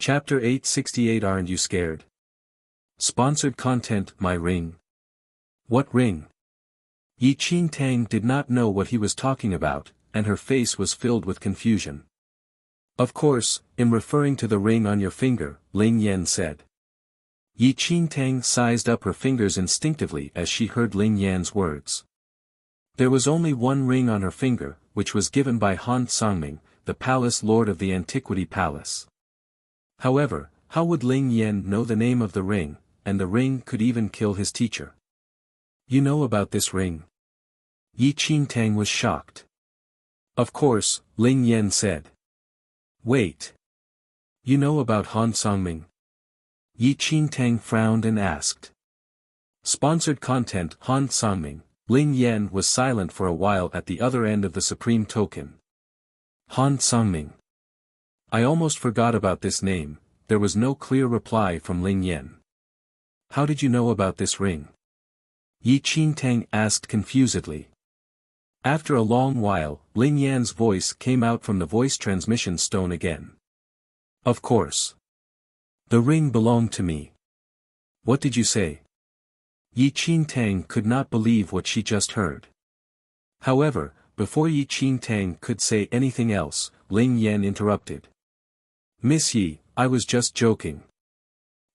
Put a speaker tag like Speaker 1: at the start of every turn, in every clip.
Speaker 1: Chapter 868 Aren't You Scared? Sponsored content. My ring. What ring? Yi Qing Tang did not know what he was talking about, and her face was filled with confusion. Of course, in referring to the ring on your finger, Ling Yan said. Yi Qing Tang sized up her fingers instinctively as she heard Ling Yan's words. There was only one ring on her finger, which was given by Han Songming, the palace lord of the Antiquity Palace. However, how would Ling Yan know the name of the ring, and the ring could even kill his teacher? You know about this ring? Yi Qing Tang was shocked. Of course, Ling Yan said. Wait. You know about Han Songming? Yi Qing Tang frowned and asked. Sponsored content. Han Songming. Ling Yan was silent for a while at the other end of the supreme token. Han Songming. I almost forgot about this name. There was no clear reply from Ling Yan. How did you know about this ring? Yi Qing Tang asked confusedly. After a long while, Ling Yan's voice came out from the voice transmission stone again. Of course. The ring belonged to me. What did you say? Yi Qing Tang could not believe what she just heard. However, before Yi Qing Tang could say anything else, Ling Yan interrupted. Miss Yi, I was just joking.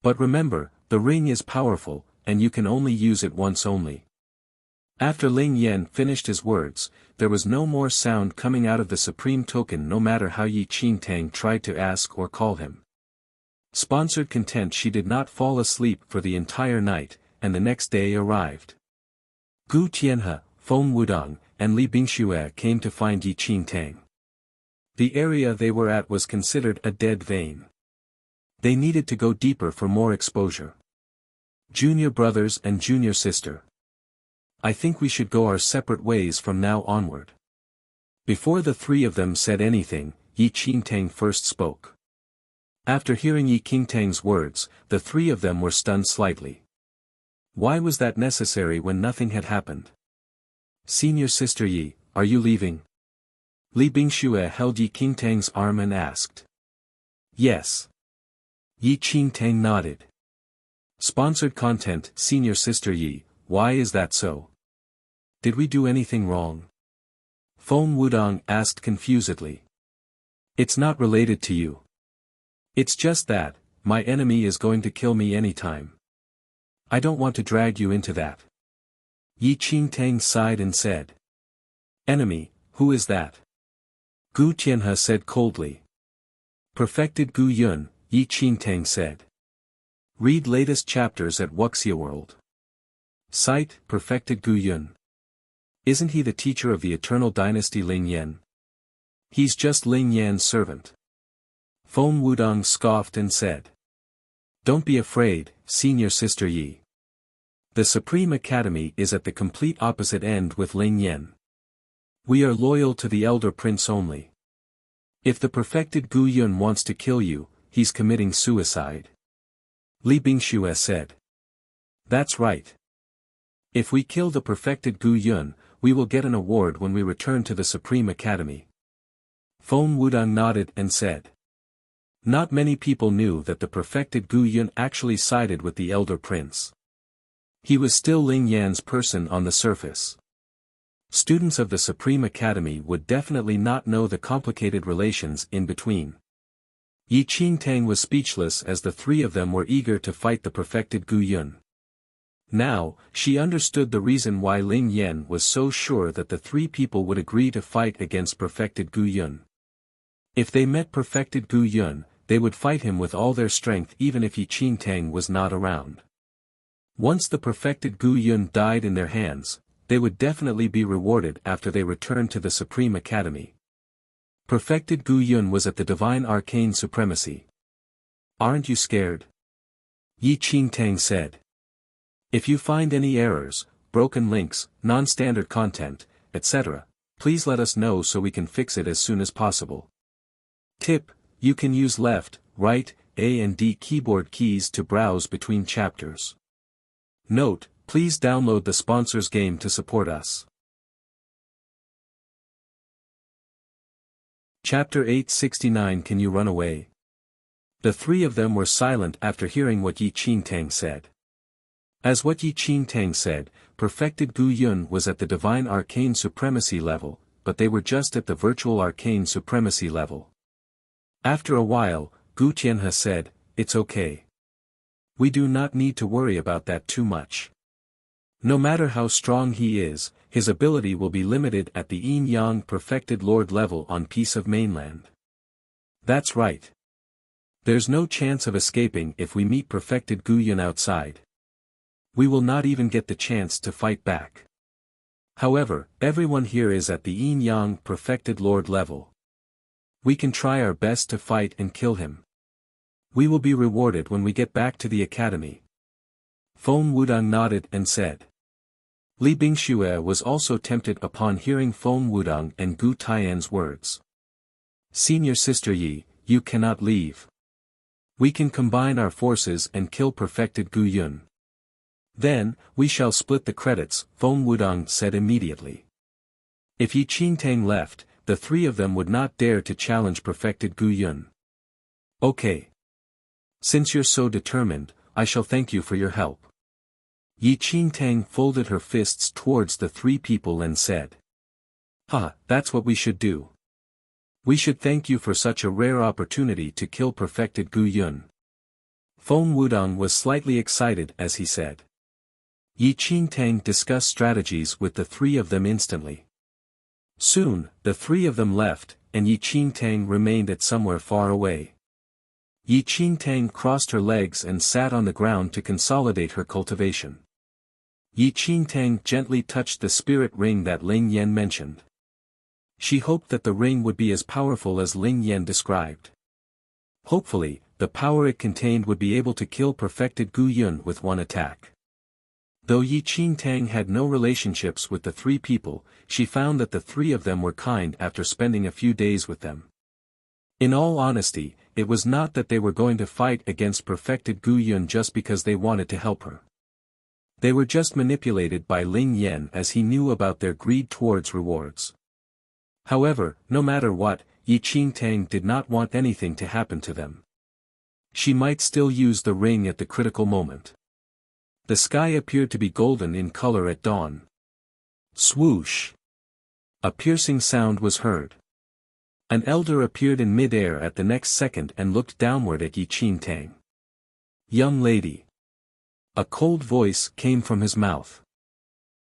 Speaker 1: But remember, the ring is powerful, and you can only use it once only. After Ling Yan finished his words, there was no more sound coming out of the supreme token no matter how Yi Qing Tang tried to ask or call him. Sponsored content. She did not fall asleep for the entire night, and the next day arrived. Gu Tianhe, Feng Wudong, and Li Bingxue came to find Yi Qing Tang. The area they were at was considered a dead vein. They needed to go deeper for more exposure. Junior brothers and junior sister. I think we should go our separate ways from now onward. Before the three of them said anything, Yi Qing Tang first spoke. After hearing Yi Qing Tang's words, the three of them were stunned slightly. Why was that necessary when nothing had happened? Senior sister Yi, are you leaving? Li Bingxue held Yi Qing Tang's arm and asked. Yes. Yi Qing Tang nodded. Sponsored content. Senior sister Yi, why is that so? Did we do anything wrong? Feng Wudong asked confusedly. It's not related to you. It's just that, my enemy is going to kill me anytime. I don't want to drag you into that. Yi Qing Tang sighed and said. Enemy, who is that? Gu Tianhe said coldly. Perfected Gu Yun, Yi Qing Tang said. Read latest chapters at Wuxia World. Site, Perfected Gu Yun. Isn't he the teacher of the Eternal Dynasty Ling Yan? He's just Ling Yan's servant. Feng Wudong scoffed and said. Don't be afraid, senior sister Yi. The Supreme Academy is at the complete opposite end with Ling Yan. We are loyal to the Elder Prince only. If the perfected Gu Yun wants to kill you, he's committing suicide. Li Bingxue said. That's right. If we kill the perfected Gu Yun, we will get an award when we return to the Supreme Academy. Feng Wudong nodded and said. Not many people knew that the perfected Gu Yun actually sided with the Elder Prince. He was still Ling Yan's person on the surface. Students of the Supreme Academy would definitely not know the complicated relations in between. Yi Qing Tang was speechless as the three of them were eager to fight the perfected Gu Yun. Now, she understood the reason why Ling Yan was so sure that the three people would agree to fight against perfected Gu Yun. If they met perfected Gu Yun, they would fight him with all their strength even if Yi Qing Tang was not around. Once the perfected Gu Yun died in their hands, they would definitely be rewarded after they returned to the Supreme Academy. Perfected Gu Yun was at the Divine Arcane Supremacy. Aren't you scared? Yi Qing Tang said. If you find any errors, broken links, non-standard content, etc., please let us know so we can fix it as soon as possible. Tip, you can use left, right, A and D keyboard keys to browse between chapters. Note, please download the sponsors game to support us. Chapter 869 Can You Run Away? The three of them were silent after hearing what Yi Qingtang said. As what Yi Qingtang said, perfected Gu Yun was at the divine arcane supremacy level, but they were just at the virtual arcane supremacy level. After a while, Gu Tianhe said, "It's okay. We do not need to worry about that too much. No matter how strong he is, his ability will be limited at the Yin-Yang perfected Lord level on Piece of Mainland." That's right. There's no chance of escaping if we meet perfected Gu Yun outside. We will not even get the chance to fight back. However, everyone here is at the Yin-Yang perfected Lord level. We can try our best to fight and kill him. We will be rewarded when we get back to the academy. Feng Wudong nodded and said. Li Bingxue was also tempted upon hearing Feng Wudong and Gu Tian's words. Senior Sister Yi, you cannot leave. We can combine our forces and kill perfected Gu Yun. Then, we shall split the credits, Feng Wudong said immediately. If Yi Qingtang left, the three of them would not dare to challenge perfected Gu Yun. Okay. Since you're so determined, I shall thank you for your help. Yi Qingtang folded her fists towards the three people and said. That's what we should do. We should thank you for such a rare opportunity to kill perfected Gu Yun. Feng Wudong was slightly excited as he said. Yi Qingtang discussed strategies with the three of them instantly. Soon, the three of them left, and Yi Qingtang remained at somewhere far away. Yi Qingtang crossed her legs and sat on the ground to consolidate her cultivation. Yi Qingtang gently touched the spirit ring that Ling Yan mentioned. She hoped that the ring would be as powerful as Ling Yan described. Hopefully, the power it contained would be able to kill perfected Gu Yun with one attack. Though Yi Qingtang had no relationships with the three people, she found that the three of them were kind after spending a few days with them. In all honesty, it was not that they were going to fight against perfected Gu Yun just because they wanted to help her. They were just manipulated by Ling Yan as he knew about their greed towards rewards. However, no matter what, Yi Qingtang did not want anything to happen to them. She might still use the ring at the critical moment. The sky appeared to be golden in color at dawn. Swoosh! A piercing sound was heard. An elder appeared in mid-air at the next second and looked downward at Yi Qingtang. Young lady. A cold voice came from his mouth.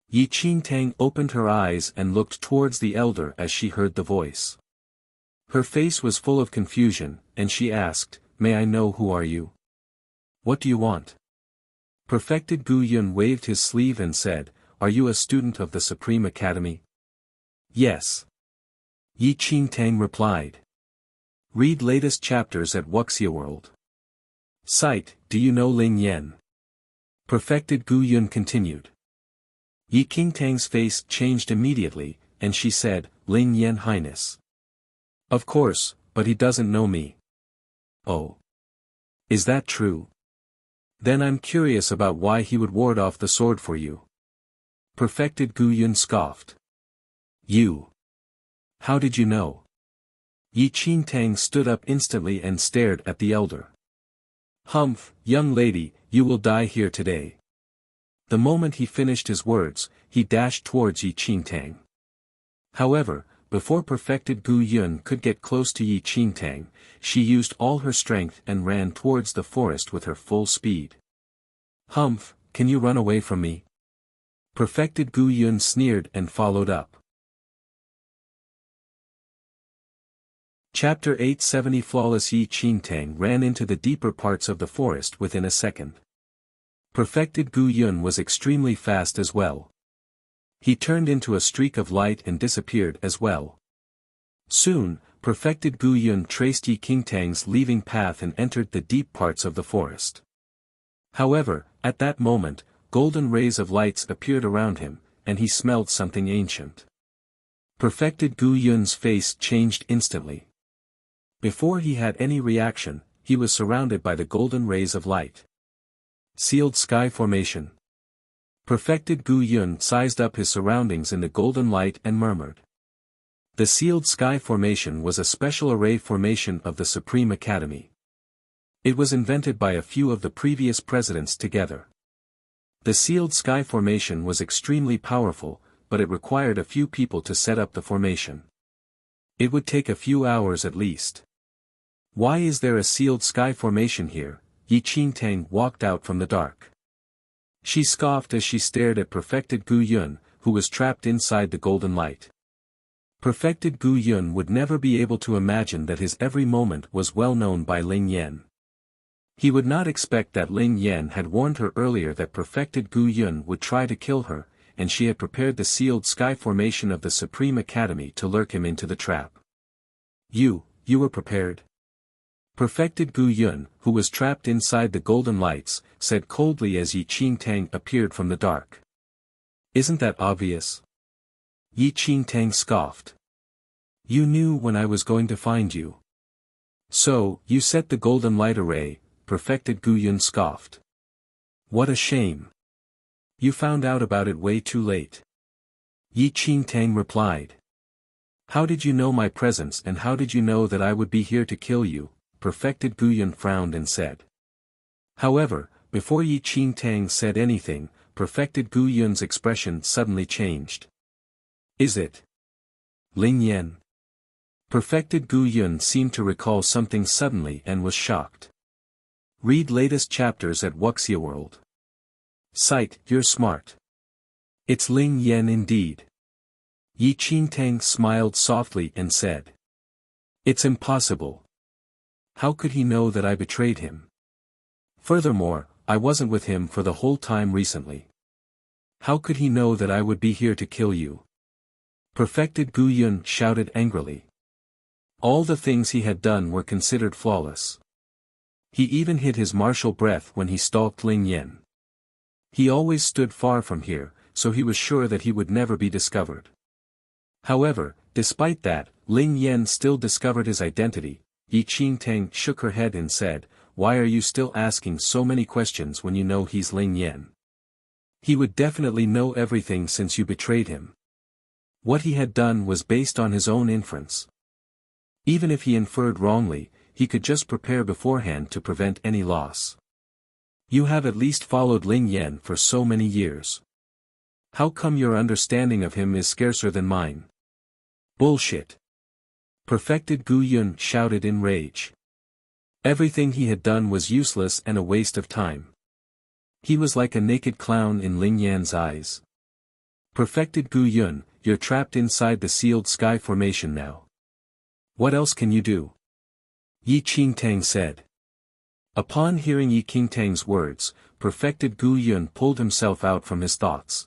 Speaker 1: Yi Qingtang opened her eyes and looked towards the elder as she heard the voice. Her face was full of confusion, and she asked, "May I know who are you? What do you want?" Perfected Gu Yun waved his sleeve and said, "Are you a student of the Supreme Academy?" "Yes." Yi Qingtang replied. "Read latest chapters at Wuxia World." "Site, do you know Ling Yan?" Perfected Gu Yun continued. Yi Qingtang's face changed immediately, and she said, "Ling Yan Highness." "Of course, but he doesn't know me." "Oh. Is that true? Then I'm curious about why he would ward off the sword for you." Perfected Gu Yun scoffed. "You. How did you know?" Yi Qingtang stood up instantly and stared at the elder. "Humph, young lady, you will die here today." The moment he finished his words, he dashed towards Yi Qingtang. However, before perfected Gu Yun could get close to Yi Qingtang, she used all her strength and ran towards the forest with her full speed. "Humph, can you run away from me?" Perfected Gu Yun sneered and followed up. Chapter 870 Flawless Yi Qingtang ran into the deeper parts of the forest within a second. Perfected Gu Yun was extremely fast as well. He turned into a streak of light and disappeared as well. Soon, perfected Gu Yun traced Yi Qingtang's leaving path and entered the deep parts of the forest. However, at that moment, golden rays of lights appeared around him, and he smelled something ancient. Perfected Gu Yun's face changed instantly. Before he had any reaction, he was surrounded by the golden rays of light. Sealed Sky Formation. Perfected Gu Yun sized up his surroundings in the golden light and murmured. The Sealed Sky Formation was a special array formation of the Supreme Academy. It was invented by a few of the previous presidents together. The sealed sky formation was extremely powerful, but it required a few people to set up the formation. It would take a few hours at least. Why is there a sealed sky formation here? Yi Qingtang walked out from the dark. She scoffed as she stared at Perfected Gu Yun, who was trapped inside the golden light. Perfected Gu Yun would never be able to imagine that his every moment was well known by Ling Yan. He would not expect that Ling Yan had warned her earlier that Perfected Gu Yun would try to kill her, and she had prepared the sealed sky formation of the Supreme Academy to lurk him into the trap. You were prepared? Perfected Gu Yun, who was trapped inside the golden lights, said coldly as Yi Qingtang appeared from the dark. Isn't that obvious? Yi Qingtang scoffed. You knew when I was going to find you. So, you set the golden light array, Perfected Gu Yun scoffed. What a shame. You found out about it way too late. Yi Qingtang replied. How did you know my presence and how did you know that I would be here to kill you? Perfected Gu Yun frowned and said. However, before Yi Qingtang said anything, Perfected Gu Yun's expression suddenly changed. Is it Ling Yan? Perfected Gu Yun seemed to recall something suddenly and was shocked. Read latest chapters at Wuxia World. Sight, you're smart. It's Ling Yan indeed. Yi Qingtang smiled softly and said. It's impossible. How could he know that I betrayed him? Furthermore, I wasn't with him for the whole time recently. How could he know that I would be here to kill you? Perfected Gu Yun shouted angrily. All the things he had done were considered flawless. He even hid his martial breath when he stalked Ling Yan. He always stood far from here, so he was sure that he would never be discovered. However, despite that, Ling Yan still discovered his identity. Yi Qingtang shook her head and said, Why are you still asking so many questions when you know he's Ling Yan? He would definitely know everything since you betrayed him. What he had done was based on his own inference. Even if he inferred wrongly, he could just prepare beforehand to prevent any loss. You have at least followed Ling Yan for so many years. How come your understanding of him is scarcer than mine? Bullshit. Perfected Gu Yun shouted in rage. Everything he had done was useless and a waste of time. He was like a naked clown in Ling Yan's eyes. Perfected Gu Yun, you're trapped inside the sealed sky formation now. What else can you do? Yi Qingtang said. Upon hearing Yi Qingtang's words, Perfected Gu Yun pulled himself out from his thoughts.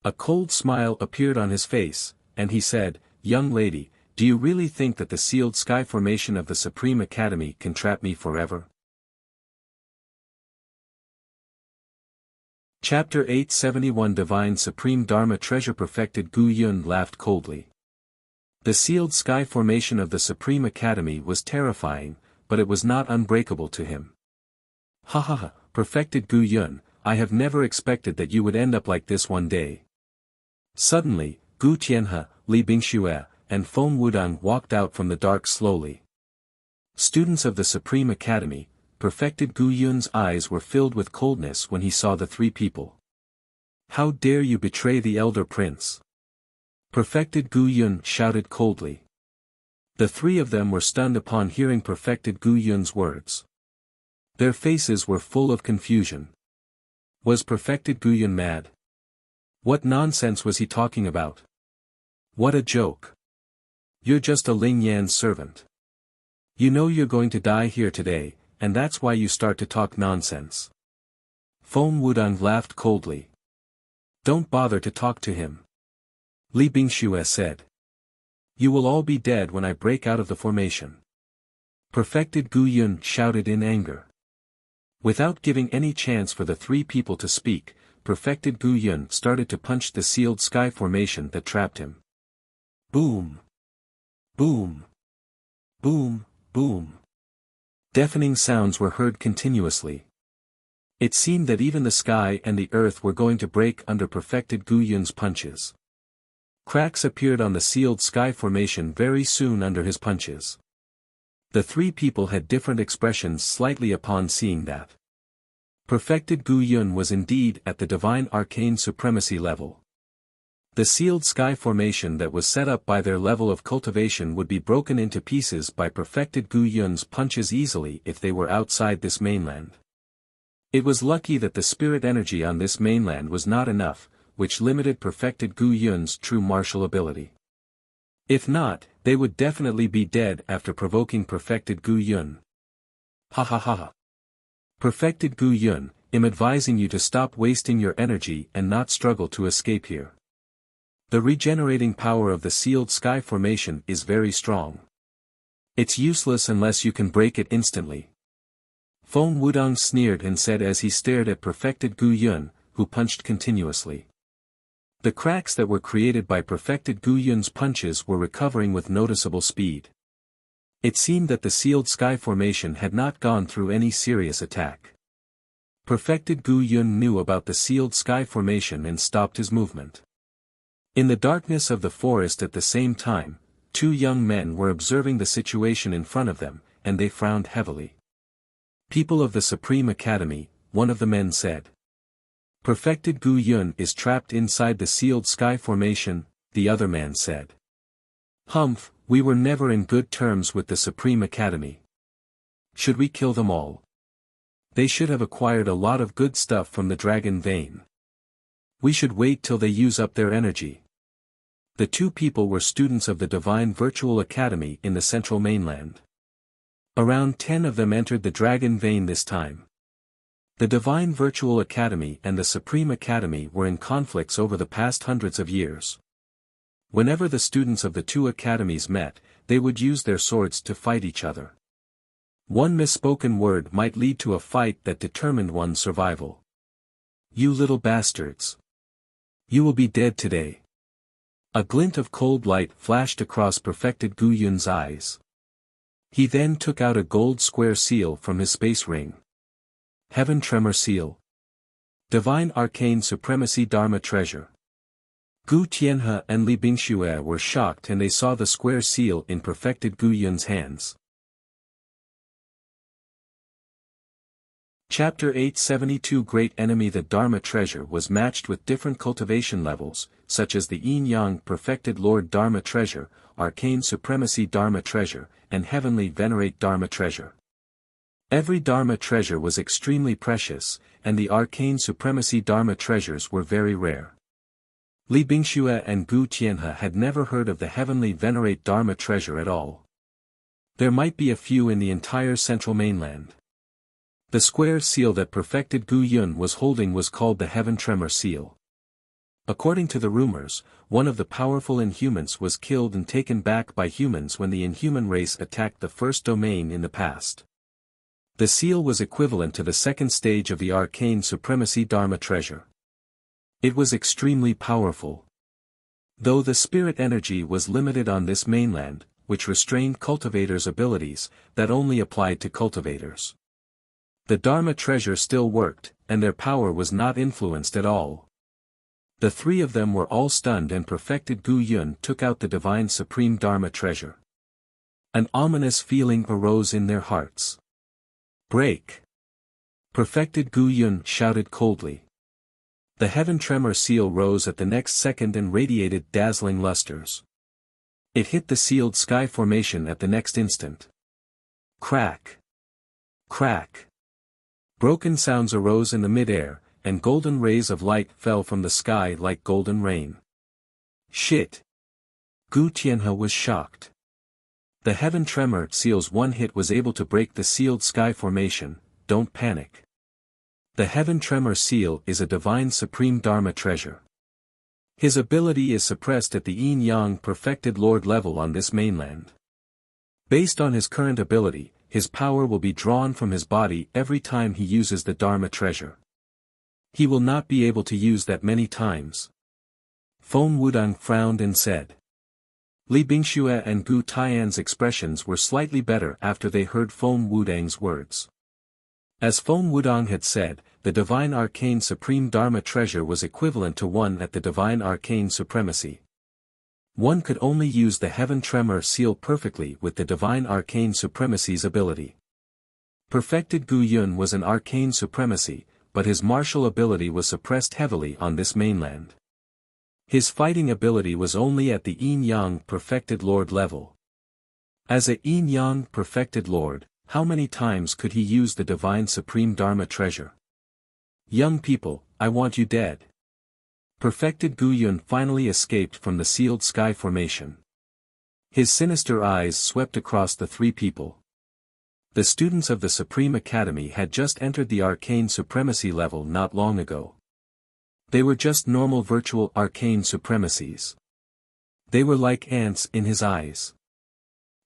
Speaker 1: A cold smile appeared on his face, and he said, Young lady, do you really think that the sealed sky formation of the Supreme Academy can trap me forever? Chapter 871 Divine Supreme Dharma Treasure. Perfected Gu Yun laughed coldly. The sealed sky formation of the Supreme Academy was terrifying, but it was not unbreakable to him. Ha ha ha, Perfected Gu Yun, I have never expected that you would end up like this one day. Suddenly, Gu Tianhe, Li Bingxue, and Feng Wudong walked out from the dark slowly. Students of the Supreme Academy, Perfected Gu Yun's eyes were filled with coldness when he saw the three people. How dare you betray the elder prince? Perfected Gu Yun shouted coldly. The three of them were stunned upon hearing Perfected Gu Yun's words. Their faces were full of confusion. Was Perfected Gu Yun mad? What nonsense was he talking about? What a joke. You're just a Ling Yan servant. You know you're going to die here today, and that's why you start to talk nonsense. Feng Wudong laughed coldly. Don't bother to talk to him. Li Bingxue said. You will all be dead when I break out of the formation. Perfected Gu Yun shouted in anger. Without giving any chance for the three people to speak, Perfected Gu Yun started to punch the sealed sky formation that trapped him. Boom! Boom! Boom! Boom! Deafening sounds were heard continuously. It seemed that even the sky and the earth were going to break under Perfected Gu Yun's punches. Cracks appeared on the sealed sky formation very soon under his punches. The three people had different expressions slightly upon seeing that. Perfected Gu Yun was indeed at the divine arcane supremacy level. The sealed sky formation that was set up by their level of cultivation would be broken into pieces by perfected Gu Yun's punches easily if they were outside this mainland. It was lucky that the spirit energy on this mainland was not enough, which limited perfected Gu Yun's true martial ability. If not, they would definitely be dead after provoking perfected Gu Yun. Ha ha ha ha. Perfected Gu Yun, I'm advising you to stop wasting your energy and not struggle to escape here. The regenerating power of the sealed sky formation is very strong. It's useless unless you can break it instantly. Feng Wudong sneered and said as he stared at perfected Gu Yun, who punched continuously. The cracks that were created by perfected Gu Yun's punches were recovering with noticeable speed. It seemed that the sealed sky formation had not gone through any serious attack. Perfected Gu Yun knew about the sealed sky formation and stopped his movement. In the darkness of the forest at the same time, two young men were observing the situation in front of them, and they frowned heavily. People of the Supreme Academy, one of the men said. Perfected Gu Yun is trapped inside the sealed sky formation, the other man said. Humph, we were never in good terms with the Supreme Academy. Should we kill them all? They should have acquired a lot of good stuff from the dragon vein. We should wait till they use up their energy. The two people were students of the Divine Virtual Academy in the Central Mainland. Around 10 of them entered the Dragon Vein this time. The Divine Virtual Academy and the Supreme Academy were in conflicts over the past hundreds of years. Whenever the students of the two academies met, they would use their swords to fight each other. One misspoken word might lead to a fight that determined one's survival. You little bastards. You will be dead today. A glint of cold light flashed across perfected Gu Yun's eyes. He then took out a gold square seal from his space ring. Heaven Tremor Seal. Divine Arcane Supremacy Dharma Treasure. Gu Tianhe and Li Bingxue were shocked and they saw the square seal in perfected Gu Yun's hands. Chapter 872 Great Enemy. The Dharma Treasure was matched with different cultivation levels, such as the Yin-Yang Perfected Lord Dharma Treasure, Arcane Supremacy Dharma Treasure, and Heavenly Venerate Dharma Treasure. Every Dharma Treasure was extremely precious, and the Arcane Supremacy Dharma Treasures were very rare. Li Bingxue and Gu Tianhe had never heard of the Heavenly Venerate Dharma Treasure at all. There might be a few in the entire Central Mainland. The square seal that perfected Gu Yun was holding was called the Heaven Tremor Seal. According to the rumors, one of the powerful Inhumans was killed and taken back by humans when the Inhuman race attacked the first domain in the past. The seal was equivalent to the second stage of the Arcane Supremacy Dharma Treasure. It was extremely powerful. Though the spirit energy was limited on this mainland, which restrained cultivators' abilities, that only applied to cultivators. The Dharma Treasure still worked, and their power was not influenced at all. The three of them were all stunned and perfected Gu Yun took out the Divine Supreme Dharma Treasure. An ominous feeling arose in their hearts. Break! Perfected Gu Yun shouted coldly. The Heaven Tremor Seal rose at the next second and radiated dazzling lusters. It hit the sealed sky formation at the next instant. Crack! Crack! Broken sounds arose in the mid-air, and golden rays of light fell from the sky like golden rain. Shit! Gu Tianhe was shocked. The Heaven Tremor Seal's one hit was able to break the sealed sky formation. Don't panic. The Heaven Tremor Seal is a divine supreme Dharma treasure. His ability is suppressed at the Yin-Yang Perfected Lord level on this mainland. Based on his current ability, his power will be drawn from his body every time he uses the Dharma treasure. He will not be able to use that many times. Feng Wudong frowned and said. Li Bingxue and Gu Tian's expressions were slightly better after they heard Feng Wudong's words. As Feng Wudong had said, the Divine Arcane Supreme Dharma treasure was equivalent to one at the Divine Arcane Supremacy. One could only use the Heaven Tremor seal perfectly with the Divine Arcane Supremacy's ability. Perfected Gu Yun was an arcane supremacy, but his martial ability was suppressed heavily on this mainland. His fighting ability was only at the Yin-Yang Perfected Lord level. As a Yin-Yang Perfected Lord, how many times could he use the Divine Supreme Dharma treasure? Young people, I want you dead. Perfected Gu Yun finally escaped from the sealed sky formation. His sinister eyes swept across the three people. The students of the Supreme Academy had just entered the Arcane Supremacy level not long ago. They were just normal virtual arcane supremacies. They were like ants in his eyes.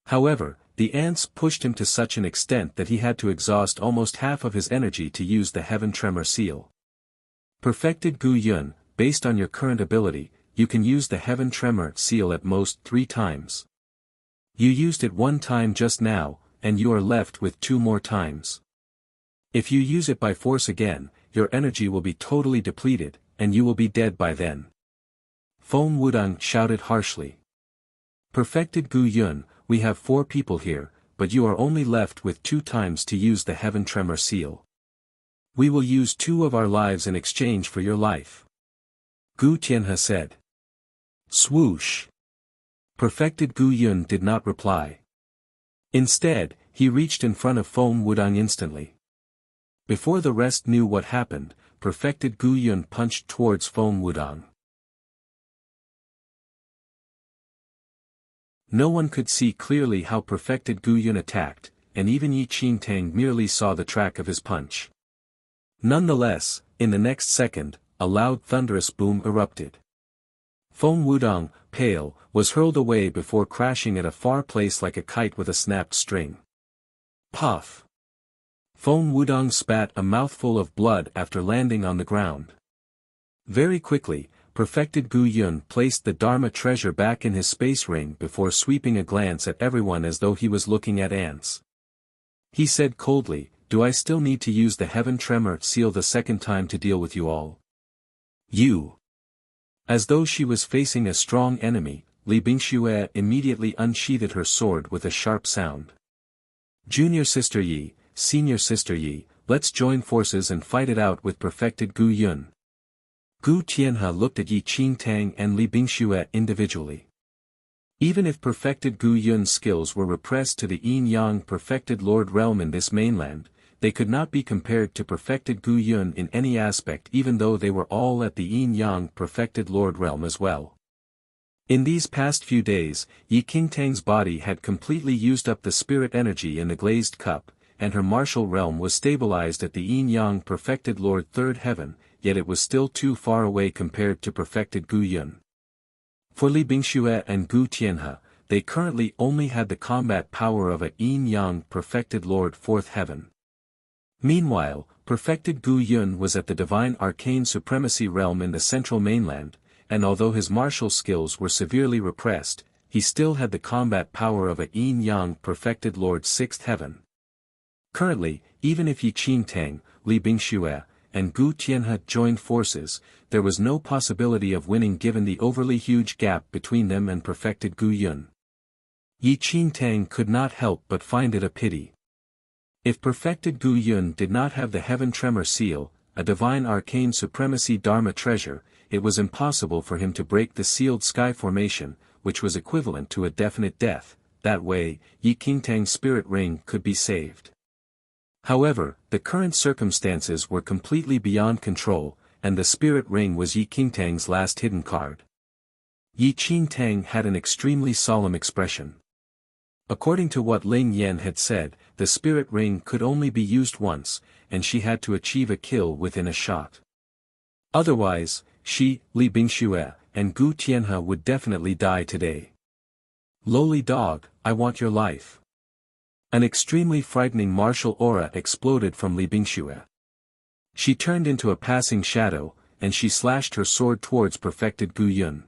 Speaker 1: However, the ants pushed him to such an extent that he had to exhaust almost half of his energy to use the Heaven Tremor seal. Perfected Gu Yun, based on your current ability, you can use the Heaven Tremor seal at most 3 times. You used it 1 time just now, and you are left with 2 more times. If you use it by force again, your energy will be totally depleted, and you will be dead by then. Feng Wudong shouted harshly. Perfected Gu Yun, we have 4 people here, but you are only left with 2 times to use the Heaven Tremor seal. We will use 2 of our lives in exchange for your life. Gu Tianhe said. Swoosh. Perfected Gu Yun did not reply. Instead, he reached in front of Feng Wudong instantly. Before the rest knew what happened, Perfected Gu Yun punched towards Feng Wudong. No one could see clearly how Perfected Gu Yun attacked, and even Yi Qingtang merely saw the track of his punch. Nonetheless, in the next second, a loud thunderous boom erupted. Feng Wudong, pale, was hurled away before crashing at a far place like a kite with a snapped string. Puff! Feng Wudong spat a mouthful of blood after landing on the ground. Very quickly, Perfected Gu Yun placed the Dharma treasure back in his space ring before sweeping a glance at everyone as though he was looking at ants. He said coldly, do I still need to use the Heaven Tremor seal the second time to deal with you all? You! As though she was facing a strong enemy, Li Bingxue immediately unsheathed her sword with a sharp sound. Junior Sister Yi, Senior Sister Yi, let's join forces and fight it out with Perfected Gu Yun. Gu Tianhe looked at Yi Qingtang and Li Bingxue individually. Even if Perfected Gu Yun's skills were repressed to the Yin-Yang Perfected Lord realm in this mainland, they could not be compared to Perfected Gu Yun in any aspect even though they were all at the Yin-Yang Perfected Lord realm as well. In these past few days, Yi Qingtang's body had completely used up the spirit energy in the glazed cup, and her martial realm was stabilized at the Yin-Yang Perfected Lord Third Heaven, yet it was still too far away compared to Perfected Gu Yun. For Li Bingxue and Gu Tianhe, they currently only had the combat power of a Yin-Yang Perfected Lord Fourth Heaven. Meanwhile, Perfected Gu Yun was at the Divine Arcane Supremacy realm in the central mainland, and although his martial skills were severely repressed, he still had the combat power of a Yin-Yang Perfected Lord Sixth Heaven. Currently, even if Yi Qingtang, Li Bingxue, and Gu Tianhe joined forces, there was no possibility of winning given the overly huge gap between them and Perfected Gu Yun. Yi Qingtang could not help but find it a pity. If Perfected Gu Yun did not have the Heaven Tremor seal, a Divine Arcane Supremacy Dharma treasure, it was impossible for him to break the sealed sky formation, which was equivalent to a definite death. That way, Yi Qingtang's spirit ring could be saved. However, the current circumstances were completely beyond control, and the spirit ring was Yi Qingtang's last hidden card. Yi Qingtang had an extremely solemn expression. According to what Ling Yan had said, the spirit ring could only be used once, and she had to achieve a kill within a shot. Otherwise, she, Li Bingxue, and Gu Tianhe would definitely die today. Lowly dog, I want your life. An extremely frightening martial aura exploded from Li Bingxue. She turned into a passing shadow, and she slashed her sword towards Perfected Gu Yun.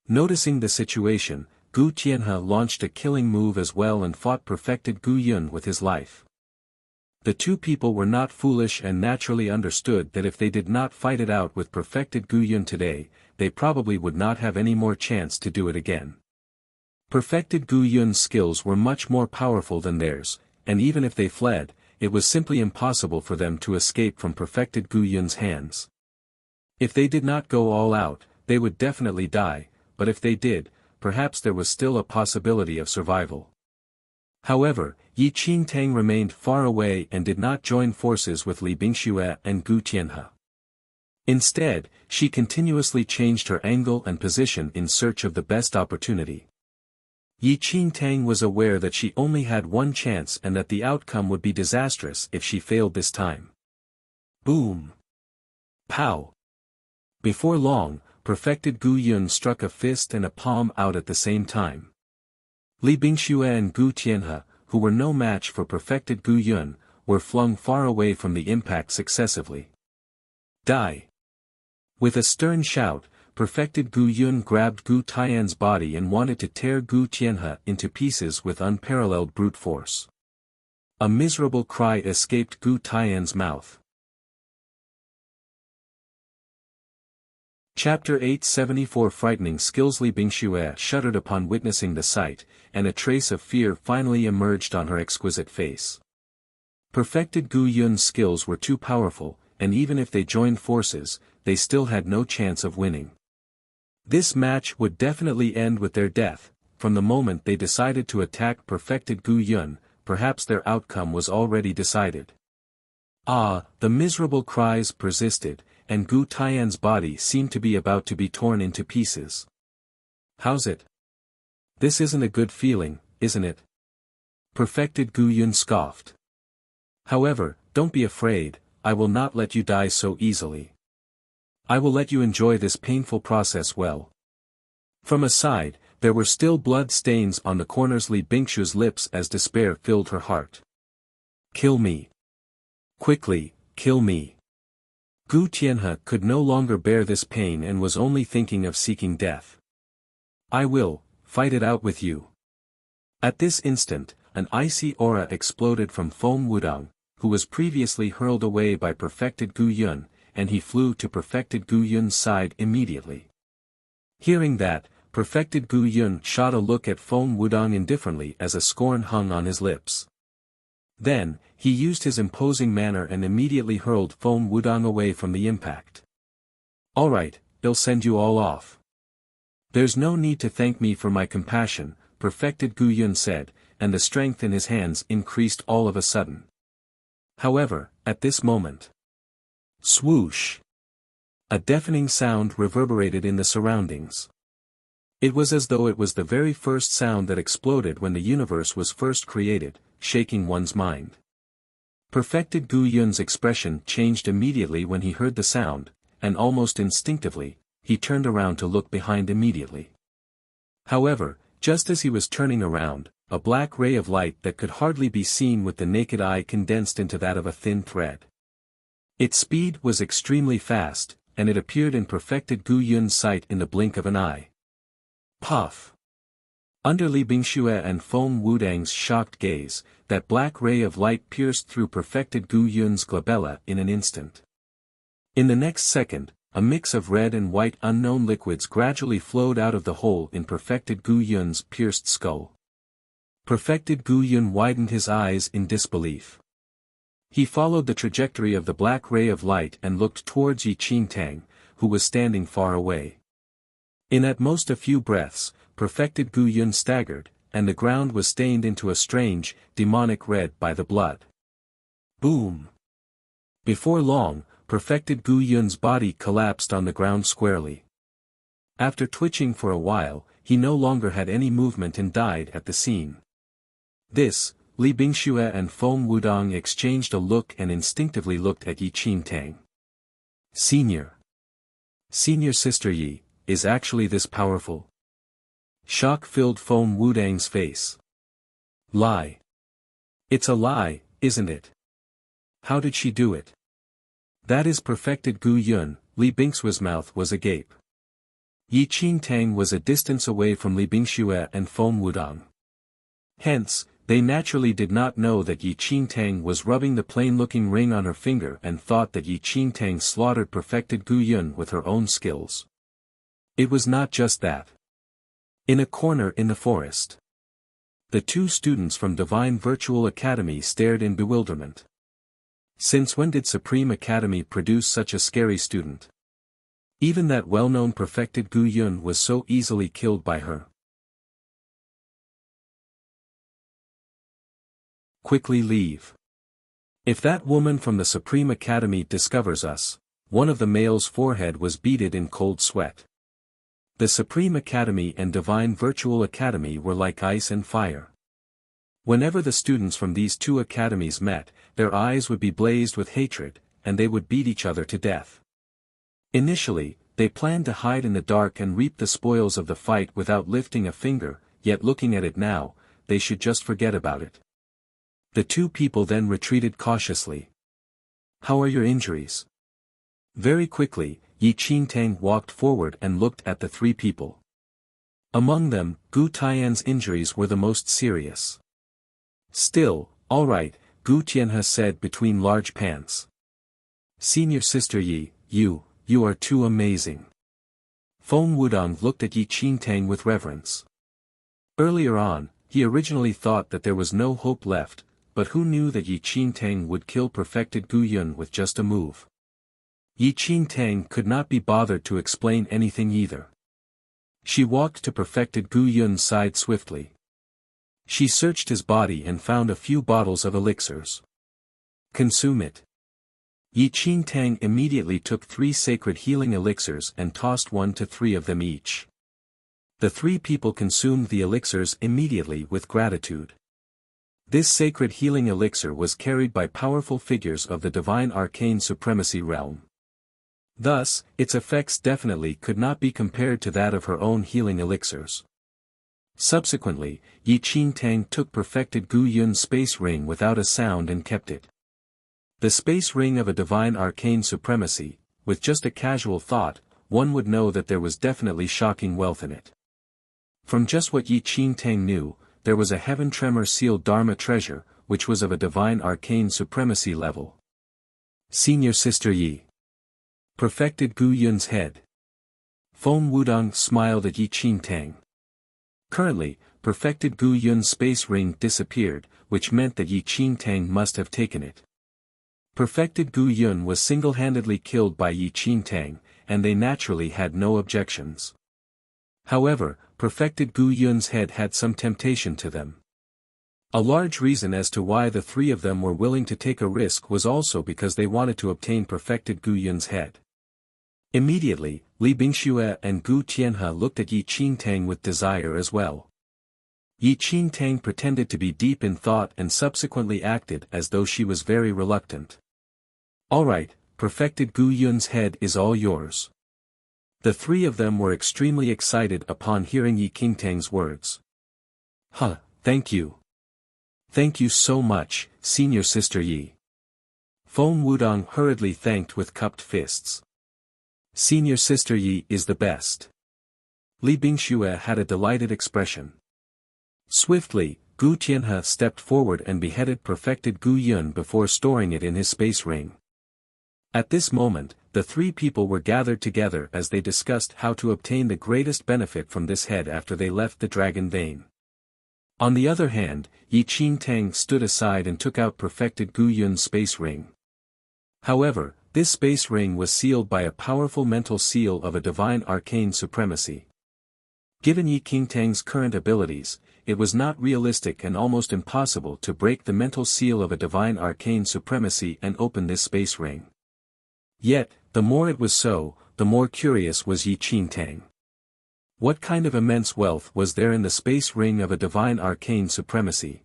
Speaker 1: Noticing the situation, Gu Tianhe launched a killing move as well and fought Perfected Gu Yun with his life. The two people were not foolish and naturally understood that if they did not fight it out with perfected Gu Yun today, they probably would not have any more chance to do it again. Perfected Gu Yun's skills were much more powerful than theirs, and even if they fled, it was simply impossible for them to escape from perfected Gu Yun's hands. If they did not go all out, they would definitely die, but if they did, perhaps there was still a possibility of survival. However, Yi Qingtang remained far away and did not join forces with Li Bingxue and Gu Tianhe. Instead, she continuously changed her angle and position in search of the best opportunity. Yi Qingtang was aware that she only had one chance and that the outcome would be disastrous if she failed this time. Boom! Pow! Before long, perfected Gu Yun struck a fist and a palm out at the same time. Li Bingxue and Gu Tianhe, who were no match for perfected Gu Yun, were flung far away from the impact successively. Die! With a stern shout, perfected Gu Yun grabbed Gu Tian's body and wanted to tear Gu Tianhe into pieces with unparalleled brute force. A miserable cry escaped Gu Tian's mouth. Chapter 874 Frightening Skills. Li Bingxue shuddered upon witnessing the sight, and a trace of fear finally emerged on her exquisite face. Perfected Gu Yun's skills were too powerful, and even if they joined forces, they still had no chance of winning. This match would definitely end with their death. From the moment they decided to attack perfected Gu Yun, perhaps their outcome was already decided. Ah, the miserable cries persisted, and Gu Tian's body seemed to be about to be torn into pieces. How's it? This isn't a good feeling, isn't it? Perfected Gu Yun scoffed. However, don't be afraid, I will not let you die so easily. I will let you enjoy this painful process well. From a side, there were still blood stains on the corners. Li Bingxue's lips as despair filled her heart. Kill me. Quickly, kill me. Gu Tianhe could no longer bear this pain and was only thinking of seeking death. I will, fight it out with you. At this instant, an icy aura exploded from Feng Wudong, who was previously hurled away by perfected Gu Yun, and he flew to perfected Gu Yun's side immediately. Hearing that, perfected Gu Yun shot a look at Feng Wudong indifferently as a scorn hung on his lips. Then, he used his imposing manner and immediately hurled Feng Wudong away from the impact. Alright, they'll send you all off. There's no need to thank me for my compassion, perfected Gu Yun said, and the strength in his hands increased all of a sudden. However, at this moment, swoosh! A deafening sound reverberated in the surroundings. It was as though it was the very first sound that exploded when the universe was first created, shaking one's mind. Perfected Gu Yun's expression changed immediately when he heard the sound, and almost instinctively, he turned around to look behind immediately. However, just as he was turning around, a black ray of light that could hardly be seen with the naked eye condensed into that of a thin thread. Its speed was extremely fast, and it appeared in perfected Gu Yun's sight in the blink of an eye. Puff! Under Li Bingxue and Feng Wudong's shocked gaze, that black ray of light pierced through perfected Gu Yun's glabella in an instant. In the next second, a mix of red and white unknown liquids gradually flowed out of the hole in perfected Gu Yun's pierced skull. Perfected Gu Yun widened his eyes in disbelief. He followed the trajectory of the black ray of light and looked towards Yi Qingtang, who was standing far away. In at most a few breaths, perfected Gu Yun staggered, and the ground was stained into a strange, demonic red by the blood. Boom! Before long, perfected Gu Yun's body collapsed on the ground squarely. After twitching for a while, he no longer had any movement and died at the scene. This, Li Bingxue and Feng Wudong exchanged a look and instinctively looked at Yi Qingtang. Senior Sister Yi, is actually this powerful? Shock filled Feng Wudong's face. Lie. It's a lie, isn't it? How did she do it? That is perfected Gu Yun. Li Bingxue's mouth was agape. Yi Qingtang was a distance away from Li Bingxue and Feng Wudong. Hence, They naturally did not know that Yi Qingtang was rubbing the plain-looking ring on her finger and thought that Yi Qingtang slaughtered perfected Gu Yun with her own skills. It was not just that. In a corner in the forest, the two students from Divine Virtual Academy stared in bewilderment. Since when did Supreme Academy produce such a scary student? Even that well-known perfected Gu Yun was so easily killed by her. Quickly leave. If that woman from the Supreme Academy discovers us, one of the male's forehead was beaded in cold sweat. The Supreme Academy and Divine Virtual Academy were like ice and fire. Whenever the students from these two academies met, their eyes would be blazed with hatred, and they would beat each other to death. Initially, they planned to hide in the dark and reap the spoils of the fight without lifting a finger, yet looking at it now, they should just forget about it. The two people then retreated cautiously. "How are your injuries?" Very quickly, Yi Qingtang walked forward and looked at the three people. Among them, Gu Tian's injuries were the most serious. "Still, all right," Gu Tianhe said between large pants. "Senior Sister Yi, you are too amazing." Feng Wudong looked at Yi Qingtang with reverence. Earlier on, he originally thought that there was no hope left, but who knew that Yi Qingtang would kill perfected Gu Yun with just a move? Yi Qingtang could not be bothered to explain anything either. She walked to perfected Gu Yun's side swiftly. She searched his body and found a few bottles of elixirs. "Consume it." Yi Qingtang immediately took 3 sacred healing elixirs and tossed 1 to 3 of them each. The 3 people consumed the elixirs immediately with gratitude. This sacred healing elixir was carried by powerful figures of the divine arcane supremacy realm. Thus, its effects definitely could not be compared to that of her own healing elixirs. Subsequently, Yi Qingtang took perfected Gu Yun's space ring without a sound and kept it. The space ring of a divine arcane supremacy, with just a casual thought, one would know that there was definitely shocking wealth in it. From just what Yi Qingtang knew, there was a heaven tremor sealed Dharma treasure, which was of a divine arcane supremacy level. Senior Sister Yi. Perfected Gu Yun's head. Feng Wudong smiled at Yi Qingtang. Currently, perfected Gu Yun's space ring disappeared, which meant that Yi Qingtang must have taken it. Perfected Gu Yun was single-handedly killed by Yi Qingtang, and they naturally had no objections. However, perfected Gu Yun's head had some temptation to them. A large reason as to why the 3 of them were willing to take a risk was also because they wanted to obtain perfected Gu Yun's head. Immediately, Li Bingxue and Gu Tianhe looked at Yi Qingtang with desire as well. Yi Qingtang pretended to be deep in thought and subsequently acted as though she was very reluctant. "All right, perfected Gu Yun's head is all yours." The 3 of them were extremely excited upon hearing Yi Qingtang's words. "Huh, thank you. Thank you so much, Senior Sister Yi." Feng Wudong hurriedly thanked with cupped fists. "Senior Sister Yi is the best." Li Bingxue had a delighted expression. Swiftly, Gu Tianhe stepped forward and beheaded perfected Gu Yun before storing it in his space ring. At this moment, the 3 people were gathered together as they discussed how to obtain the greatest benefit from this head after they left the dragon vein. On the other hand, Yi Qingtang stood aside and took out perfected Gu Yun's space ring. However, this space ring was sealed by a powerful mental seal of a divine arcane supremacy. Given Yi Qingtang's current abilities, it was not realistic and almost impossible to break the mental seal of a divine arcane supremacy and open this space ring. Yet, the more it was so, the more curious was Yi Qingtang. What kind of immense wealth was there in the space ring of a divine arcane supremacy?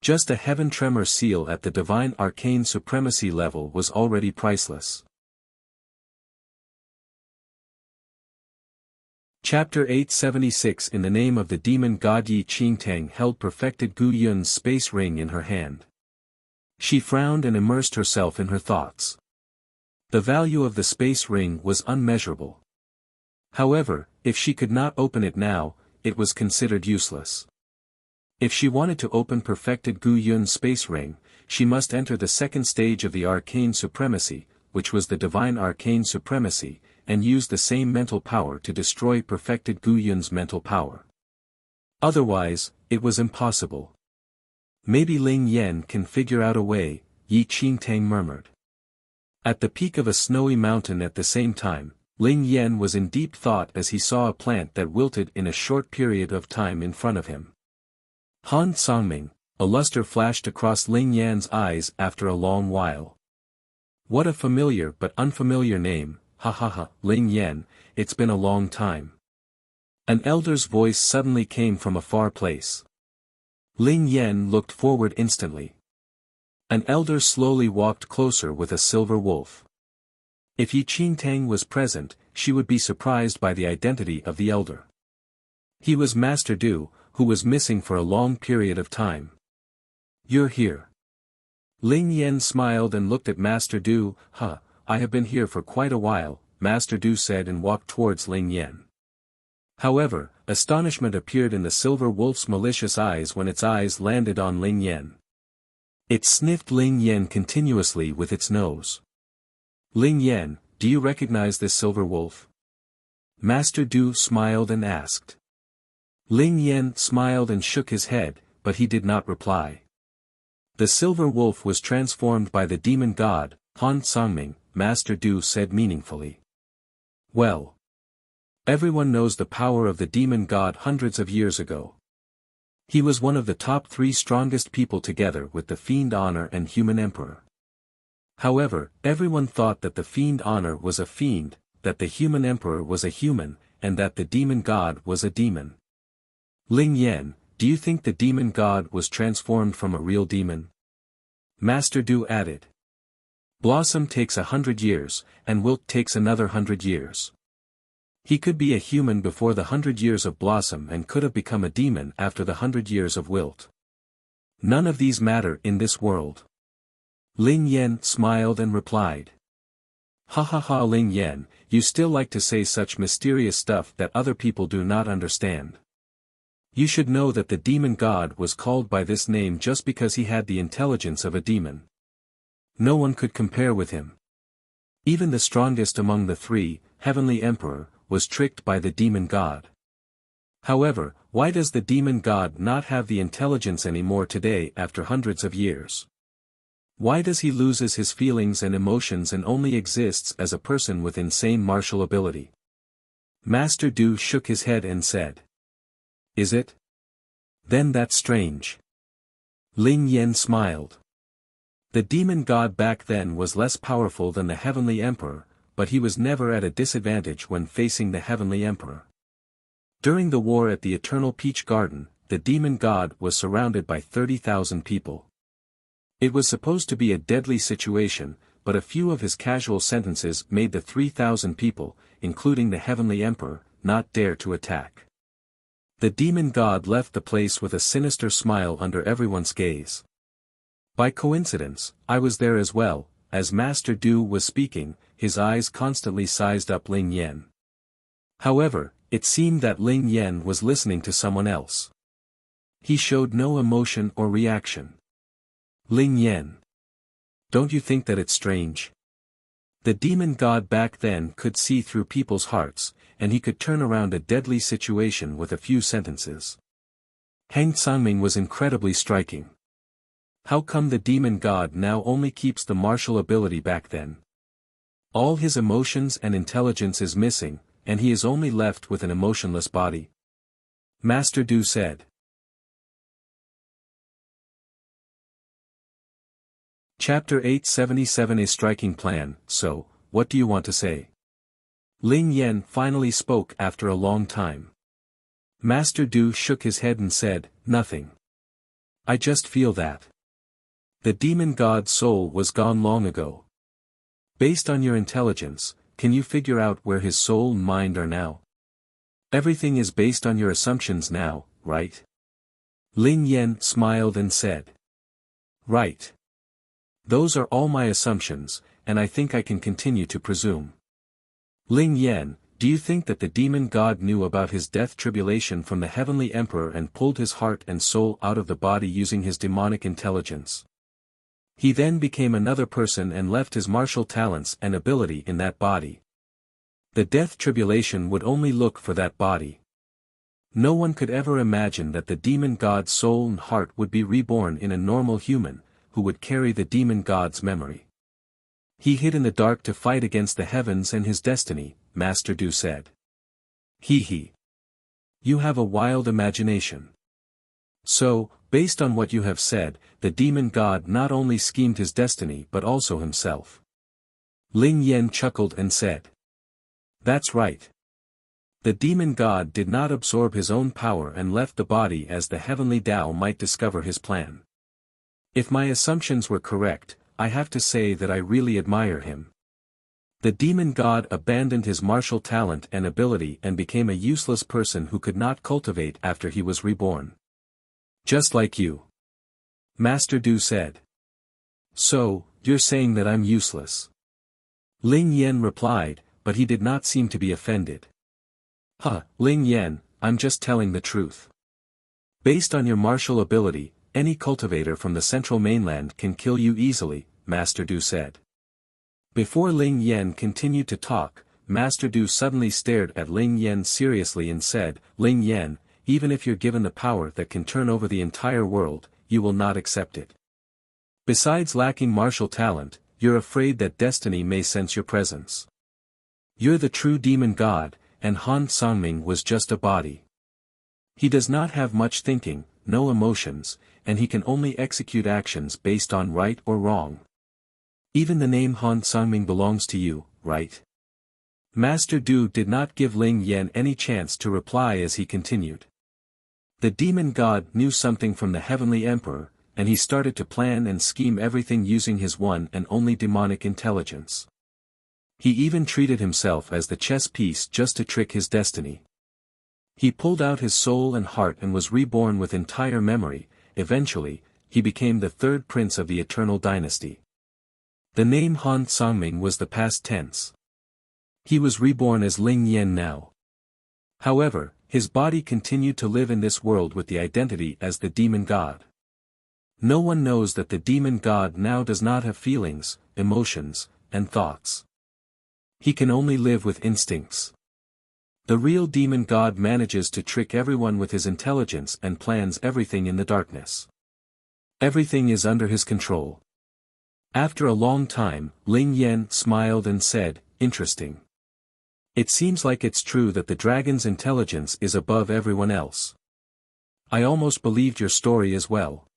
Speaker 1: Just a heaven tremor seal at the divine arcane supremacy level was already priceless. Chapter 876 In the name of the demon god Yi Qingtang held perfected Gu Yun's space ring in her hand. She frowned and immersed herself in her thoughts. The value of the space ring was unmeasurable. However, if she could not open it now, it was considered useless. If she wanted to open perfected Gu Yun's space ring, she must enter the second stage of the arcane supremacy, which was the divine arcane supremacy, and use the same mental power to destroy perfected Gu Yun's mental power. Otherwise, it was impossible. Maybe Ling Yan can figure out a way, Yi Qingtang murmured. At the peak of a snowy mountain at the same time, Ling Yan was in deep thought as he saw a plant that wilted in a short period of time in front of him. Han Songming, a luster flashed across Ling Yan's eyes after a long while. What a familiar but unfamiliar name, ha ha ha, Ling Yan, it's been a long time. An elder's voice suddenly came from a far place. Ling Yan looked forward instantly. An elder slowly walked closer with a silver wolf. If Yi Qingtang was present, she would be surprised by the identity of the elder. He was Master Du, who was missing for a long period of time. You're here. Ling Yan smiled and looked at Master Du. I have been here for quite a while, Master Du said and walked towards Ling Yan. However, astonishment appeared in the silver wolf's malicious eyes when its eyes landed on Ling Yan. It sniffed Ling Yan continuously with its nose. Ling Yan, do you recognize this silver wolf? Master Du smiled and asked. Ling Yan smiled and shook his head, but he did not reply. The silver wolf was transformed by the demon god, Han Songming, Master Du said meaningfully. Well. Everyone knows the power of the demon god hundreds of years ago. He was one of the top 3 strongest people together with the Fiend Honor and Human Emperor. However, everyone thought that the Fiend Honor was a fiend, that the Human Emperor was a human, and that the demon god was a demon. Ling Yan, do you think the demon god was transformed from a real demon? Master Du added. Blossom takes 100 years, and Wilt takes another 100 years. He could be a human before the 100 years of Blossom and could have become a demon after the 100 years of Wilt. None of these matter in this world. Ling Yan smiled and replied. Ha ha ha, Ling Yan, you still like to say such mysterious stuff that other people do not understand. You should know that the demon god was called by this name just because he had the intelligence of a demon. No one could compare with him. Even the strongest among the 3, Heavenly Emperor, was tricked by the demon god. However, why does the demon god not have the intelligence anymore today after hundreds of years? Why does he loses his feelings and emotions and only exists as a person with insane martial ability? Master Du shook his head and said. Is it? Then that's strange. Ling Yan smiled. The demon god back then was less powerful than the Heavenly Emperor, but he was never at a disadvantage when facing the Heavenly Emperor. During the war at the Eternal Peach Garden, the demon god was surrounded by 30,000 people. It was supposed to be a deadly situation, but a few of his casual sentences made the 3,000 people, including the Heavenly Emperor, not dare to attack. The demon god left the place with a sinister smile under everyone's gaze. By coincidence, I was there as well. As Master Du was speaking, his eyes constantly sized up Ling Yan. However, it seemed that Ling Yan was listening to someone else. He showed no emotion or reaction. Ling Yan. Don't you think that it's strange? The demon god back then could see through people's hearts, and he could turn around a deadly situation with a few sentences. Han Songming was incredibly striking. How come the demon god now only keeps the martial ability back then? All his emotions and intelligence is missing, and he is only left with an emotionless body. Master Du said. Chapter 877, A Striking Plan. So, what do you want to say? Ling Yan finally spoke after a long time. Master Du shook his head and said, nothing. I just feel that. The demon god's soul was gone long ago. Based on your intelligence, can you figure out where his soul and mind are now? Everything is based on your assumptions now, right? Ling Yan smiled and said. Right. Those are all my assumptions, and I think I can continue to presume. Ling Yan, Do you think that the demon god knew about his death tribulation from the heavenly emperor and pulled his heart and soul out of the body using his demonic intelligence? He then became another person and left his martial talents and ability in that body. The death tribulation would only look for that body. No one could ever imagine that the demon god's soul and heart would be reborn in a normal human, who would carry the demon god's memory. He hid in the dark to fight against the heavens and his destiny, Master Du said. He. You have a wild imagination. So, based on what you have said, the demon god not only schemed his destiny but also himself. Ling Yan chuckled and said. That's right. The demon god did not absorb his own power and left the body as the heavenly Tao might discover his plan. If my assumptions were correct, I have to say that I really admire him. The demon god abandoned his martial talent and ability and became a useless person who could not cultivate after he was reborn. Just like you. Master Du said. So, you're saying that I'm useless? Ling Yan replied, but he did not seem to be offended. Ling Yan, I'm just telling the truth. Based on your martial ability, any cultivator from the central mainland can kill you easily, Master Du said. Before Ling Yan continued to talk, Master Du suddenly stared at Ling Yan seriously and said, Ling Yan, even if you're given the power that can turn over the entire world, you will not accept it. Besides lacking martial talent, you're afraid that destiny may sense your presence. You're the true demon god, and Han Sangming was just a body. He does not have much thinking, no emotions, and he can only execute actions based on right or wrong. Even the name Han Sangming belongs to you, right? Master Du did not give Ling Yan any chance to reply as he continued. The demon god knew something from the heavenly emperor, and he started to plan and scheme everything using his one and only demonic intelligence. He even treated himself as the chess piece just to trick his destiny. He pulled out his soul and heart and was reborn with entire memory. Eventually, he became the third prince of the eternal dynasty. The name Han Sangming was the past tense. He was reborn as Ling Yan now. However, his body continued to live in this world with the identity as the demon god. No one knows that the demon god now does not have feelings, emotions, and thoughts. He can only live with instincts. The real demon god manages to trick everyone with his intelligence and plans everything in the darkness. Everything is under his control. After a long time, Ling Yan smiled and said, interesting. It seems like it's true that the dragon's intelligence is above everyone else. I almost believed your story as well.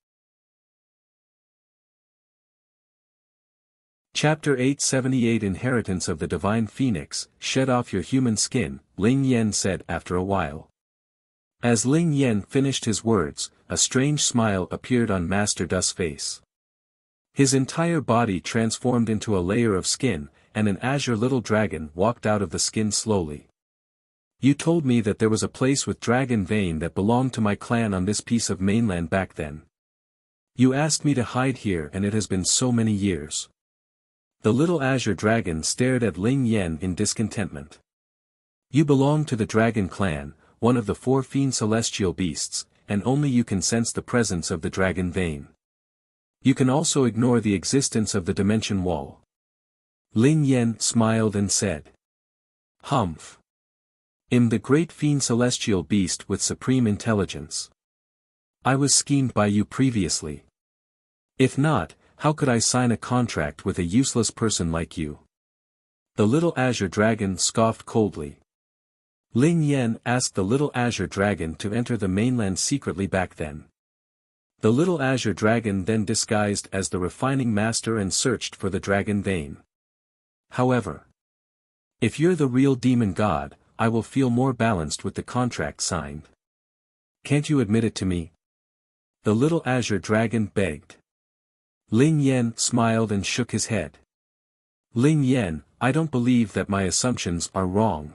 Speaker 1: Chapter 878 Inheritance of the Divine Phoenix, Shed off your human skin, Ling Yan said after a while. As Ling Yan finished his words, a strange smile appeared on Master Du's face. His entire body transformed into a layer of skin, and an azure little dragon walked out of the skin slowly. You told me that there was a place with dragon vein that belonged to my clan on this piece of mainland back then. You asked me to hide here and it has been so many years. The little azure dragon stared at Ling Yan in discontentment. You belong to the dragon clan, one of the 4 fiend celestial beasts, and only you can sense the presence of the dragon vein. You can also ignore the existence of the dimension wall. Ling Yan smiled and said. Humph. I'm the great fiend celestial beast with supreme intelligence. I was schemed by you previously. If not, how could I sign a contract with a useless person like you? The little azure dragon scoffed coldly. Ling Yan asked the little azure dragon to enter the mainland secretly back then. The little azure dragon then disguised as the refining master and searched for the dragon vein. However, if you're the real demon god, I will feel more balanced with the contract signed. Can't you admit it to me? The little azure dragon begged. Ling Yan smiled and shook his head. Ling Yan, I don't believe that my assumptions are wrong.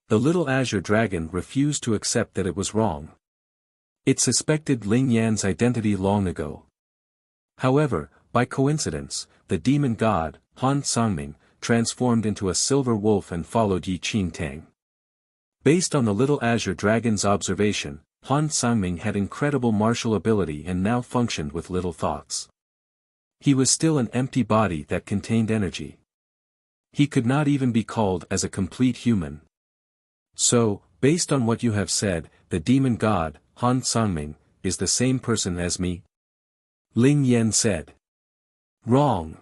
Speaker 1: The little azure dragon refused to accept that it was wrong. It suspected Ling Yan's identity long ago. However, by coincidence, the demon god, Han Sangming, transformed into a silver wolf and followed Yi Qingtang. Based on the little azure dragon's observation, Han Sangming had incredible martial ability and now functioned with little thoughts. He was still an empty body that contained energy. He could not even be called as a complete human. So, based on what you have said, the demon god, Han Sangming, is the same person as me? Ling Yan said. Wrong.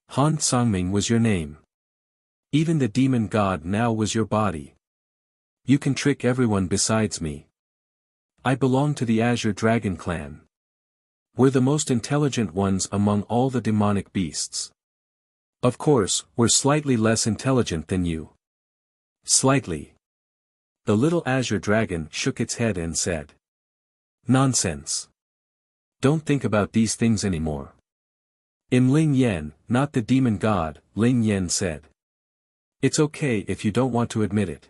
Speaker 1: Han Sangming was your name. Even the demon god now was your body. You can trick everyone besides me. I belong to the Azure Dragon clan. We're the most intelligent ones among all the demonic beasts. Of course, we're slightly less intelligent than you. Slightly. The little Azure Dragon shook its head and said. Nonsense. Don't think about these things anymore. I'm Ling Yan, not the demon god, Ling Yan said. It's okay if you don't want to admit it.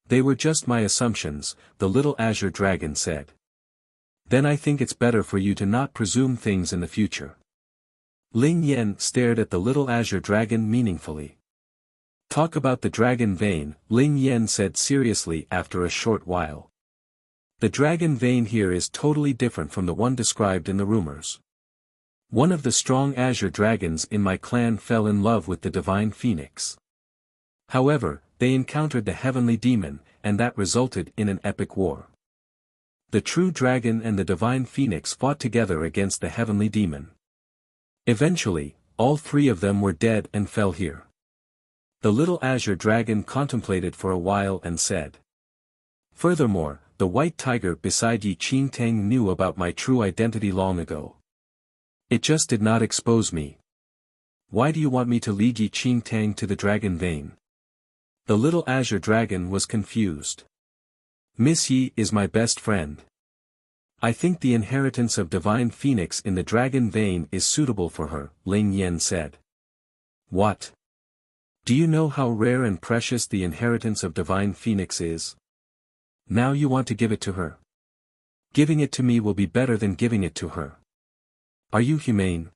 Speaker 1: They were just my assumptions, the little Azure Dragon said. Then I think it's better for you to not presume things in the future. Ling Yan stared at the little Azure Dragon meaningfully. Talk about the dragon vein, Ling Yan said seriously after a short while. The dragon vein here is totally different from the one described in the rumors. One of the strong Azure Dragons in my clan fell in love with the divine phoenix. However, they encountered the heavenly demon, and that resulted in an epic war. The true dragon and the divine phoenix fought together against the heavenly demon. Eventually, all three of them were dead and fell here. The little Azure Dragon contemplated for a while and said. Furthermore, the white tiger beside Yi Qingtang knew about my true identity long ago. It just did not expose me. Why do you want me to lead Yi Qingtang to the dragon vein? The little Azure Dragon was confused. Miss Yi is my best friend. I think the inheritance of divine phoenix in the dragon vein is suitable for her, Ling Yan said. What? Do you know how rare and precious the inheritance of divine phoenix is? Now you want to give it to her. Giving it to me will be better than giving it to her. Are you humane?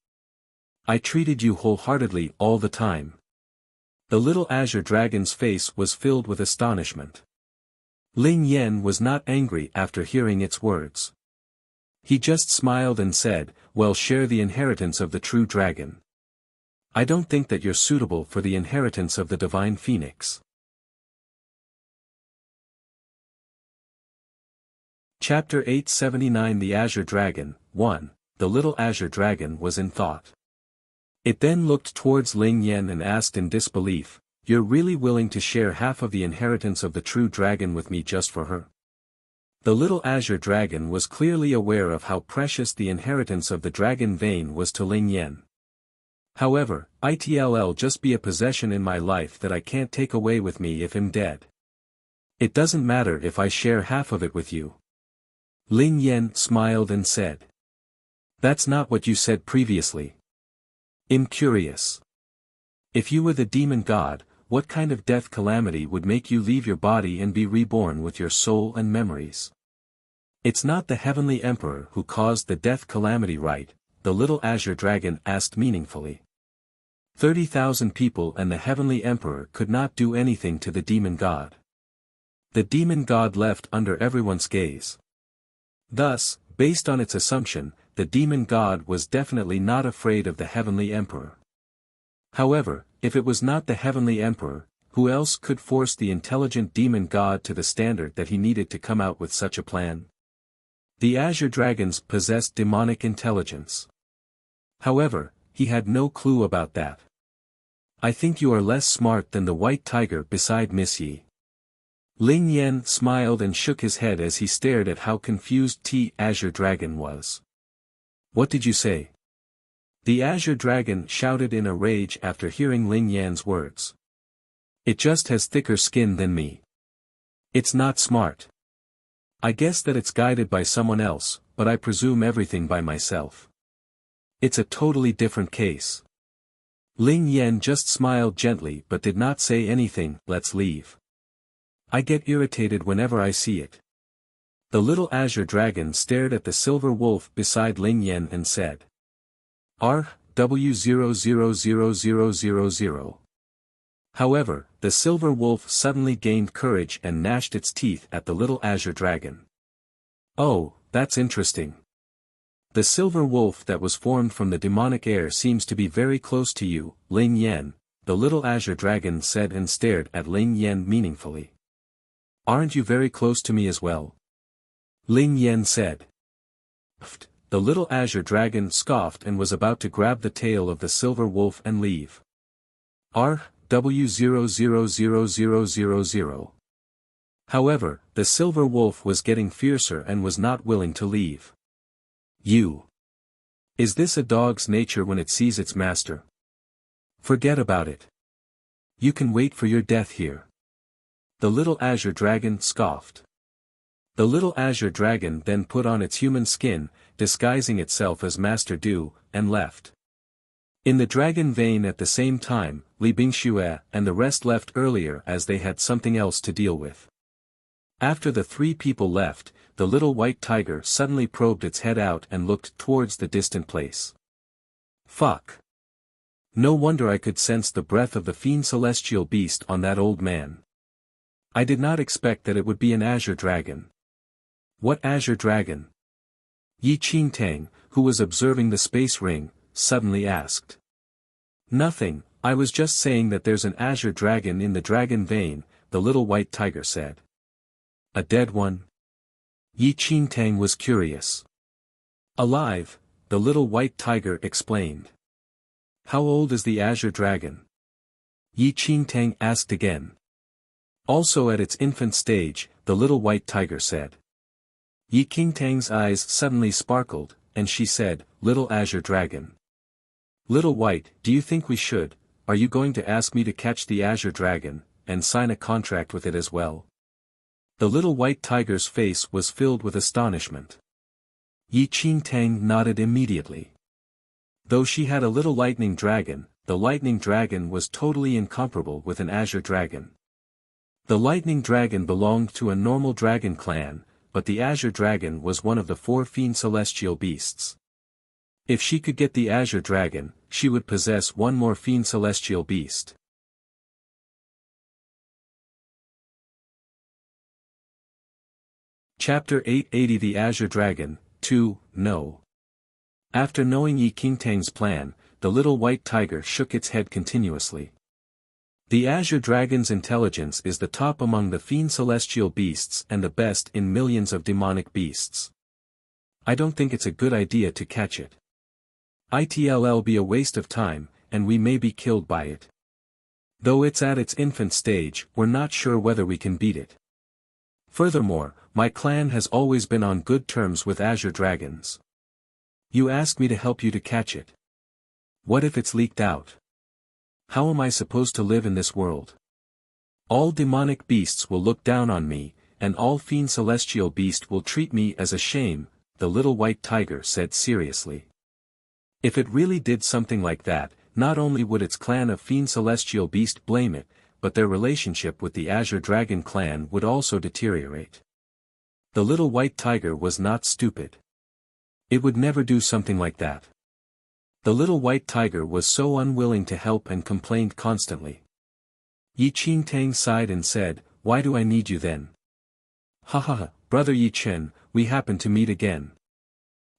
Speaker 1: I treated you wholeheartedly all the time. The little Azure Dragon's face was filled with astonishment. Ling Yan was not angry after hearing its words. He just smiled and said, well, share the inheritance of the true dragon. I don't think that you're suitable for the inheritance of the divine phoenix. Chapter 879 The Azure Dragon, 1. The little Azure Dragon was in thought. It then looked towards Ling Yan and asked in disbelief, you're really willing to share half of the inheritance of the true dragon with me just for her? The little Azure Dragon was clearly aware of how precious the inheritance of the dragon vein was to Ling Yan. However, it'll just be a possession in my life that I can't take away with me if I'm dead. It doesn't matter if I share half of it with you. Ling Yan smiled and said. That's not what you said previously. I'm curious. If you were the demon god, what kind of death calamity would make you leave your body and be reborn with your soul and memories? It's not the heavenly emperor who caused the death calamity, right? The little Azure Dragon asked meaningfully. 30,000 people and the heavenly emperor could not do anything to the demon god. The demon god left under everyone's gaze. Thus, based on its assumption, the demon god was definitely not afraid of the heavenly emperor. However, if it was not the heavenly emperor, who else could force the intelligent demon god to the standard that he needed to come out with such a plan? The Azure Dragons possessed demonic intelligence. However, he had no clue about that. I think you are less smart than the white tiger beside Miss Yi. Ling Yan smiled and shook his head as he stared at how confused the Azure Dragon was. What did you say? The Azure Dragon shouted in a rage after hearing Ling Yan's words. It just has thicker skin than me. It's not smart. I guess that it's guided by someone else, but I presume everything by myself. It's a totally different case. Ling Yan just smiled gently but did not say anything. Let's leave. I get irritated whenever I see it. The little Azure Dragon stared at the silver wolf beside Ling Yan and said. W000000. However, the silver wolf suddenly gained courage and gnashed its teeth at the little azure dragon. Oh, that's interesting. The silver wolf that was formed from the demonic air seems to be very close to you, Ling Yan, the little azure dragon said and stared at Ling Yan meaningfully. Aren't you very close to me as well? Ling Yan said. Pfft. The little azure dragon scoffed and was about to grab the tail of the silver wolf and leave. W000000. However, the silver wolf was getting fiercer and was not willing to leave. You. Is this a dog's nature when it sees its master? Forget about it. You can wait for your death here. The little azure dragon scoffed. The little azure dragon then put on its human skin, disguising itself as Master Du, and left. In the dragon vein at the same time, Li Bingxue and the rest left earlier as they had something else to deal with. After the three people left, the little white tiger suddenly probed its head out and looked towards the distant place. Fuck. No wonder I could sense the breath of the fiend celestial beast on that old man. I did not expect that it would be an azure dragon. What azure dragon? Yi Qingtang, who was observing the space ring, suddenly asked. Nothing, I was just saying that there's an azure dragon in the dragon vein, the little white tiger said. A dead one? Yi Qingtang was curious. Alive, the little white tiger explained. How old is the azure dragon? Yi Qingtang asked again. Also at its infant stage, the little white tiger said. Yi Qingtang's eyes suddenly sparkled, and she said, Little azure dragon. Little white, do you think we should, are you going to ask me to catch the azure dragon, and sign a contract with it as well? The little white tiger's face was filled with astonishment. Yi Qingtang nodded immediately. Though she had a little lightning dragon, the lightning dragon was totally incomparable with an azure dragon. The lightning dragon belonged to a normal dragon clan, but the azure dragon was one of the 4 fiend celestial beasts. If she could get the azure dragon, she would possess one more fiend celestial beast. Chapter 880 The Azure Dragon, 2, No. After knowing Yi Qingtang's plan, the little white tiger shook its head continuously. The azure dragon's intelligence is the top among the fiend celestial beasts and the best in millions of demonic beasts. I don't think it's a good idea to catch it. It'll be a waste of time, and we may be killed by it. Though it's at its infant stage, we're not sure whether we can beat it. Furthermore, my clan has always been on good terms with azure dragons. You asked me to help you to catch it. What if it's leaked out? How am I supposed to live in this world? All demonic beasts will look down on me, and all fiend celestial beast will treat me as a shame, the little white tiger said seriously. If it really did something like that, not only would its clan of fiend celestial beast blame it, but their relationship with the azure dragon clan would also deteriorate. The little white tiger was not stupid. It would never do something like that. The little white tiger was so unwilling to help and complained constantly. Yi Qingtang sighed and said, Why do I need you then? Ha ha ha, brother Yi Chen, we happen to meet again.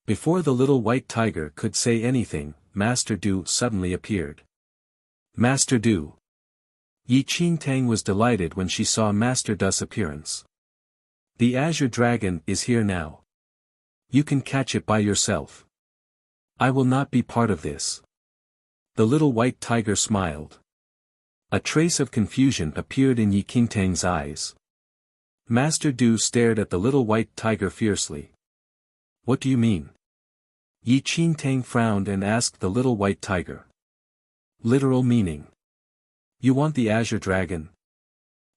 Speaker 1: Before the little white tiger could say anything, Master Du suddenly appeared. Master Du. Yi Qingtang was delighted when she saw Master Du's appearance. The azure dragon is here now. You can catch it by yourself. I will not be part of this. The little white tiger smiled. A trace of confusion appeared in Yi Qingtang's eyes. Master Du stared at the little white tiger fiercely. What do you mean? Yi Qingtang frowned and asked the little white tiger. Literal meaning. You want the azure dragon?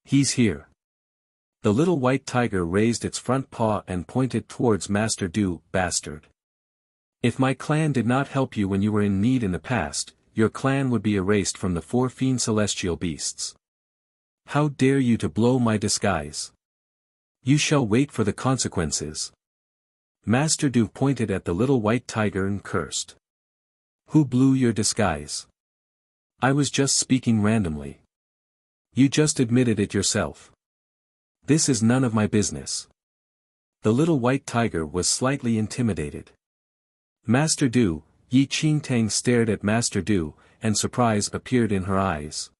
Speaker 1: He's here. The little white tiger raised its front paw and pointed towards Master Du, bastard. If my clan did not help you when you were in need in the past, your clan would be erased from the 4 fiend celestial beasts. How dare you to blow my disguise? You shall wait for the consequences. Master Du pointed at the little white tiger and cursed. Who blew your disguise? I was just speaking randomly. You just admitted it yourself. This is none of my business. The little white tiger was slightly intimidated. Master Du, Yi Qingtang stared at Master Du, and surprise appeared in her eyes.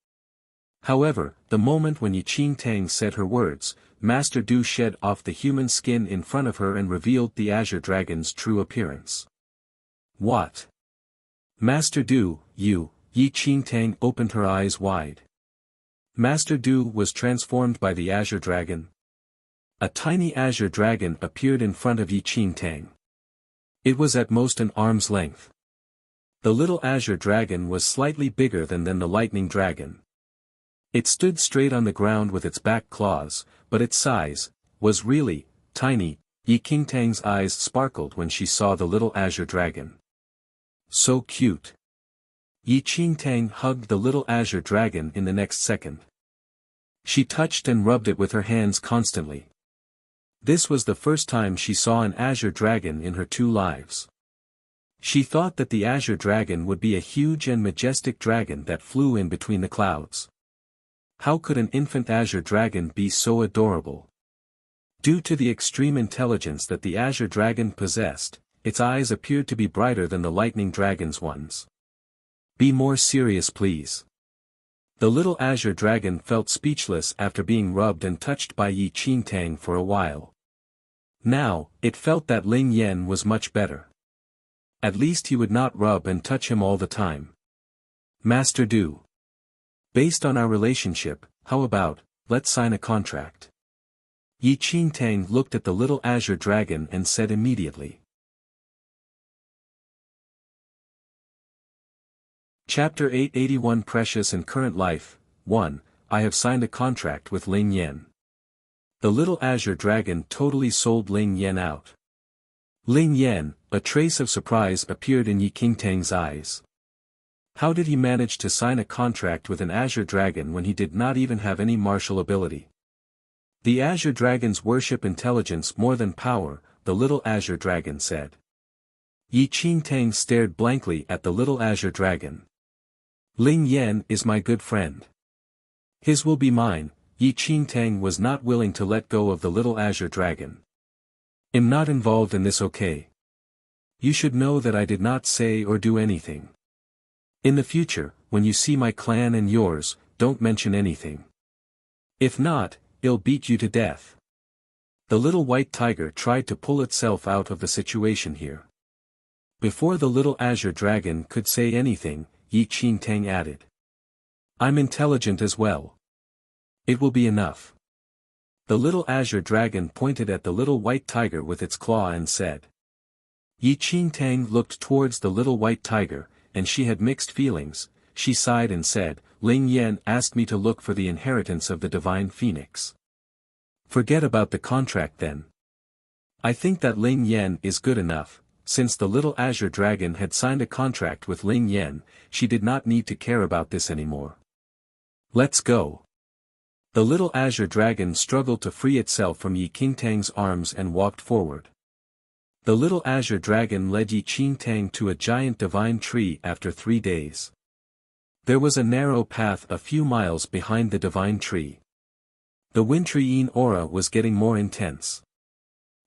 Speaker 1: However, the moment when Yi Qingtang said her words, Master Du shed off the human skin in front of her and revealed the Azure Dragon's true appearance. What? Master Du, you, Yi Qingtang opened her eyes wide. Master Du was transformed by the Azure Dragon. A tiny Azure Dragon appeared in front of Yi Qingtang. It was at most an arm's length. The little Azure Dragon was slightly bigger than the Lightning Dragon. It stood straight on the ground with its back claws, but its size was really tiny. Yi Qingtang's eyes sparkled when she saw the little Azure Dragon. So cute. Yi Qingtang hugged the little Azure Dragon in the next second. She touched and rubbed it with her hands constantly. This was the first time she saw an Azure Dragon in her 2 lives. She thought that the Azure Dragon would be a huge and majestic dragon that flew in between the clouds. How could an infant Azure Dragon be so adorable? Due to the extreme intelligence that the Azure Dragon possessed, its eyes appeared to be brighter than the Lightning Dragon's ones. Be more serious, please. The little Azure Dragon felt speechless after being rubbed and touched by Yi Qingtang for a while. Now, it felt that Ling Yan was much better. At least he would not rub and touch him all the time. Master Du. Based on our relationship, how about, let's sign a contract? Yi Qingtang looked at the little Azure Dragon and said immediately. Chapter 881 Precious and Current Life, 1, I have signed a contract with Ling Yan. The little Azure Dragon totally sold Ling Yan out. Ling Yan, a trace of surprise appeared in Yi Qingtang's eyes. How did he manage to sign a contract with an Azure Dragon when he did not even have any martial ability? The Azure Dragons worship intelligence more than power, the little Azure Dragon said. Yi Qingtang stared blankly at the little Azure Dragon. Ling Yan is my good friend. His will be mine. Yi Qingtang was not willing to let go of the little Azure Dragon. I'm not involved in this, okay? You should know that I did not say or do anything. In the future, when you see my clan and yours, don't mention anything. If not, I'll beat you to death. The little white tiger tried to pull itself out of the situation here. Before the little Azure Dragon could say anything, Yi Qingtang added. I'm intelligent as well. It will be enough. The little Azure Dragon pointed at the little white tiger with its claw and said. Yi Qingtang looked towards the little white tiger, and she had mixed feelings. She sighed and said, Ling Yan asked me to look for the inheritance of the divine phoenix. Forget about the contract then. I think that Ling Yan is good enough. Since the little Azure Dragon had signed a contract with Ling Yan, she did not need to care about this anymore. Let's go. The little Azure Dragon struggled to free itself from Yi Qingtang's arms and walked forward. The little Azure Dragon led Yi Qingtang to a giant divine tree after 3 days. There was a narrow path a few miles behind the divine tree. The Wintree aura was getting more intense.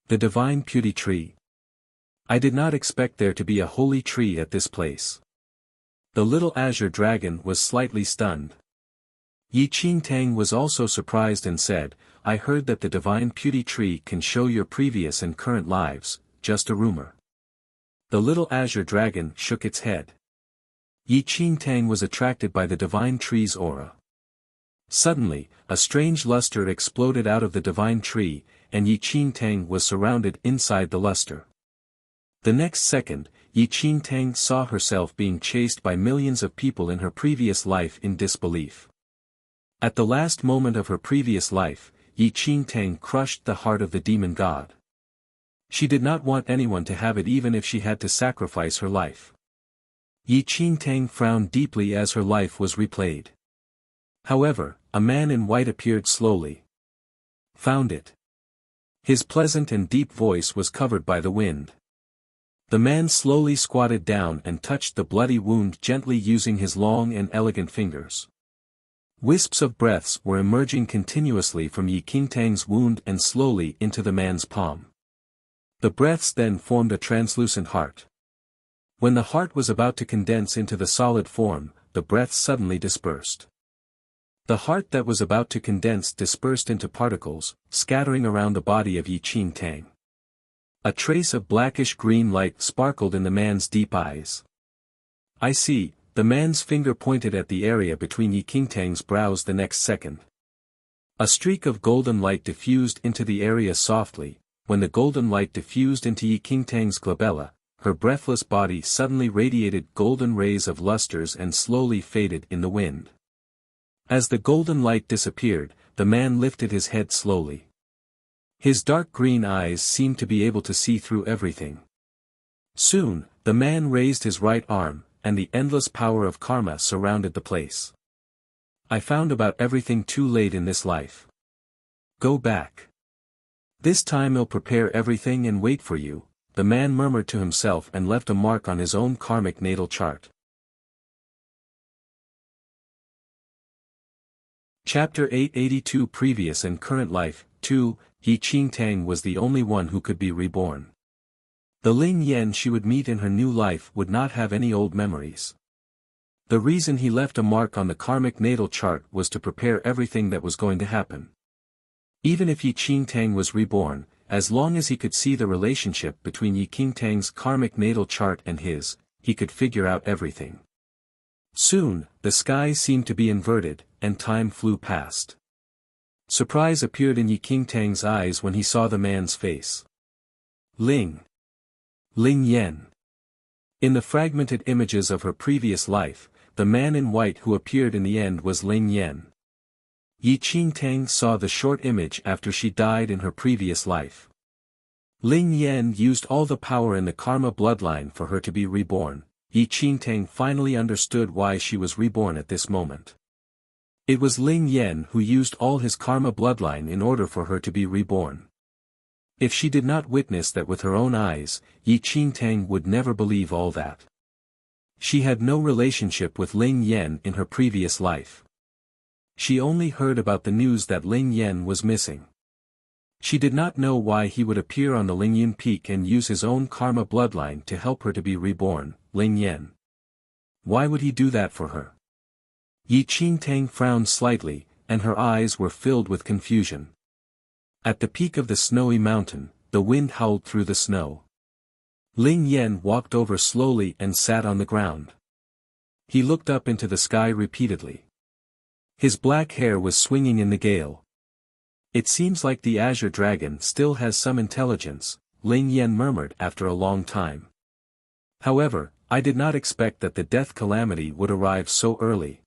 Speaker 1: The divine beauty tree. I did not expect there to be a holy tree at this place. The little Azure Dragon was slightly stunned. Yi Qingtang was also surprised and said, I heard that the divine beauty tree can show your previous and current lives, just a rumor. The little Azure Dragon shook its head. Yi Qingtang was attracted by the divine tree's aura. Suddenly, a strange luster exploded out of the divine tree, and Yi Qingtang was surrounded inside the luster. The next second, Yi Qingtang saw herself being chased by millions of people in her previous life in disbelief. At the last moment of her previous life, Yi Qingtang crushed the heart of the demon god. She did not want anyone to have it even if she had to sacrifice her life. Yi Qingtang frowned deeply as her life was replayed. However, a man in white appeared slowly. Found it. His pleasant and deep voice was covered by the wind. The man slowly squatted down and touched the bloody wound gently using his long and elegant fingers. Wisps of breaths were emerging continuously from Yi Qingtang's wound and slowly into the man's palm. The breaths then formed a translucent heart. When the heart was about to condense into the solid form, the breaths suddenly dispersed. The heart that was about to condense dispersed into particles, scattering around the body of Yi Qingtang. A trace of blackish-green light sparkled in the man's deep eyes. "I see," the man's finger pointed at the area between Yi Qingtang's brows the next second. A streak of golden light diffused into the area softly. When the golden light diffused into Yi Qingtang's glabella, her breathless body suddenly radiated golden rays of lusters and slowly faded in the wind. As the golden light disappeared, the man lifted his head slowly. His dark green eyes seemed to be able to see through everything. Soon, the man raised his right arm, and the endless power of karma surrounded the place. "I found about everything too late in this life. Go back. This time I'll prepare everything and wait for you," the man murmured to himself and left a mark on his own karmic natal chart. Chapter 882 Previous and Current Life 2. Yi Qingtang was the only one who could be reborn. The Ling Yan she would meet in her new life would not have any old memories. The reason he left a mark on the karmic natal chart was to prepare everything that was going to happen. Even if Yi Qingtang was reborn, as long as he could see the relationship between Yi Qingtang's karmic natal chart and his, he could figure out everything. Soon, the sky seemed to be inverted, and time flew past. Surprise appeared in Yi Qingtang's eyes when he saw the man's face. Ling Yan. In the fragmented images of her previous life, the man in white who appeared in the end was Ling Yan. Yi Qingtang saw the short image after she died in her previous life. Ling Yan used all the power in the karma bloodline for her to be reborn. Yi Qingtang finally understood why she was reborn at this moment. It was Ling Yan who used all his karma bloodline in order for her to be reborn. If she did not witness that with her own eyes, Yi Qingtang would never believe all that. She had no relationship with Ling Yan in her previous life. She only heard about the news that Ling Yan was missing. She did not know why he would appear on the Lingyun Peak and use his own karma bloodline to help her to be reborn, Ling Yan. Why would he do that for her? Yi Qingtang frowned slightly, and her eyes were filled with confusion. At the peak of the snowy mountain, the wind howled through the snow. Ling Yan walked over slowly and sat on the ground. He looked up into the sky repeatedly. His black hair was swinging in the gale. "It seems like the Azure Dragon still has some intelligence," Ling Yan murmured after a long time. "However, I did not expect that the death calamity would arrive so early.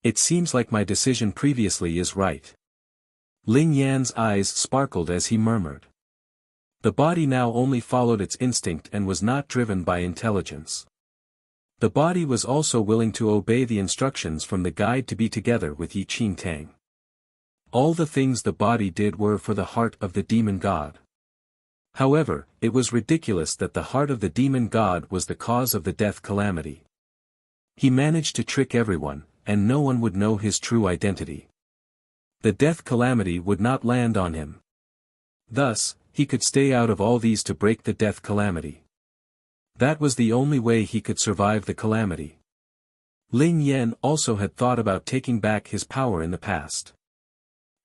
Speaker 1: It seems like my decision previously is right." Ling Yan's eyes sparkled as he murmured. The body now only followed its instinct and was not driven by intelligence. The body was also willing to obey the instructions from the guide to be together with Yi Qingtang. All the things the body did were for the heart of the demon god. However, it was ridiculous that the heart of the demon god was the cause of the death calamity. He managed to trick everyone, and no one would know his true identity. The death calamity would not land on him. Thus, he could stay out of all these to break the death calamity. That was the only way he could survive the calamity. Ling Yan also had thought about taking back his power in the past.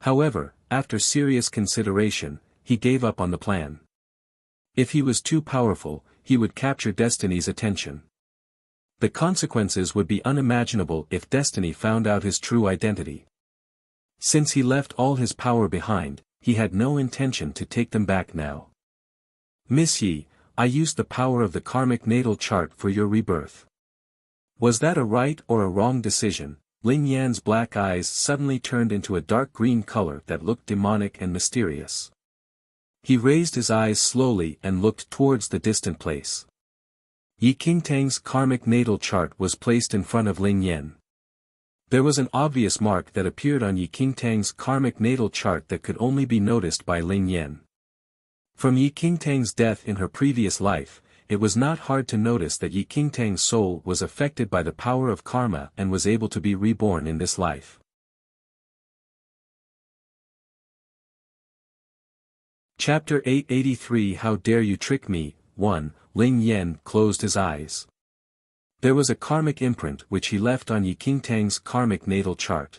Speaker 1: However, after serious consideration, he gave up on the plan. If he was too powerful, he would capture Destiny's attention. The consequences would be unimaginable if Destiny found out his true identity. Since he left all his power behind, he had no intention to take them back now. "Miss Yi, I used the power of the karmic natal chart for your rebirth. Was that a right or a wrong decision?" Ling Yan's black eyes suddenly turned into a dark green color that looked demonic and mysterious. He raised his eyes slowly and looked towards the distant place. Yi Qingtang's karmic natal chart was placed in front of Ling Yan. There was an obvious mark that appeared on Yi Qingtang's karmic natal chart that could only be noticed by Ling Yan. From Yi Qingtang's death in her previous life, it was not hard to notice that Yi Qingtang's soul was affected by the power of karma and was able to be reborn in this life. Chapter 883 How Dare You Trick Me? 1. Ling Yan closed his eyes. There was a karmic imprint which he left on Yi Qingtang's karmic natal chart.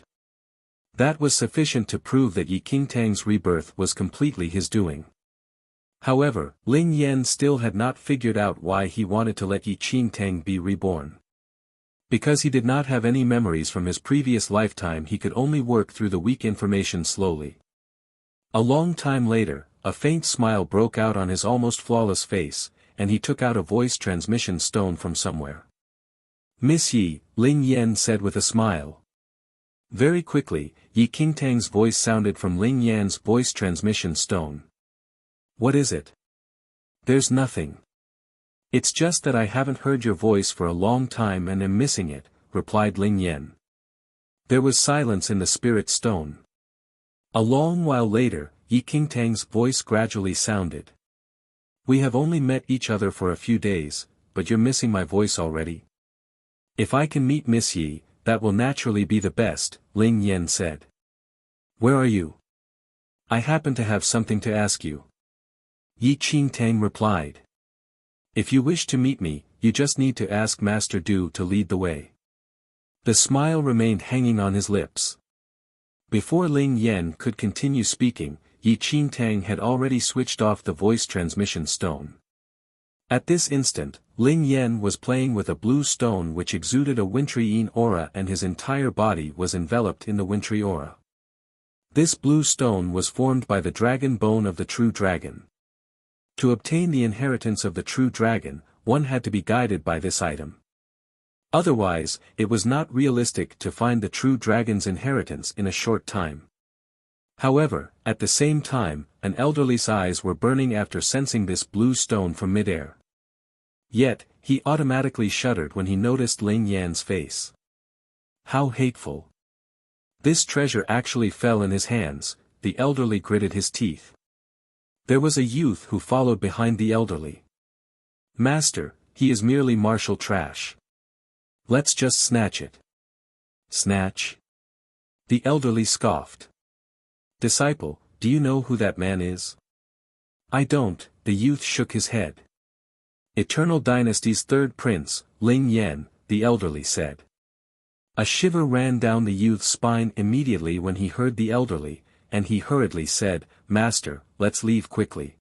Speaker 1: That was sufficient to prove that Yi Qingtang's rebirth was completely his doing. However, Ling Yan still had not figured out why he wanted to let Yi Qingtang be reborn. Because he did not have any memories from his previous lifetime, he could only work through the weak information slowly. A long time later, a faint smile broke out on his almost flawless face, and he took out a voice transmission stone from somewhere. "Miss Yi," Ling Yan said with a smile. Very quickly, Yi Qingtang's voice sounded from Ling Yan's voice transmission stone. "What is it?" "There's nothing. It's just that I haven't heard your voice for a long time and am missing it," replied Ling Yan. There was silence in the spirit stone. A long while later, Yi Qingtang's voice gradually sounded. "We have only met each other for a few days, but you're missing my voice already. If I can meet Miss Yi, that will naturally be the best," Ling Yan said. "Where are you?" "I happen to have something to ask you," Yi Qingtang replied. "If you wish to meet me, you just need to ask Master Du to lead the way." The smile remained hanging on his lips. Before Ling Yan could continue speaking, Yi Qingtang had already switched off the voice transmission stone. At this instant, Ling Yan was playing with a blue stone which exuded a wintry yin aura, and his entire body was enveloped in the wintry aura. This blue stone was formed by the dragon bone of the true dragon. To obtain the inheritance of the true dragon, one had to be guided by this item. Otherwise, it was not realistic to find the true dragon's inheritance in a short time. However, at the same time, an elderly's eyes were burning after sensing this blue stone from midair. Yet, he automatically shuddered when he noticed Ling Yan's face. How hateful! This treasure actually fell in his hands. The elderly gritted his teeth. There was a youth who followed behind the elderly. "Master, he is merely martial trash. Let's just snatch it." "Snatch?" The elderly scoffed. "Disciple, do you know who that man is?" "I don't," the youth shook his head. "Eternal Dynasty's third prince, Ling Yan," the elderly said. A shiver ran down the youth's spine immediately when he heard the elderly, and he hurriedly said, "Master, let's leave quickly.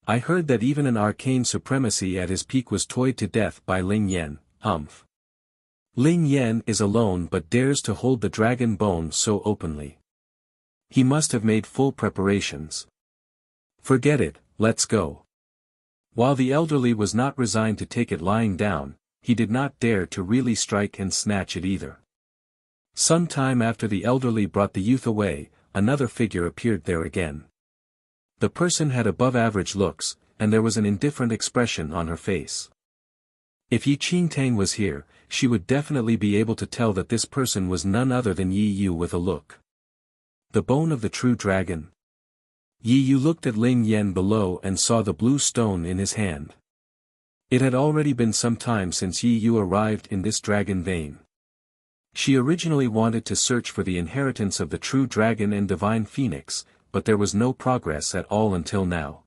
Speaker 1: I heard that even an arcane supremacy at his peak was toyed to death by Ling Yan." "Humph. Ling Yan is alone but dares to hold the dragon bone so openly. He must have made full preparations. Forget it, let's go." While the elderly was not resigned to take it lying down, he did not dare to really strike and snatch it either. Some time after the elderly brought the youth away, another figure appeared there again. The person had above-average looks, and there was an indifferent expression on her face. If Yi Qingtang was here, she would definitely be able to tell that this person was none other than Yi Yu with a look. The bone of the true dragon. Yi Yu looked at Ling Yan below and saw the blue stone in his hand. It had already been some time since Yi Yu arrived in this dragon vein. She originally wanted to search for the inheritance of the true dragon and divine phoenix, but there was no progress at all until now.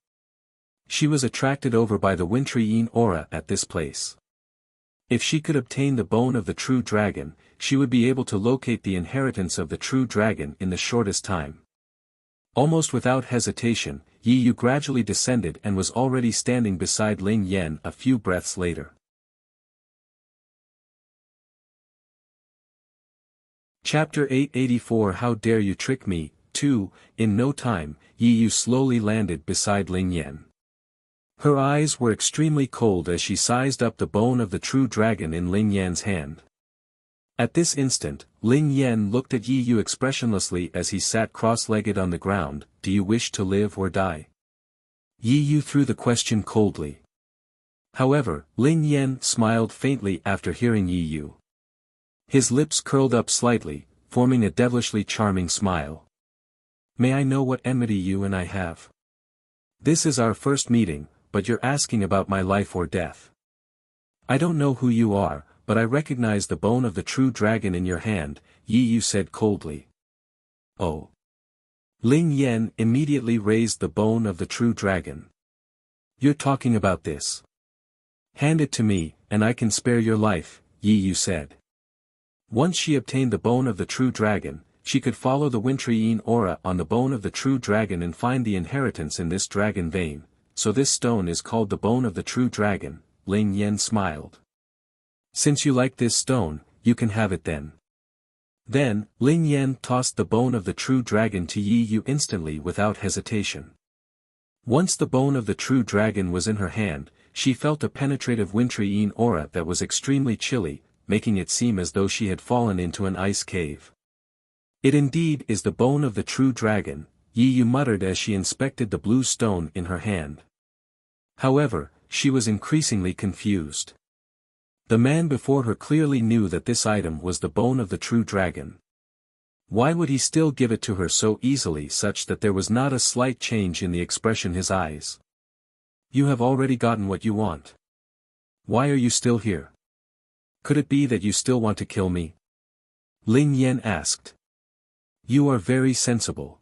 Speaker 1: She was attracted over by the wintry yin aura at this place. If she could obtain the bone of the true dragon, she would be able to locate the inheritance of the true dragon in the shortest time. Almost without hesitation, Yi Yu gradually descended and was already standing beside Ling Yan a few breaths later. Chapter 884 How Dare You Trick Me? 2. In no time, Yi Yu slowly landed beside Ling Yan. Her eyes were extremely cold as she sized up the bone of the true dragon in Ling Yan's hand. At this instant, Ling Yan looked at Yi Yu expressionlessly as he sat cross-legged on the ground. "Do you wish to live or die?" Yi Yu threw the question coldly. However, Ling Yan smiled faintly after hearing Yi Yu. His lips curled up slightly, forming a devilishly charming smile. "May I know what enmity you and I have? This is our first meeting, but you're asking about my life or death. I don't know who you are, but I recognize the bone of the true dragon in your hand, Yi Yu said coldly. Oh. Ling Yan immediately raised the bone of the true dragon. You're talking about this. Hand it to me, and I can spare your life, Yi Yu said. Once she obtained the bone of the true dragon, she could follow the wintry yin aura on the bone of the true dragon and find the inheritance in this dragon vein, so this stone is called the bone of the true dragon, Ling Yan smiled. Since you like this stone, you can have it then. Then, Ling Yan tossed the bone of the true dragon to Yi Yu instantly without hesitation. Once the bone of the true dragon was in her hand, she felt a penetrative wintry yin aura that was extremely chilly, making it seem as though she had fallen into an ice cave. It indeed is the bone of the true dragon, Yi Yu muttered as she inspected the blue stone in her hand. However, she was increasingly confused. The man before her clearly knew that this item was the bone of the true dragon. Why would he still give it to her so easily such that there was not a slight change in the expression in his eyes? You have already gotten what you want. Why are you still here? Could it be that you still want to kill me? Ling Yan asked. You are very sensible.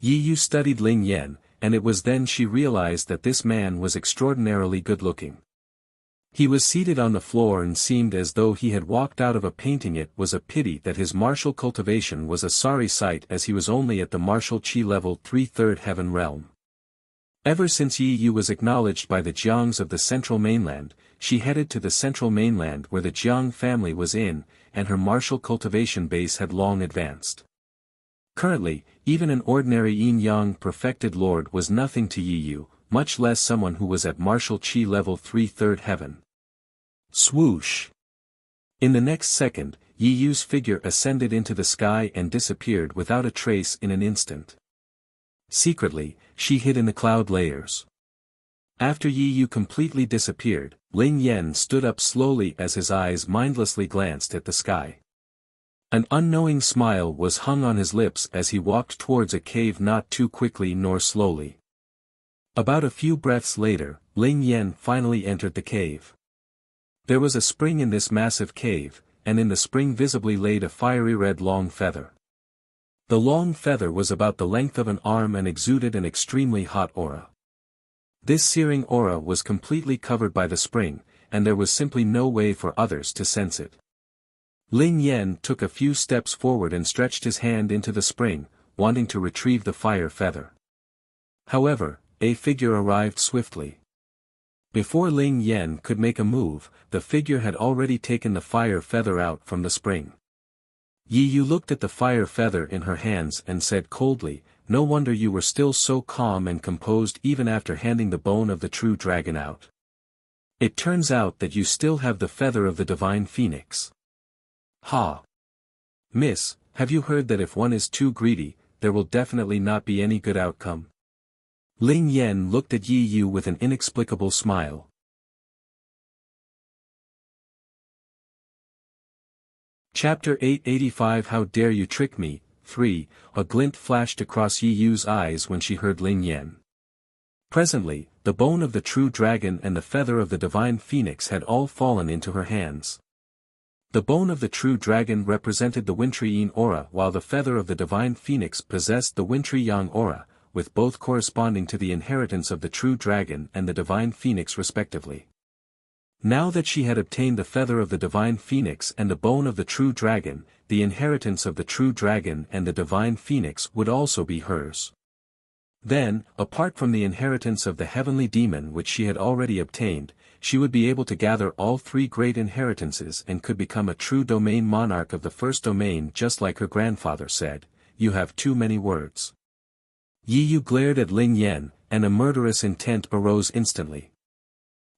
Speaker 1: Yi Yu studied Ling Yan, and it was then she realized that this man was extraordinarily good-looking. He was seated on the floor and seemed as though he had walked out of a painting. It was a pity that his martial cultivation was a sorry sight as he was only at the martial chi level 3/3 heaven realm. Ever since Yi Yu was acknowledged by the Jiangs of the central mainland, she headed to the central mainland where the Jiang family was in, and her martial cultivation base had long advanced. Currently, even an ordinary yin-yang perfected lord was nothing to Yi Yu, much less someone who was at martial chi level 3/3 heaven. Swoosh! In the next second, Yi Yu's figure ascended into the sky and disappeared without a trace in an instant. Secretly, she hid in the cloud layers. After Yi Yu completely disappeared, Ling Yan stood up slowly as his eyes mindlessly glanced at the sky. An unknowing smile was hung on his lips as he walked towards a cave, not too quickly nor slowly. About a few breaths later, Ling Yan finally entered the cave. There was a spring in this massive cave, and in the spring visibly laid a fiery red long feather. The long feather was about the length of an arm and exuded an extremely hot aura. This searing aura was completely covered by the spring, and there was simply no way for others to sense it. Ling Yan took a few steps forward and stretched his hand into the spring, wanting to retrieve the fire feather. However, a figure arrived swiftly. Before Ling Yan could make a move, the figure had already taken the fire feather out from the spring. Yi Yu looked at the fire feather in her hands and said coldly, "No wonder you were still so calm and composed even after handing the bone of the true dragon out. It turns out that you still have the feather of the divine phoenix." Ha! Miss, have you heard that if one is too greedy, there will definitely not be any good outcome? Ling Yan looked at Yi Yu with an inexplicable smile. Chapter 885 How Dare You Trick Me? 3. A glint flashed across Yi Yu's eyes when she heard Ling Yan. Presently, the bone of the true dragon and the feather of the divine phoenix had all fallen into her hands. The bone of the true dragon represented the wintry yin aura while the feather of the divine phoenix possessed the wintry yang aura, with both corresponding to the inheritance of the true dragon and the divine phoenix respectively. Now that she had obtained the feather of the divine phoenix and the bone of the true dragon, the inheritance of the true dragon and the divine phoenix would also be hers. Then, apart from the inheritance of the heavenly demon which she had already obtained, she would be able to gather all three great inheritances and could become a true domain monarch of the first domain, just like her grandfather said. "You have too many words." Yi Yu glared at Ling Yan, and a murderous intent arose instantly.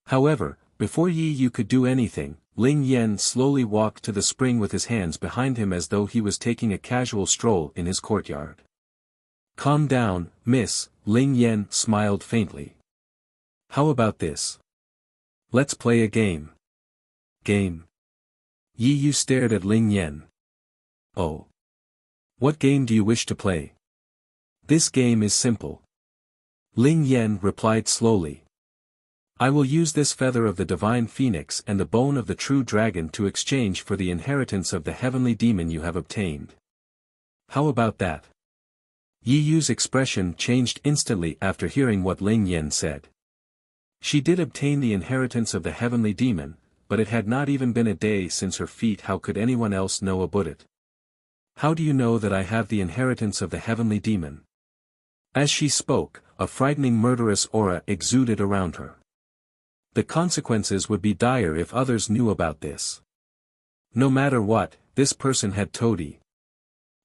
Speaker 1: However, before Yi Yu could do anything, Ling Yan slowly walked to the spring with his hands behind him as though he was taking a casual stroll in his courtyard. "Calm down, miss," Ling Yan smiled faintly. "How about this? Let's play a game." "Game?" Yi Yu stared at Ling Yan. "Oh. What game do you wish to play?" "This game is simple." Ling Yan replied slowly. I will use this feather of the divine phoenix and the bone of the true dragon to exchange for the inheritance of the heavenly demon you have obtained. How about that? Yi Yu's expression changed instantly after hearing what Ling Yan said. She did obtain the inheritance of the heavenly demon, but it had not even been a day since her feat. How could anyone else know about it? How do you know that I have the inheritance of the heavenly demon? As she spoke, a frightening murderous aura exuded around her. The consequences would be dire if others knew about this. No matter what, this person had toady.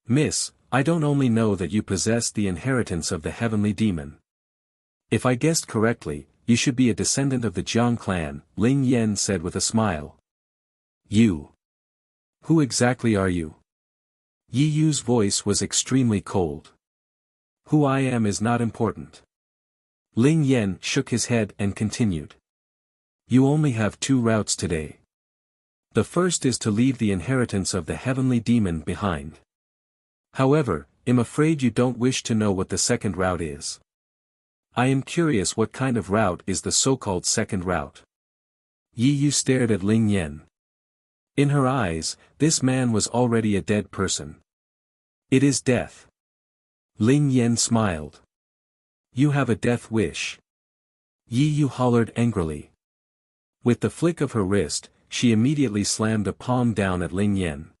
Speaker 1: Miss, I don't only know that you possess the inheritance of the heavenly demon. If I guessed correctly, you should be a descendant of the Jiang clan, Ling Yan said with a smile. You. Who exactly are you? Yi Yu's voice was extremely cold. Who I am is not important. Ling Yan shook his head and continued. You only have 2 routes today. The first is to leave the inheritance of the heavenly demon behind. However, I'm afraid you don't wish to know what the second route is. I am curious what kind of route is the so-called second route. Yi Yu stared at Ling Yan. In her eyes, this man was already a dead person. It is death. Ling Yan smiled. You have a death wish. Yi Yu hollered angrily. With the flick of her wrist, she immediately slammed a palm down at Ling Yan.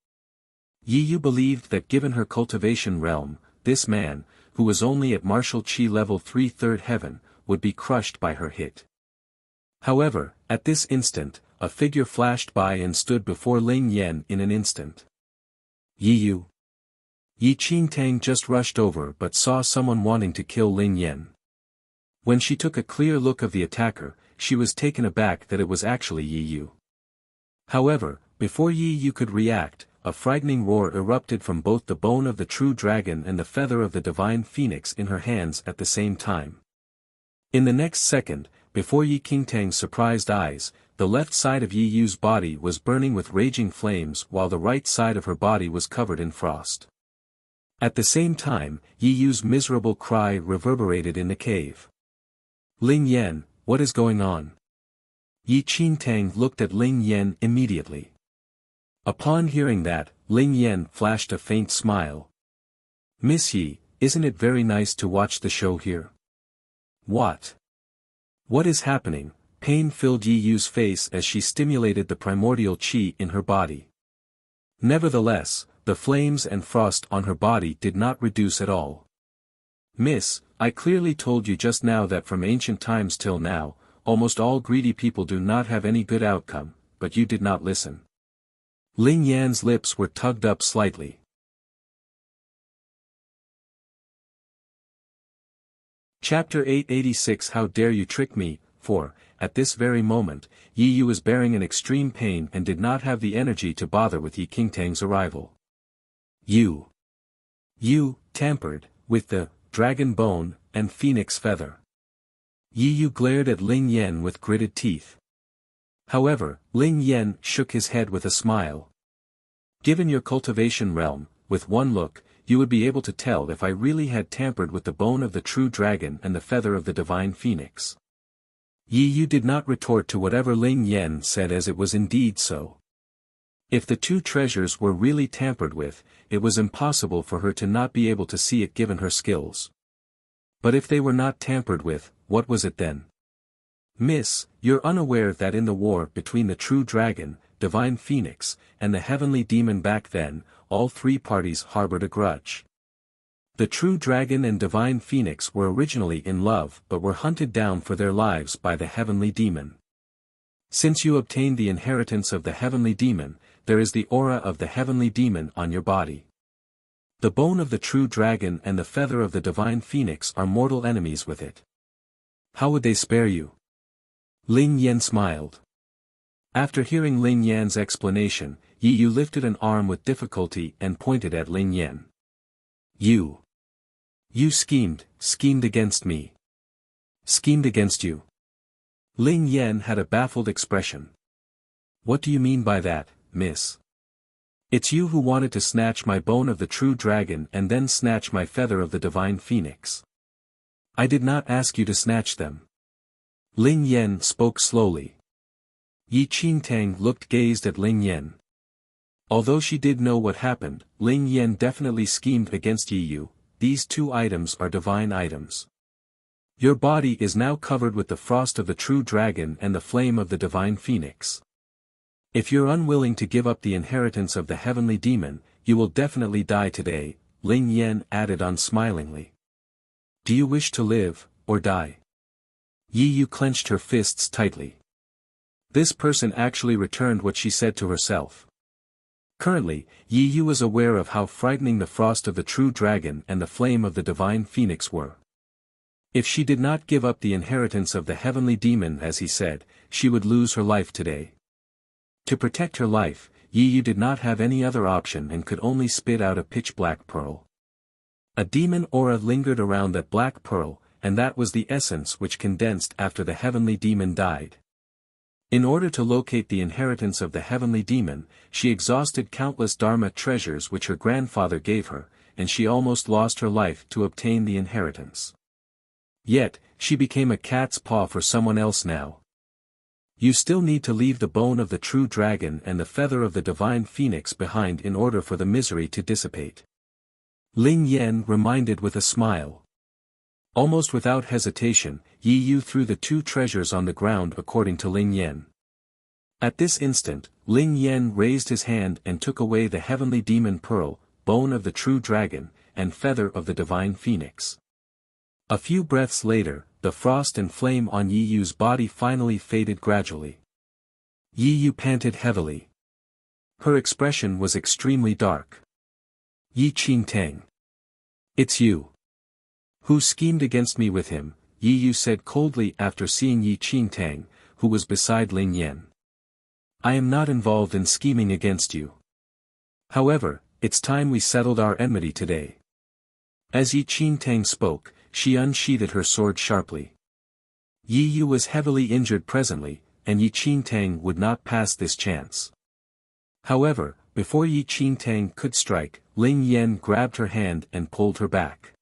Speaker 1: Yi Yu believed that given her cultivation realm, this man, who was only at martial chi level 3 3rd heaven, would be crushed by her hit. However, at this instant, a figure flashed by and stood before Ling Yan in an instant. Yi Yu. Yi Qingtang just rushed over but saw someone wanting to kill Ling Yan. When she took a clear look of the attacker, she was taken aback that it was actually Yi Yu. However, before Yi Yu could react, a frightening roar erupted from both the bone of the true dragon and the feather of the divine phoenix in her hands at the same time. In the next second, before Yi Qingtang's surprised eyes, the left side of Yi Yu's body was burning with raging flames while the right side of her body was covered in frost. At the same time, Yi Yu's miserable cry reverberated in the cave. Ling Yan, what is going on? Yi Qingtang looked at Ling Yan immediately. Upon hearing that, Ling Yan flashed a faint smile. Miss Yi, isn't it very nice to watch the show here? What? What is happening? Pain filled Yi Yu's face as she stimulated the primordial qi in her body. Nevertheless, the flames and frost on her body did not reduce at all. Miss, I clearly told you just now that from ancient times till now, almost all greedy people do not have any good outcome, but you did not listen. Ling Yan's lips were tugged up slightly. Chapter 886 How dare you trick me, for, at this very moment, Yi Yu was bearing an extreme pain and did not have the energy to bother with Yi Qingtang's arrival. You tampered with the dragon bone and phoenix feather. Yi Yu glared at Ling Yan with gritted teeth. However, Ling Yan shook his head with a smile. Given your cultivation realm, with one look, you would be able to tell if I really had tampered with the bone of the true dragon and the feather of the divine phoenix. Yi Yu did not retort to whatever Ling Yan said as it was indeed so. If the 2 treasures were really tampered with, it was impossible for her to not be able to see it given her skills. But if they were not tampered with, what was it then? Miss, you're unaware that in the war between the true dragon, divine phoenix, and the heavenly demon back then, all 3 parties harbored a grudge. The true dragon and divine phoenix were originally in love but were hunted down for their lives by the heavenly demon. Since you obtained the inheritance of the heavenly demon, there is the aura of the heavenly demon on your body. The bone of the true dragon and the feather of the divine phoenix are mortal enemies with it. How would they spare you? Ling Yan smiled. After hearing Ling Yan's explanation, Yi Yu lifted an arm with difficulty and pointed at Ling Yan. You schemed against me. Schemed against you. Ling Yan had a baffled expression. What do you mean by that, miss? It's you who wanted to snatch my bone of the true dragon and then snatch my feather of the divine phoenix. I did not ask you to snatch them. Ling Yan spoke slowly. Yi Qingtang looked gazed at Ling Yan. Although she did know what happened, Ling Yan definitely schemed against Yi Yu. These two items are divine items. Your body is now covered with the frost of the true dragon and the flame of the divine phoenix. If you're unwilling to give up the inheritance of the heavenly demon, you will definitely die today, Ling Yan added unsmilingly. Do you wish to live, or die? Yi Yu clenched her fists tightly. This person actually returned what she said to herself. Currently, Yi Yu was aware of how frightening the frost of the true dragon and the flame of the divine phoenix were. If she did not give up the inheritance of the heavenly demon as he said, she would lose her life today. To protect her life, Yi Yu did not have any other option and could only spit out a pitch-black pearl. A demon aura lingered around that black pearl, and that was the essence which condensed after the heavenly demon died. In order to locate the inheritance of the heavenly demon, she exhausted countless Dharma treasures which her grandfather gave her, and she almost lost her life to obtain the inheritance. Yet, she became a cat's paw for someone else now. You still need to leave the bone of the true dragon and the feather of the divine phoenix behind in order for the misery to dissipate. Ling Yan reminded with a smile. Almost without hesitation, Yi Yu threw the two treasures on the ground according to Ling Yan. At this instant, Ling Yan raised his hand and took away the heavenly demon pearl, bone of the true dragon, and feather of the divine phoenix. A few breaths later, the frost and flame on Yi Yu's body finally faded gradually. Yi Yu panted heavily. Her expression was extremely dark. Yi Qingtang. It's you. Who schemed against me with him, Yi Yu said coldly after seeing Yi Qingtang, who was beside Ling Yan. I am not involved in scheming against you. However, it's time we settled our enmity today. As Yi Qingtang spoke, she unsheathed her sword sharply. Yi Yu was heavily injured presently, and Yi Qingtang would not pass this chance. However, before Yi Qingtang could strike, Ling Yan grabbed her hand and pulled her back.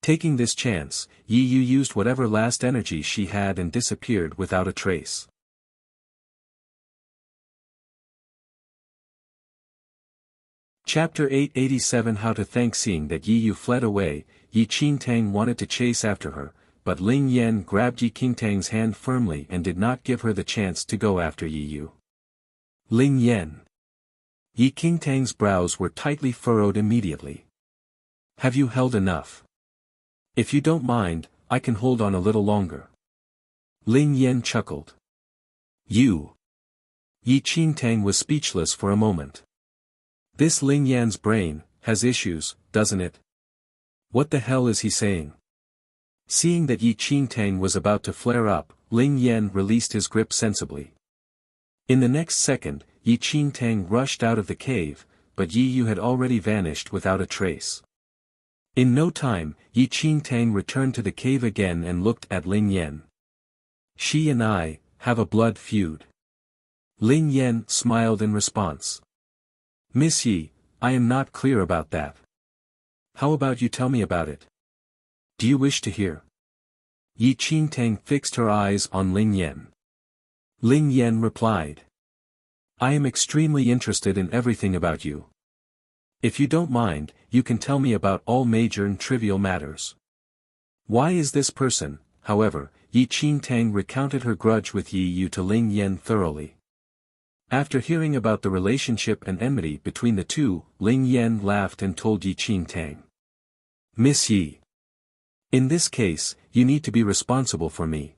Speaker 1: Taking this chance, Yi Yu used whatever last energy she had and disappeared without a trace. Chapter 887 How to thank. Seeing that Yi Yu fled away, Yi Qingtang wanted to chase after her, but Ling Yan grabbed Yi Qingtang's hand firmly and did not give her the chance to go after Yi Yu. Ling Yan. Yi Qingtang's brows were tightly furrowed immediately. Have you held enough? If you don't mind, I can hold on a little longer. Ling Yan chuckled. You. Yi Qingtang was speechless for a moment. This Ling Yan's brain has issues, doesn't it? What the hell is he saying? Seeing that Yi Qingtang was about to flare up, Ling Yan released his grip sensibly. In the next second, Yi Qingtang rushed out of the cave, but Yi Yu had already vanished without a trace. In no time, Yi Qingtang returned to the cave again and looked at Ling Yan. She and I have a blood feud. Ling Yan smiled in response. Miss Yi, I am not clear about that. How about you tell me about it? Do you wish to hear? Yi Qingtang fixed her eyes on Ling Yan. Ling Yan replied. I am extremely interested in everything about you. If you don't mind, you can tell me about all major and trivial matters. Why is this person, however? Yi Qingtang recounted her grudge with Yi Yu to Ling Yan thoroughly. After hearing about the relationship and enmity between the two, Ling Yan laughed and told Yi Qingtang. Miss Yi. In this case, you need to be responsible for me.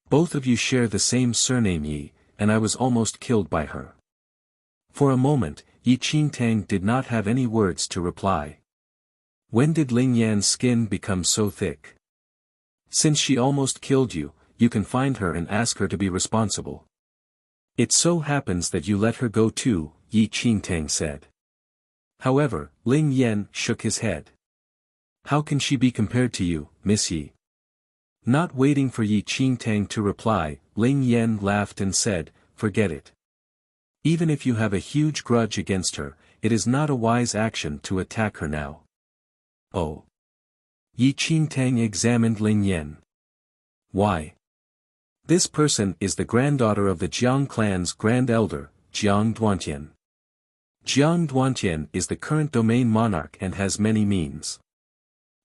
Speaker 1: Both of you share the same surname Yi, and I was almost killed by her. For a moment, Yi Qingtang did not have any words to reply. When did Ling Yan's skin become so thick? Since she almost killed you, you can find her and ask her to be responsible. It so happens that you let her go too, Yi Qingtang said. However, Ling Yan shook his head. How can she be compared to you, Miss Yi? Not waiting for Yi Qingtang to reply, Ling Yan laughed and said, forget it. Even if you have a huge grudge against her, it is not a wise action to attack her now. Oh. Yi Qingtang examined Ling Yan. Why? This person is the granddaughter of the Jiang clan's grand elder, Jiang Duantian. Jiang Duantian is the current domain monarch and has many means.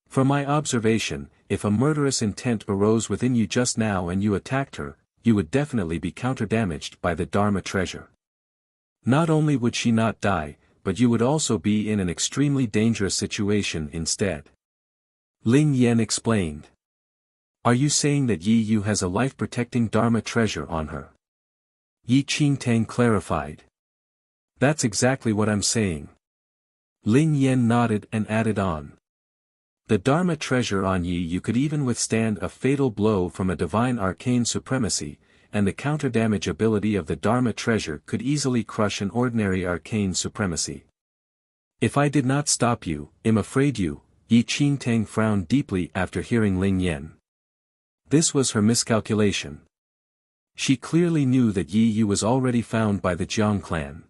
Speaker 1: From my observation, if a murderous intent arose within you just now and you attacked her, you would definitely be counter-damaged by the Dharma treasure. Not only would she not die, but you would also be in an extremely dangerous situation instead. Ling Yan explained. Are you saying that Yi Yu has a life-protecting Dharma treasure on her? Yi Qingtang clarified. That's exactly what I'm saying. Ling Yan nodded and added on. The Dharma treasure on Yi Yu could even withstand a fatal blow from a divine arcane supremacy, and the counter-damage ability of the Dharma treasure could easily crush an ordinary arcane supremacy. If I did not stop you, I'm afraid you, Yi Qingtang frowned deeply after hearing Ling Yan. This was her miscalculation. She clearly knew that Yi Yu was already found by the Jiang clan.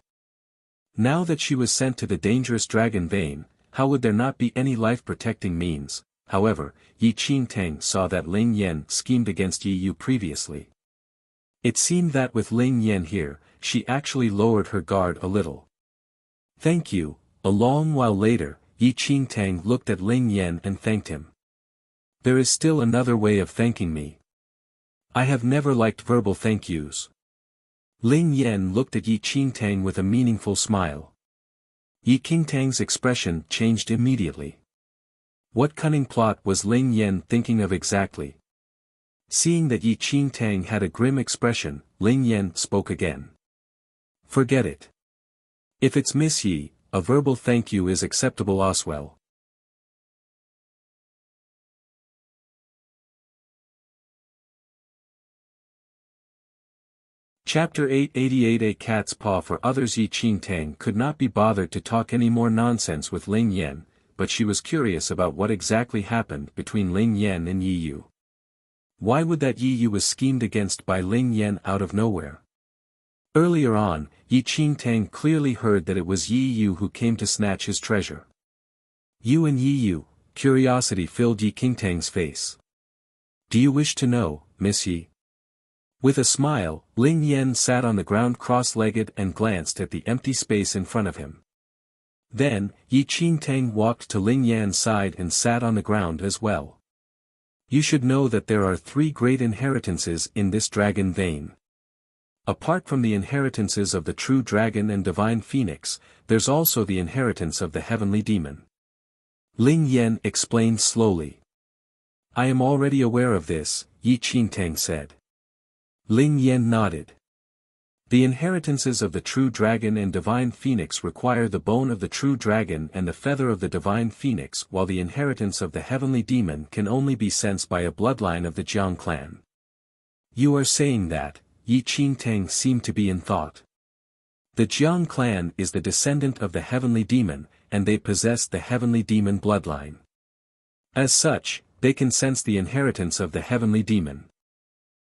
Speaker 1: Now that she was sent to the dangerous dragon vein, how would there not be any life-protecting means? However, Yi Qingtang saw that Ling Yan schemed against Yi Yu previously. It seemed that with Ling Yan here, she actually lowered her guard a little. Thank you. A long while later, Yi Qingtang looked at Ling Yan and thanked him. There is still another way of thanking me. I have never liked verbal thank yous. Ling Yan looked at Yi Qingtang with a meaningful smile. Yi Qingtang's expression changed immediately. What cunning plot was Ling Yan thinking of exactly? Seeing that Yi Qingtang had a grim expression, Ling Yan spoke again. Forget it. If it's Miss Yi, a verbal thank you is acceptable as well. Chapter 888 A Cat's Paw for Others. Yi Qingtang could not be bothered to talk any more nonsense with Ling Yan, but she was curious about what exactly happened between Ling Yan and Yi Yu. Why would that Yi Yu was schemed against by Ling Yan out of nowhere? Earlier on, Yi Qingtang clearly heard that it was Yi Yu who came to snatch his treasure. You and Yi Yu, curiosity filled Yi Qingtang's face. Do you wish to know, Miss Yi? With a smile, Ling Yan sat on the ground cross-legged and glanced at the empty space in front of him. Then, Yi Qingtang walked to Ling Yan's side and sat on the ground as well. You should know that there are 3 great inheritances in this dragon vein. Apart from the inheritances of the true dragon and divine phoenix, there's also the inheritance of the heavenly demon. Ling Yan explained slowly. I am already aware of this, Yi Qingtang said. Ling Yan nodded. The inheritances of the true dragon and divine phoenix require the bone of the true dragon and the feather of the divine phoenix, while the inheritance of the heavenly demon can only be sensed by a bloodline of the Jiang clan. You are saying that? Yi Qingtang seemed to be in thought. The Jiang clan is the descendant of the heavenly demon, and they possess the heavenly demon bloodline. As such, they can sense the inheritance of the heavenly demon.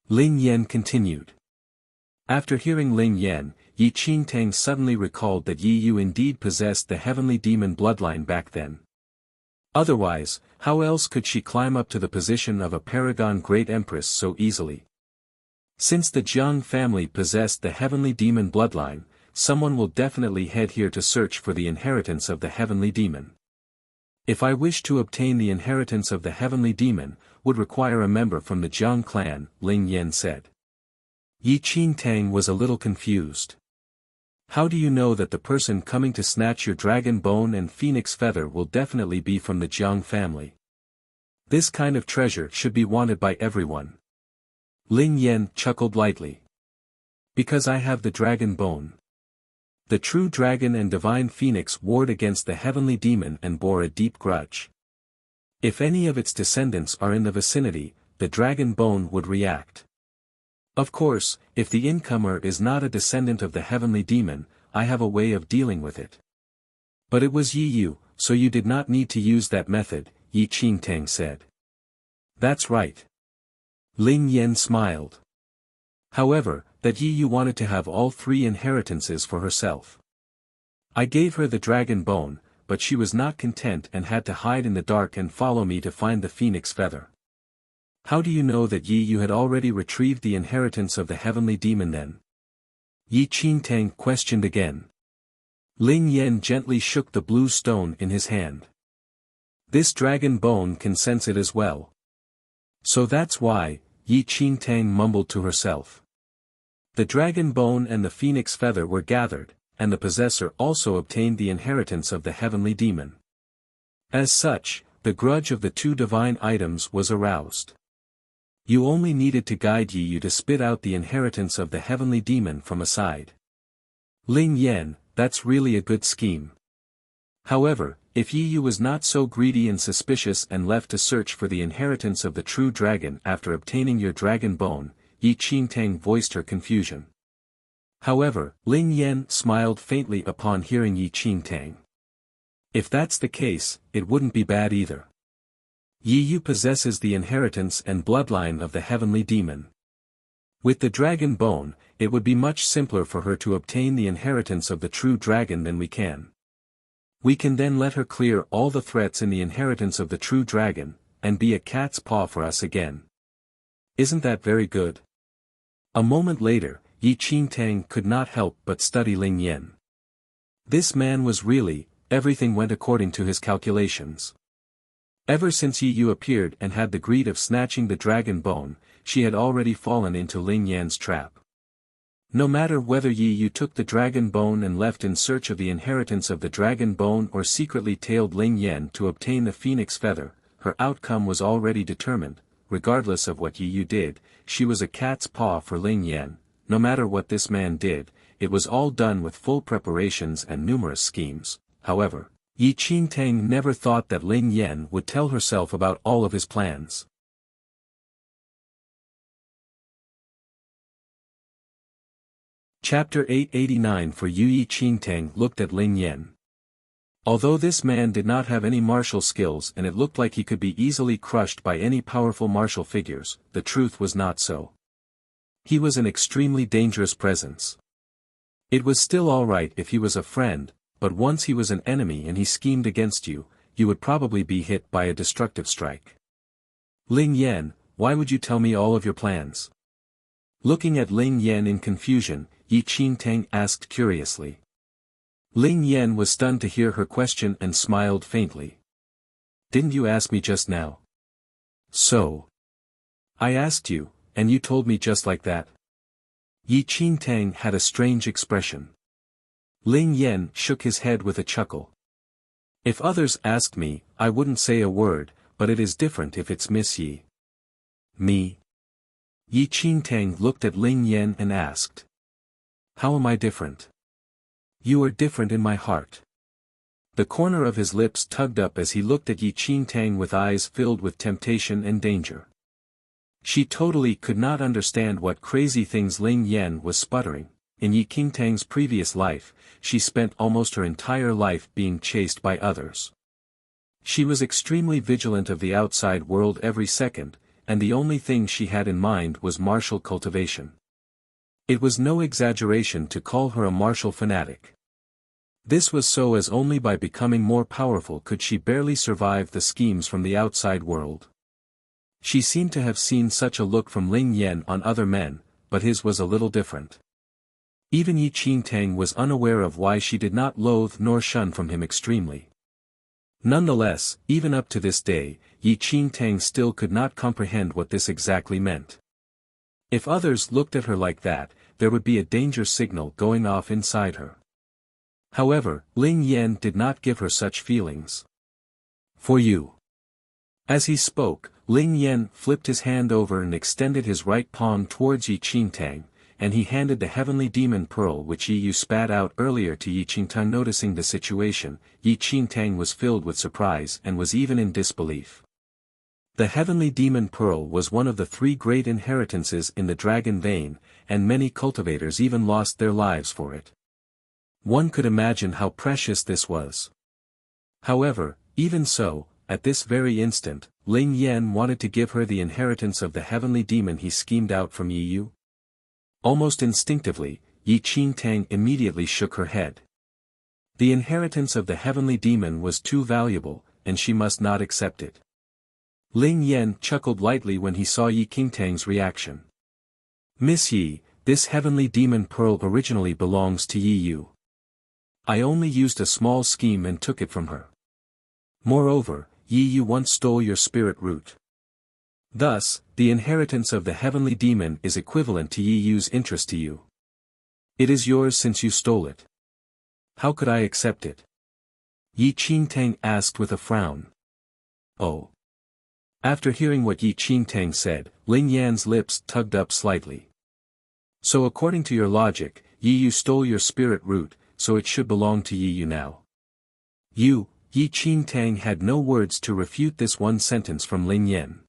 Speaker 1: Ling Yan continued. After hearing Ling Yan, Yi Qingtang suddenly recalled that Yi Yu indeed possessed the heavenly demon bloodline back then. Otherwise, how else could she climb up to the position of a paragon great empress so easily? Since the Jiang family possessed the heavenly demon bloodline, someone will definitely head here to search for the inheritance of the heavenly demon. If I wish to obtain the inheritance of the heavenly demon, would require a member from the Jiang clan, Ling Yan said. Yi Qingtang was a little confused. How do you know that the person coming to snatch your dragon bone and phoenix feather will definitely be from the Jiang family? This kind of treasure should be wanted by everyone. Ling Yan chuckled lightly. Because I have the dragon bone. The true dragon and divine phoenix warred against the heavenly demon and bore a deep grudge. If any of its descendants are in the vicinity, the dragon bone would react. Of course, if the incomer is not a descendant of the heavenly demon, I have a way of dealing with it. But it was Yi Yu, so you did not need to use that method, Yi Qingtang said. That's right. Ling Yan smiled. However, that Yi Yu wanted to have all 3 inheritances for herself. I gave her the dragon bone, but she was not content and had to hide in the dark and follow me to find the phoenix feather. How do you know that you had already retrieved the inheritance of the heavenly demon then? Yi Qingtang questioned again. Ling Yan gently shook the blue stone in his hand. This dragon bone can sense it as well. So that's why, Yi Qingtang mumbled to herself. The dragon bone and the phoenix feather were gathered, and the possessor also obtained the inheritance of the heavenly demon. As such, the grudge of the two divine items was aroused. You only needed to guide Yi Yu to spit out the inheritance of the heavenly demon from a side. Ling Yan, that's really a good scheme. However, if Yi Yu was not so greedy and suspicious and left to search for the inheritance of the true dragon after obtaining your dragon bone, Yi Qingtang voiced her confusion. However, Ling Yan smiled faintly upon hearing Yi Qingtang. If that's the case, it wouldn't be bad either. Yi Yu possesses the inheritance and bloodline of the heavenly demon. With the dragon bone, it would be much simpler for her to obtain the inheritance of the true dragon than we can. We can then let her clear all the threats in the inheritance of the true dragon, and be a cat's paw for us again. Isn't that very good? A moment later, Yi Qingtang could not help but study Ling Yan. This man was really, everything went according to his calculations. Ever since Yi Yu appeared and had the greed of snatching the dragon bone, she had already fallen into Ling Yan's trap. No matter whether Yi Yu took the dragon bone and left in search of the inheritance of the dragon bone or secretly tailed Ling Yan to obtain the phoenix feather, her outcome was already determined. Regardless of what Yi Yu did, she was a cat's paw for Ling Yan. No matter what this man did, it was all done with full preparations and numerous schemes. However, Yi Qingtang never thought that Ling Yan would tell herself about all of his plans. Chapter 889 For Yi Qingtang looked at Ling Yan. Although this man did not have any martial skills and it looked like he could be easily crushed by any powerful martial figures, the truth was not so. He was an extremely dangerous presence. It was still alright if he was a friend, but once he was an enemy and he schemed against you, you would probably be hit by a destructive strike. Ling Yan, why would you tell me all of your plans? Looking at Ling Yan in confusion, Yi Qingtang asked curiously. Ling Yan was stunned to hear her question and smiled faintly. Didn't you ask me just now? So. I asked you, and you told me just like that. Yi Qingtang had a strange expression. Ling Yan shook his head with a chuckle. If others asked me, I wouldn't say a word, but it is different if it's Miss Yi. Me? Yi Qingtang looked at Ling Yan and asked. How am I different? You are different in my heart. The corner of his lips tugged up as he looked at Yi Qingtang with eyes filled with temptation and danger. She totally could not understand what crazy things Ling Yan was sputtering. In Yi Qingtang's previous life, she spent almost her entire life being chased by others. She was extremely vigilant of the outside world every second, and the only thing she had in mind was martial cultivation. It was no exaggeration to call her a martial fanatic. This was so as only by becoming more powerful could she barely survive the schemes from the outside world. She seemed to have seen such a look from Ling Yan on other men, but his was a little different. Even Yi Qingtang was unaware of why she did not loathe nor shun from him extremely. Nonetheless, even up to this day, Yi Qingtang still could not comprehend what this exactly meant. If others looked at her like that, there would be a danger signal going off inside her. However, Ling Yan did not give her such feelings. For you. As he spoke, Ling Yan flipped his hand over and extended his right palm towards Yi Qingtang, and he handed the heavenly demon pearl which Yi Yu spat out earlier to Yi Qingtang. Noticing the situation, Yi Qingtang was filled with surprise and was even in disbelief. The heavenly demon pearl was one of the 3 great inheritances in the dragon vein, and many cultivators even lost their lives for it. One could imagine how precious this was. However, even so, at this very instant, Ling Yan wanted to give her the inheritance of the heavenly demon he schemed out from Yi Yu. Almost instinctively, Yi Qingtang immediately shook her head. The inheritance of the heavenly demon was too valuable, and she must not accept it. Ling Yan chuckled lightly when he saw Yi Qingtang's reaction. Miss Yi, this heavenly demon pearl originally belongs to Yi Yu. I only used a small scheme and took it from her. Moreover, Yi Yu once stole your spirit root. Thus, the inheritance of the heavenly demon is equivalent to Yi Yu's interest to you. It is yours since you stole it. How could I accept it? Yi Qingtang asked with a frown. Oh. After hearing what Yi Qingtang said, Ling Yan's lips tugged up slightly. So according to your logic, Yi Yu stole your spirit root, so it should belong to Yi Yu now. Yi Qingtang had no words to refute this one sentence from Ling Yan.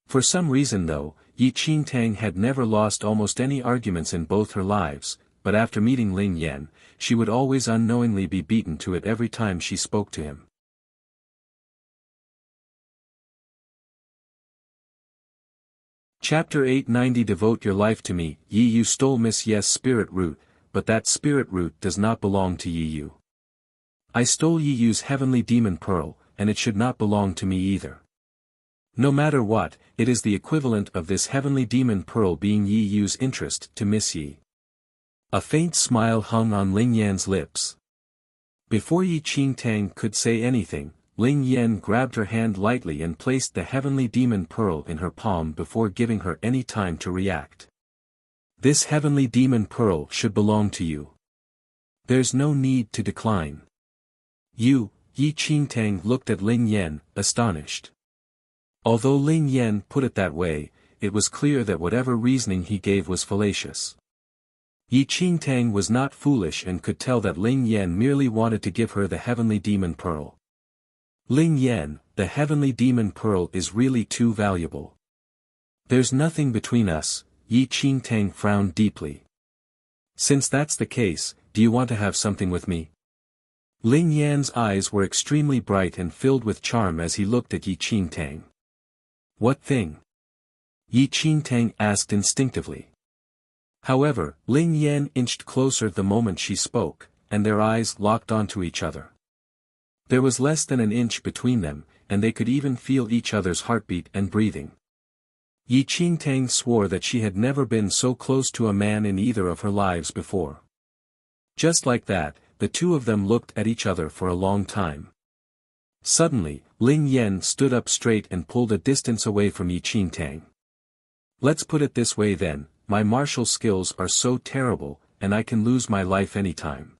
Speaker 1: For some reason though, Yi Qingtang had never lost almost any arguments in both her lives, but after meeting Ling Yan, she would always unknowingly be beaten to it every time she spoke to him. Chapter 890 Devote your life to me. Yi Yu stole Miss Ye's spirit root, but that spirit root does not belong to Yi Yu. I stole Yi Yu's heavenly demon pearl, and it should not belong to me either. No matter what, it is the equivalent of this heavenly demon pearl being Yi Yu's interest to Miss Yi. A faint smile hung on Ling Yan's lips. Before Yi Qingtang could say anything, Ling Yan grabbed her hand lightly and placed the heavenly demon pearl in her palm before giving her any time to react. This heavenly demon pearl should belong to you. There's no need to decline. Yi Qingtang looked at Ling Yan, astonished. Although Ling Yan put it that way, it was clear that whatever reasoning he gave was fallacious. Yi Qingtang was not foolish and could tell that Ling Yan merely wanted to give her the heavenly demon pearl. Ling Yan, the heavenly demon pearl is really too valuable. There's nothing between us, Yi Qingtang frowned deeply. Since that's the case, do you want to have something with me? Ling Yan's eyes were extremely bright and filled with charm as he looked at Yi Qingtang. What thing? Yi Qingtang asked instinctively. However, Ling Yan inched closer the moment she spoke, and their eyes locked onto each other. There was less than an inch between them, and they could even feel each other's heartbeat and breathing. Yi Qingtang swore that she had never been so close to a man in either of her lives before. Just like that, the two of them looked at each other for a long time. Suddenly, Ling Yan stood up straight and pulled a distance away from Yi Qingtang. Let's put it this way then, my martial skills are so terrible, and I can lose my life anytime.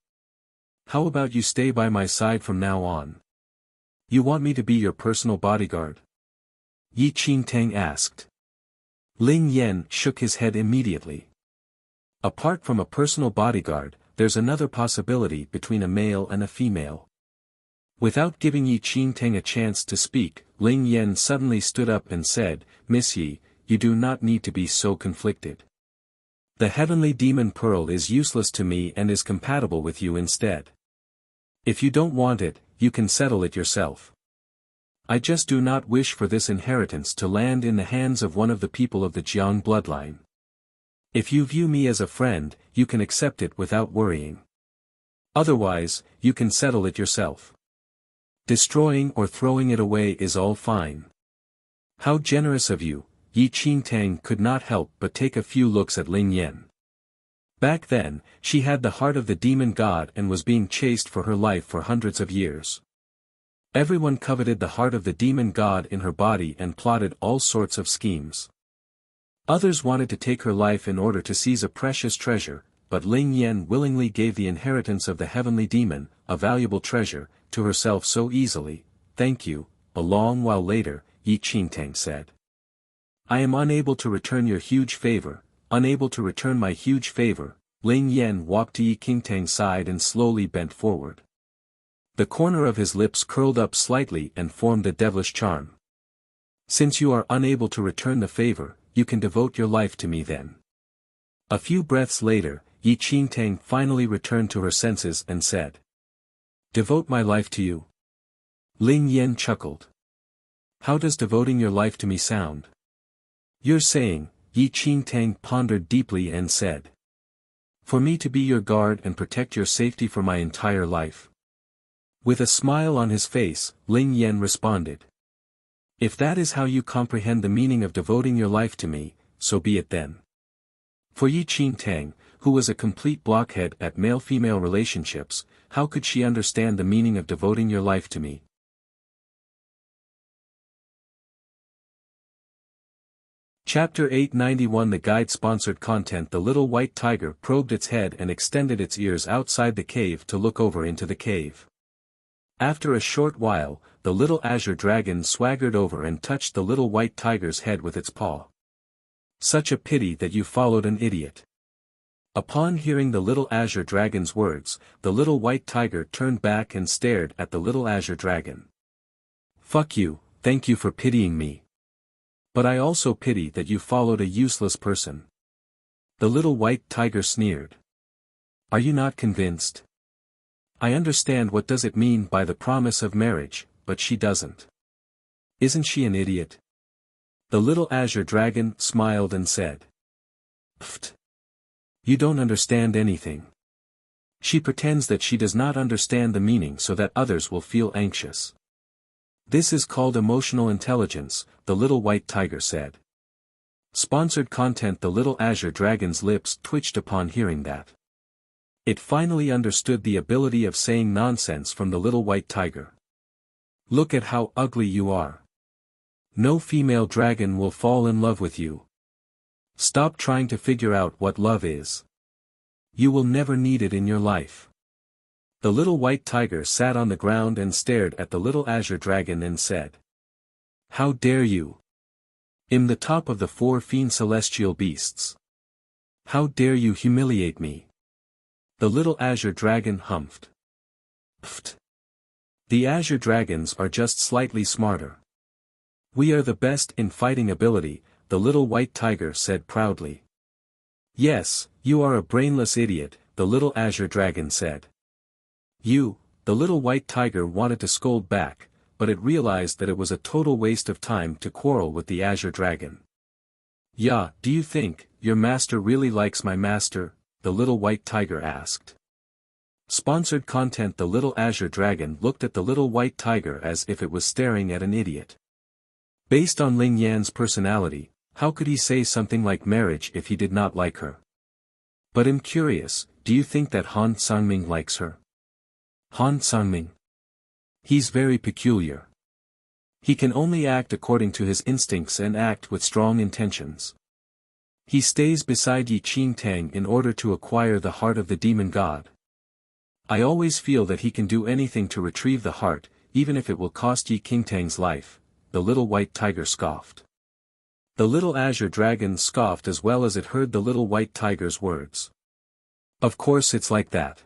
Speaker 1: How about you stay by my side from now on? You want me to be your personal bodyguard? Yi Qingtang asked. Ling Yan shook his head immediately. Apart from a personal bodyguard, there's another possibility between a male and a female. Without giving Yi Qingtang a chance to speak, Ling Yan suddenly stood up and said, Miss Yi, you do not need to be so conflicted. The heavenly demon pearl is useless to me and is compatible with you instead. If you don't want it, you can settle it yourself. I just do not wish for this inheritance to land in the hands of one of the people of the Jiang bloodline. If you view me as a friend, you can accept it without worrying. Otherwise, you can settle it yourself. Destroying or throwing it away is all fine. How generous of you. Yi Qingtang could not help but take a few looks at Ling Yan. Back then, she had the heart of the demon god and was being chased for her life for hundreds of years. Everyone coveted the heart of the demon god in her body and plotted all sorts of schemes. Others wanted to take her life in order to seize a precious treasure, but Ling Yan willingly gave the inheritance of the heavenly demon, a valuable treasure, to herself so easily. Thank you. A long while later, Yi Qingtang said. I am unable to return your huge favor, unable to return my huge favor. Ling Yan walked to Yi Qingtang's side and slowly bent forward. The corner of his lips curled up slightly and formed a devilish charm. Since you are unable to return the favor, you can devote your life to me then. A few breaths later, Yi Qingtang finally returned to her senses and said. Devote my life to you? Ling Yan chuckled. How does devoting your life to me sound? You're saying, Yi Qingtang pondered deeply and said. For me to be your guard and protect your safety for my entire life. With a smile on his face, Ling Yan responded. If that is how you comprehend the meaning of devoting your life to me, so be it then. For Yi Qingtang, who was a complete blockhead at male-female relationships, how could she understand the meaning of devoting your life to me? Chapter 891 The guide-sponsored content The little white tiger probed its head and extended its ears outside the cave to look over into the cave. After a short while, the little azure dragon swaggered over and touched the little white tiger's head with its paw. Such a pity that you followed an idiot. Upon hearing the little azure dragon's words, the little white tiger turned back and stared at the little azure dragon. Fuck you, thank you for pitying me. But I also pity that you followed a useless person. The little white tiger sneered. Are you not convinced? I understand what does it mean by the promise of marriage, but she doesn't. Isn't she an idiot? The little azure dragon smiled and said. Pfft. You don't understand anything. She pretends that she does not understand the meaning so that others will feel anxious. This is called emotional intelligence, the little white tiger said. Sponsored content The little azure dragon's lips twitched upon hearing that. It finally understood the ability of saying nonsense from the little white tiger. Look at how ugly you are. No female dragon will fall in love with you. Stop trying to figure out what love is. You will never need it in your life. The little white tiger sat on the ground and stared at the little azure dragon and said. How dare you? I'm the top of the 4 fiend celestial beasts. How dare you humiliate me? The little azure dragon humphed. Pfft. The azure dragons are just slightly smarter. We are the best in fighting ability, the little white tiger said proudly. Yes, you are a brainless idiot, the little azure dragon said. You, the little white tiger wanted to scold back, but it realized that it was a total waste of time to quarrel with the azure dragon. Yeah, do you think, your master really likes my master? The little white tiger asked. Sponsored content The little azure dragon looked at the little white tiger as if it was staring at an idiot. Based on Ling Yan's personality, how could he say something like marriage if he did not like her? But I'm curious, do you think that Han Sangming likes her? Han Sangming? He's very peculiar. He can only act according to his instincts and act with strong intentions. He stays beside Yi Qingtang in order to acquire the heart of the demon god. I always feel that he can do anything to retrieve the heart, even if it will cost Yi Qingtang's life, the little white tiger scoffed. The little azure dragon scoffed as well as it heard the little white tiger's words. Of course it's like that.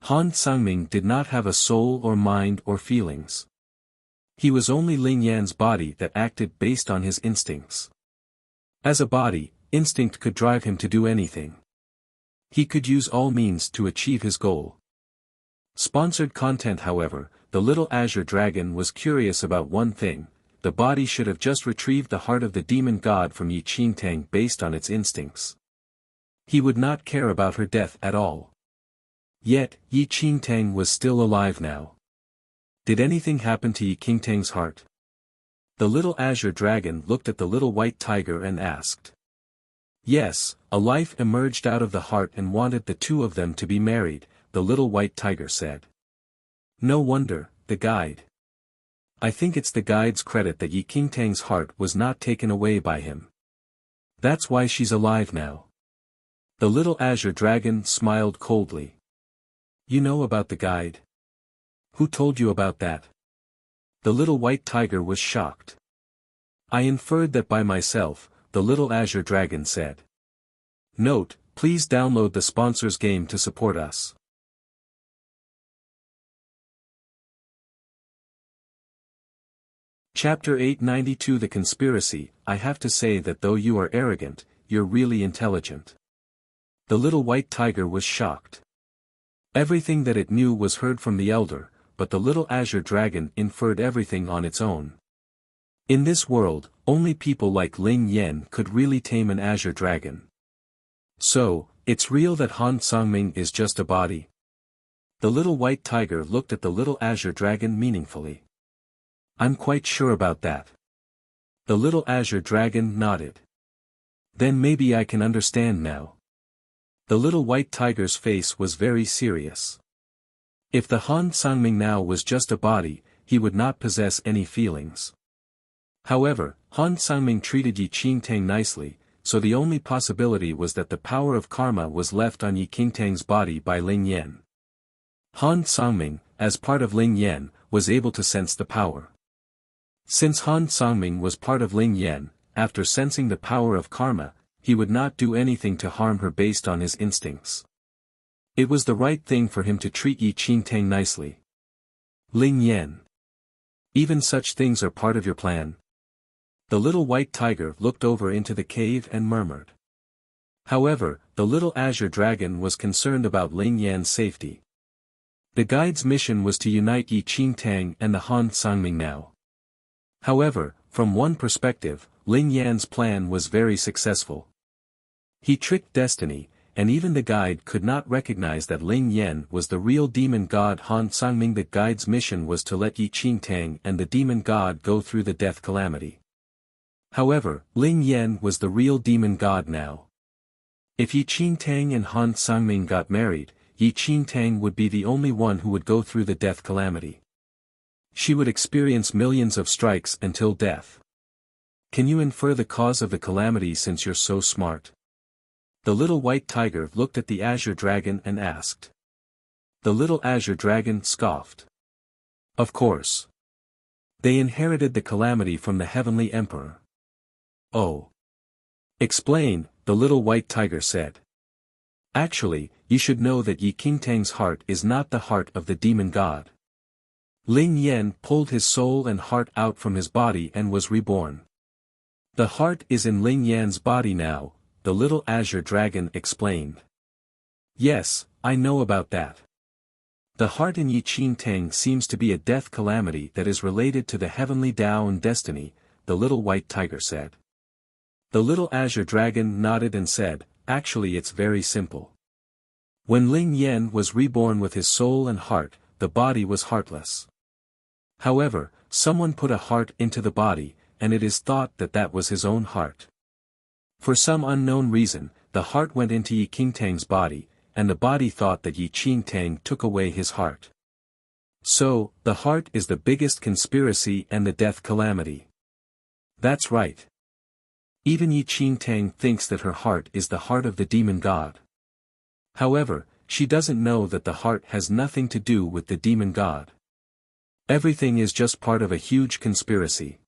Speaker 1: Han Sangming did not have a soul or mind or feelings. He was only Ling Yan's body that acted based on his instincts. As a body, instinct could drive him to do anything. He could use all means to achieve his goal. Sponsored content However, the little azure dragon was curious about one thing. The body should have just retrieved the heart of the demon god from Yi Qingtang based on its instincts. He would not care about her death at all. Yet, Yi Qingtang was still alive now. Did anything happen to Yi Qingtang's heart? The little azure dragon looked at the little white tiger and asked. Yes, a life emerged out of the heart and wanted the two of them to be married, the little white tiger said. No wonder, the guide. I think it's the guide's credit that Yi Qingtang's heart was not taken away by him. That's why she's alive now. The little azure dragon smiled coldly. You know about the guide? Who told you about that? The little white tiger was shocked. I inferred that by myself, the little azure dragon said. Note, please download the sponsors game to support us. Chapter 892 The Conspiracy. I have to say that though you are arrogant, you're really intelligent. The little white tiger was shocked. Everything that it knew was heard from the elder, but the little azure dragon inferred everything on its own. In this world, only people like Ling Yan could really tame an azure dragon. So, it's real that Han Sangming is just a body? The little white tiger looked at the little azure dragon meaningfully. I'm quite sure about that. The little azure dragon nodded. Then maybe I can understand now. The little white tiger's face was very serious. If the Han Sangming now was just a body, he would not possess any feelings. However, Han Sangming treated Yi Qingtang nicely, so the only possibility was that the power of karma was left on Yi Qingtang's body by Ling Yan. Han Sangming, as part of Ling Yan, was able to sense the power. Since Han Sangming was part of Ling Yan, after sensing the power of karma, he would not do anything to harm her based on his instincts. It was the right thing for him to treat Yi Qingtang nicely. Ling Yan. Even such things are part of your plan. The little white tiger looked over into the cave and murmured. However, the little azure dragon was concerned about Ling Yan's safety. The guide's mission was to unite Yi Qingtang and the Han Sangming now. However, from one perspective, Ling Yan's plan was very successful. He tricked destiny, and even the guide could not recognize that Ling Yan was the real demon god Han Sangming. The guide's mission was to let Yi Qingtang and the demon god go through the death calamity. However, Ling Yan was the real demon god now. If Yi Qingtang and Han Sangming got married, Yi Qingtang would be the only one who would go through the death calamity. She would experience millions of strikes until death. Can you infer the cause of the calamity since you're so smart? The little white tiger looked at the azure dragon and asked. The little azure dragon scoffed. Of course. They inherited the calamity from the heavenly emperor. Oh. Explain, the little white tiger said. Actually, you should know that Yi Qingtang's heart is not the heart of the demon god. Ling Yan pulled his soul and heart out from his body and was reborn. The heart is in Ling Yan's body now, the little azure dragon explained. Yes, I know about that. The heart in Yi Qingtang seems to be a death calamity that is related to the heavenly Tao and destiny, the little white tiger said. The little azure dragon nodded and said, actually it's very simple. When Ling Yan was reborn with his soul and heart, the body was heartless. However, someone put a heart into the body, and it is thought that that was his own heart. For some unknown reason, the heart went into Yi Qingtang's body, and the body thought that Yi Qingtang took away his heart. So, the heart is the biggest conspiracy and the death calamity. That's right. Even Yi Qingtang thinks that her heart is the heart of the demon god. However, she doesn't know that the heart has nothing to do with the demon god. Everything is just part of a huge conspiracy.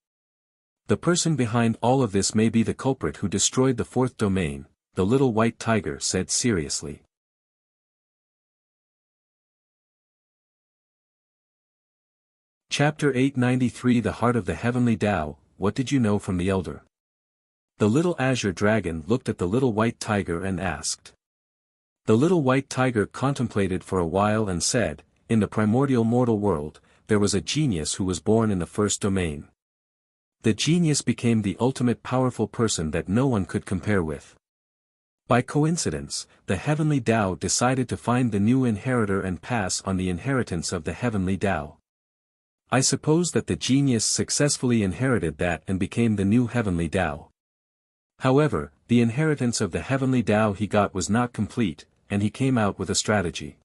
Speaker 1: The person behind all of this may be the culprit who destroyed the fourth domain, the little white tiger said seriously. Chapter 893 The Heart of the Heavenly Tao, What Did You Know from the Elder? The little azure dragon looked at the little white tiger and asked. The little white tiger contemplated for a while and said, in the primordial mortal world, there was a genius who was born in the first domain. The genius became the ultimate powerful person that no one could compare with. By coincidence, the heavenly Tao decided to find the new inheritor and pass on the inheritance of the heavenly Tao. I suppose that the genius successfully inherited that and became the new heavenly Tao. However, the inheritance of the heavenly Tao he got was not complete, and he came out with a strategy.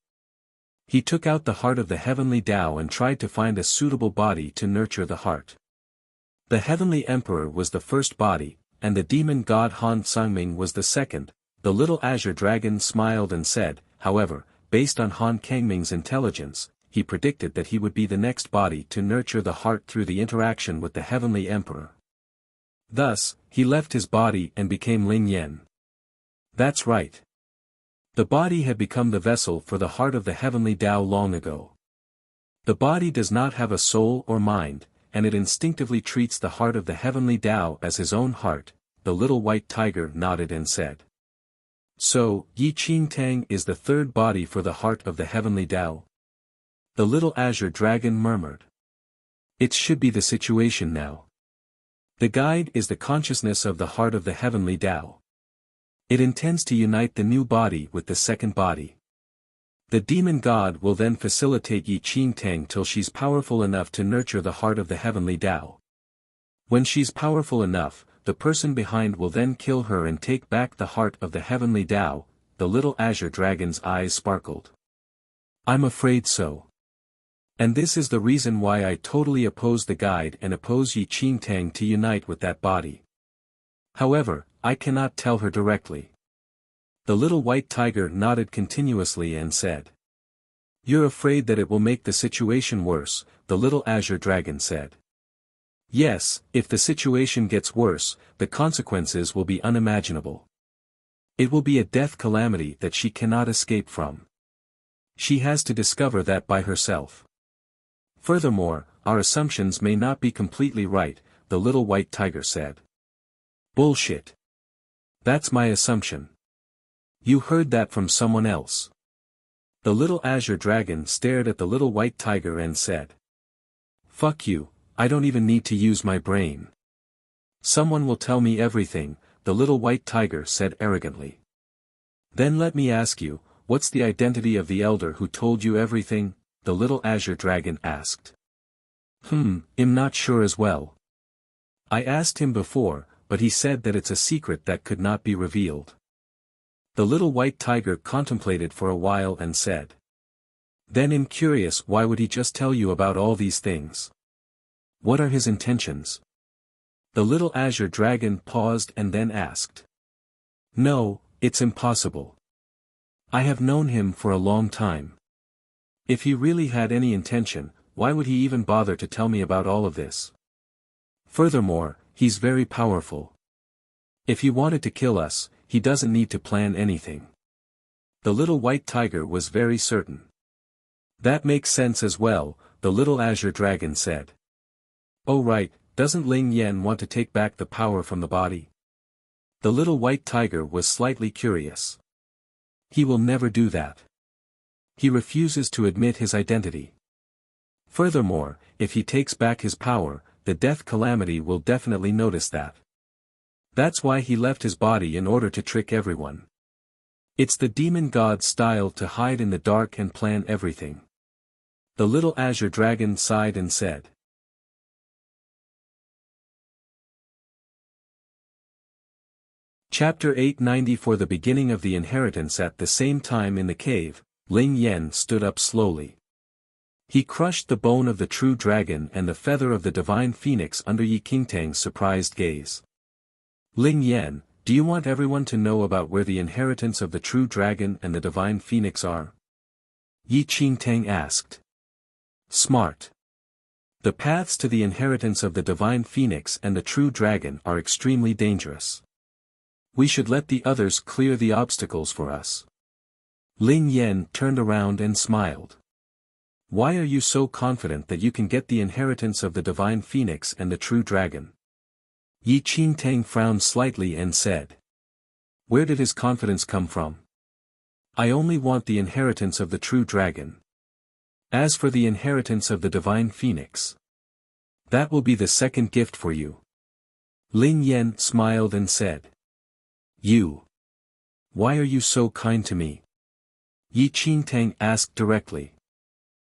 Speaker 1: He took out the heart of the heavenly Tao and tried to find a suitable body to nurture the heart. The heavenly emperor was the first body, and the demon god Han Sangming was the second. The little azure dragon smiled and said, however, based on Han Kangming's intelligence, he predicted that he would be the next body to nurture the heart through the interaction with the heavenly emperor. Thus, he left his body and became Ling Yan. That's right. The body had become the vessel for the heart of the heavenly Tao long ago. The body does not have a soul or mind, and it instinctively treats the heart of the heavenly Tao as his own heart. The little white tiger nodded and said. So, Yi Qingtang is the third body for the heart of the heavenly Tao? The little azure dragon murmured. It should be the situation now. The guide is the consciousness of the heart of the heavenly Tao. It intends to unite the new body with the second body. The demon god will then facilitate Yi Qing Tang till she's powerful enough to nurture the heart of the heavenly Tao. When she's powerful enough, the person behind will then kill her and take back the heart of the heavenly Tao. The little azure dragon's eyes sparkled. I'm afraid so. And this is the reason why I totally oppose the guide and oppose Yi Qing Tang to unite with that body. However, I cannot tell her directly. The little white tiger nodded continuously and said. You're afraid that it will make the situation worse, the little azure dragon said. Yes, if the situation gets worse, the consequences will be unimaginable. It will be a death calamity that she cannot escape from. She has to discover that by herself. Furthermore, our assumptions may not be completely right, the little white tiger said. Bullshit. That's my assumption. You heard that from someone else. The little azure dragon stared at the little white tiger and said. Fuck you, I don't even need to use my brain. Someone will tell me everything, the little white tiger said arrogantly. Then let me ask you, what's the identity of the elder who told you everything? The little azure dragon asked. I'm not sure as well. I asked him before, but he said that it's a secret that could not be revealed. The little white tiger contemplated for a while and said. Then I'm curious, why would he just tell you about all these things? What are his intentions? The little azure dragon paused and then asked. No, it's impossible. I have known him for a long time. If he really had any intention, why would he even bother to tell me about all of this? Furthermore, he's very powerful. If he wanted to kill us, he doesn't need to plan anything. The little white tiger was very certain. That makes sense as well, the little azure dragon said. Oh right, doesn't Ling Yan want to take back the power from the body? The little white tiger was slightly curious. He will never do that. He refuses to admit his identity. Furthermore, if he takes back his power, the death calamity will definitely notice that. That's why he left his body in order to trick everyone. It's the demon god's style to hide in the dark and plan everything. The little azure dragon sighed and said. Chapter 890. For the beginning of the inheritance. At the same time in the cave, Ling Yan stood up slowly. He crushed the bone of the true dragon and the feather of the divine phoenix under Yi Qingtang's surprised gaze. Ling Yan, do you want everyone to know about where the inheritance of the true dragon and the divine phoenix are? Yi Qingtang asked. Smart. The paths to the inheritance of the divine phoenix and the true dragon are extremely dangerous. We should let the others clear the obstacles for us. Ling Yan turned around and smiled. Why are you so confident that you can get the inheritance of the divine phoenix and the true dragon? Yi Qingtang frowned slightly and said. Where did his confidence come from? I only want the inheritance of the true dragon. As for the inheritance of the divine phoenix, that will be the second gift for you. Ling Yan smiled and said. You. Why are you so kind to me? Yi Qingtang asked directly.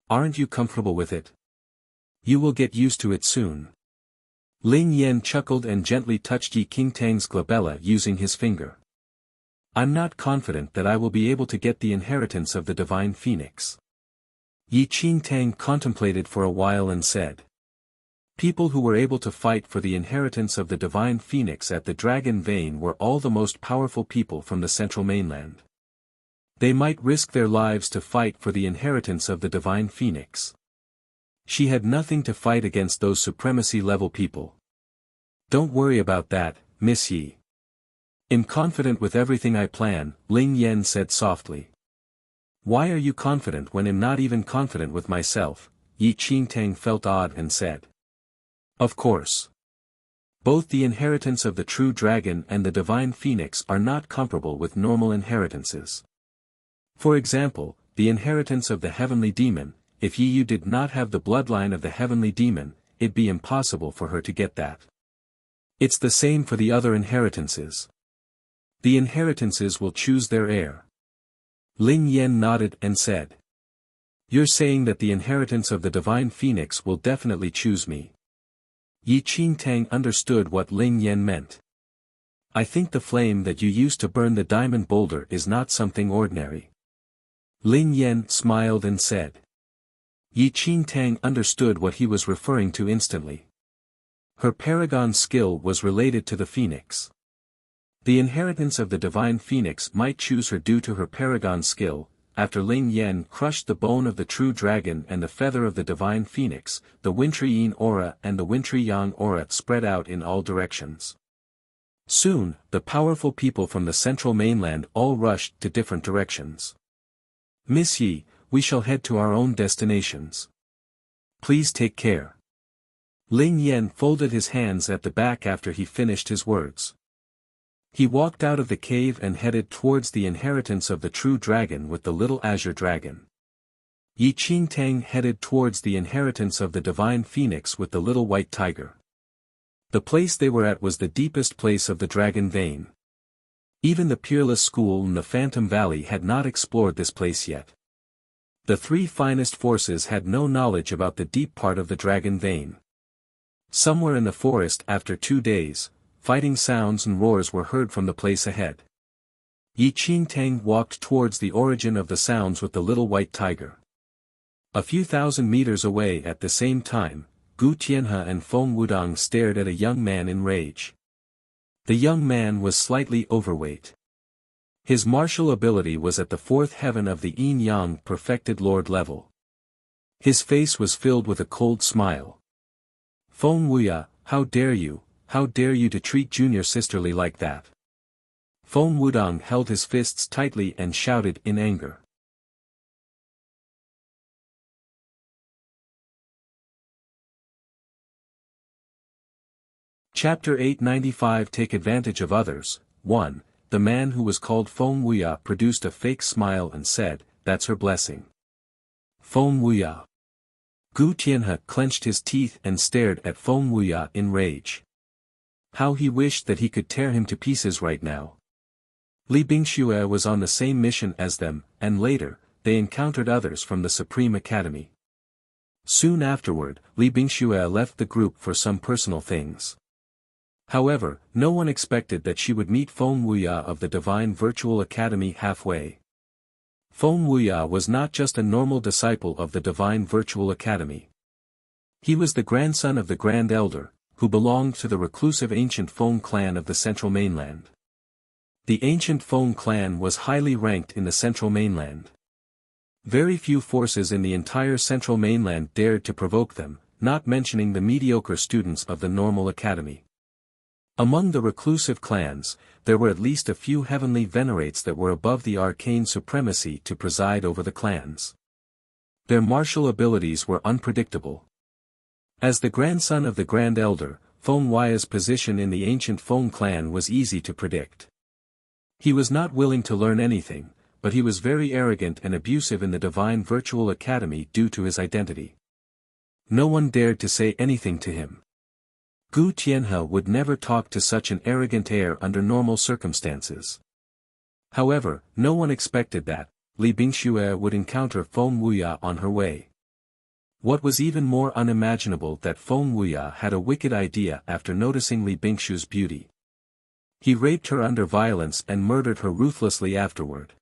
Speaker 1: Aren't you comfortable with it? You will get used to it soon. Ling Yan chuckled and gently touched Yi Qingtang's glabella using his finger. I'm not confident that I will be able to get the inheritance of the divine phoenix. Yi Qingtang contemplated for a while and said. People who were able to fight for the inheritance of the divine phoenix at the Dragon Vein were all the most powerful people from the central mainland. They might risk their lives to fight for the inheritance of the divine phoenix. She had nothing to fight against those supremacy-level people. Don't worry about that, Miss Yi. I'm confident with everything I plan, Ling Yan said softly. Why are you confident when I'm not even confident with myself? Yi Qingtang felt odd and said. Of course. Both the inheritance of the true dragon and the divine phoenix are not comparable with normal inheritances. For example, the inheritance of the heavenly demon, if Yi Yu did not have the bloodline of the heavenly demon, it'd be impossible for her to get that. It's the same for the other inheritances. The inheritances will choose their heir. Ling Yan nodded and said. You're saying that the inheritance of the divine phoenix will definitely choose me. Yi Qingtang understood what Ling Yan meant. I think the flame that you used to burn the diamond boulder is not something ordinary. Ling Yan smiled and said. Yi Qingtang understood what he was referring to instantly. Her paragon skill was related to the phoenix. The inheritance of the divine phoenix might choose her due to her paragon skill. After Ling Yan crushed the bone of the true dragon and the feather of the divine phoenix, the wintry yin aura and the wintry yang aura spread out in all directions. Soon, the powerful people from the central mainland all rushed to different directions. Miss Yi, we shall head to our own destinations. Please take care. Ling Yan folded his hands at the back after he finished his words. He walked out of the cave and headed towards the inheritance of the true dragon with the little azure dragon. Yi Qingtang headed towards the inheritance of the divine phoenix with the little white tiger. The place they were at was the deepest place of the dragon vein. Even the peerless school in the Phantom Valley had not explored this place yet. The three finest forces had no knowledge about the deep part of the dragon vein. Somewhere in the forest after 2 days, fighting sounds and roars were heard from the place ahead. Yi Qingtang walked towards the origin of the sounds with the little white tiger. A few thousand meters away at the same time, Gu Tianhe and Feng Wudong stared at a young man in rage. The young man was slightly overweight. His martial ability was at the fourth heaven of the yin-yang perfected lord level. His face was filled with a cold smile. Feng Wuya, how dare you to treat junior sisterly like that? Feng Wudong held his fists tightly and shouted in anger. Chapter 895 Take Advantage of Others. 1. The man who was called Feng Wuya produced a fake smile and said, "That's her blessing." Feng Wuya. Gu Tianhe clenched his teeth and stared at Feng Wuya in rage. How he wished that he could tear him to pieces right now. Li Bingxue was on the same mission as them, and later, they encountered others from the Supreme Academy. Soon afterward, Li Bingxue left the group for some personal things. However, no one expected that she would meet Feng Wuya of the Divine Virtual Academy halfway. Feng Wuya was not just a normal disciple of the Divine Virtual Academy. He was the grandson of the Grand Elder, who belonged to the reclusive ancient Feng clan of the Central Mainland. The ancient Feng clan was highly ranked in the Central Mainland. Very few forces in the entire Central Mainland dared to provoke them, not mentioning the mediocre students of the normal academy. Among the reclusive clans, there were at least a few heavenly venerates that were above the arcane supremacy to preside over the clans. Their martial abilities were unpredictable. As the grandson of the Grand Elder, Feng Wuya's position in the ancient Feng clan was easy to predict. He was not willing to learn anything, but he was very arrogant and abusive in the Divine Virtual Academy due to his identity. No one dared to say anything to him. Gu Tianhe would never talk to such an arrogant heir under normal circumstances. However, no one expected that Li Bingxue would encounter Feng Wuya on her way. What was even more unimaginable that Feng Wuya had a wicked idea after noticing Li Bingxue's beauty. He raped her under violence and murdered her ruthlessly afterward.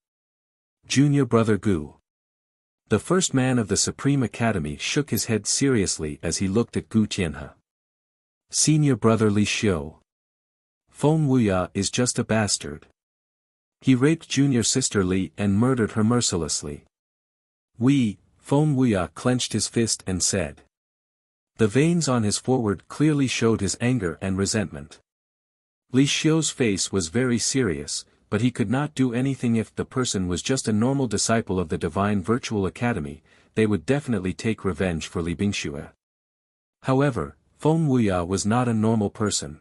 Speaker 1: Junior brother Gu. The first man of the Supreme Academy shook his head seriously as he looked at Gu Tianhe. Senior brother Li Xiu. Feng Wuya is just a bastard. He raped junior sister Li and murdered her mercilessly. Feng Wuya clenched his fist and said. The veins on his forehead clearly showed his anger and resentment. Li Xiu's face was very serious, but he could not do anything if the person was just a normal disciple of the Divine Virtual Academy. They would definitely take revenge for Li Bingxue. However, Feng Wuya was not a normal person.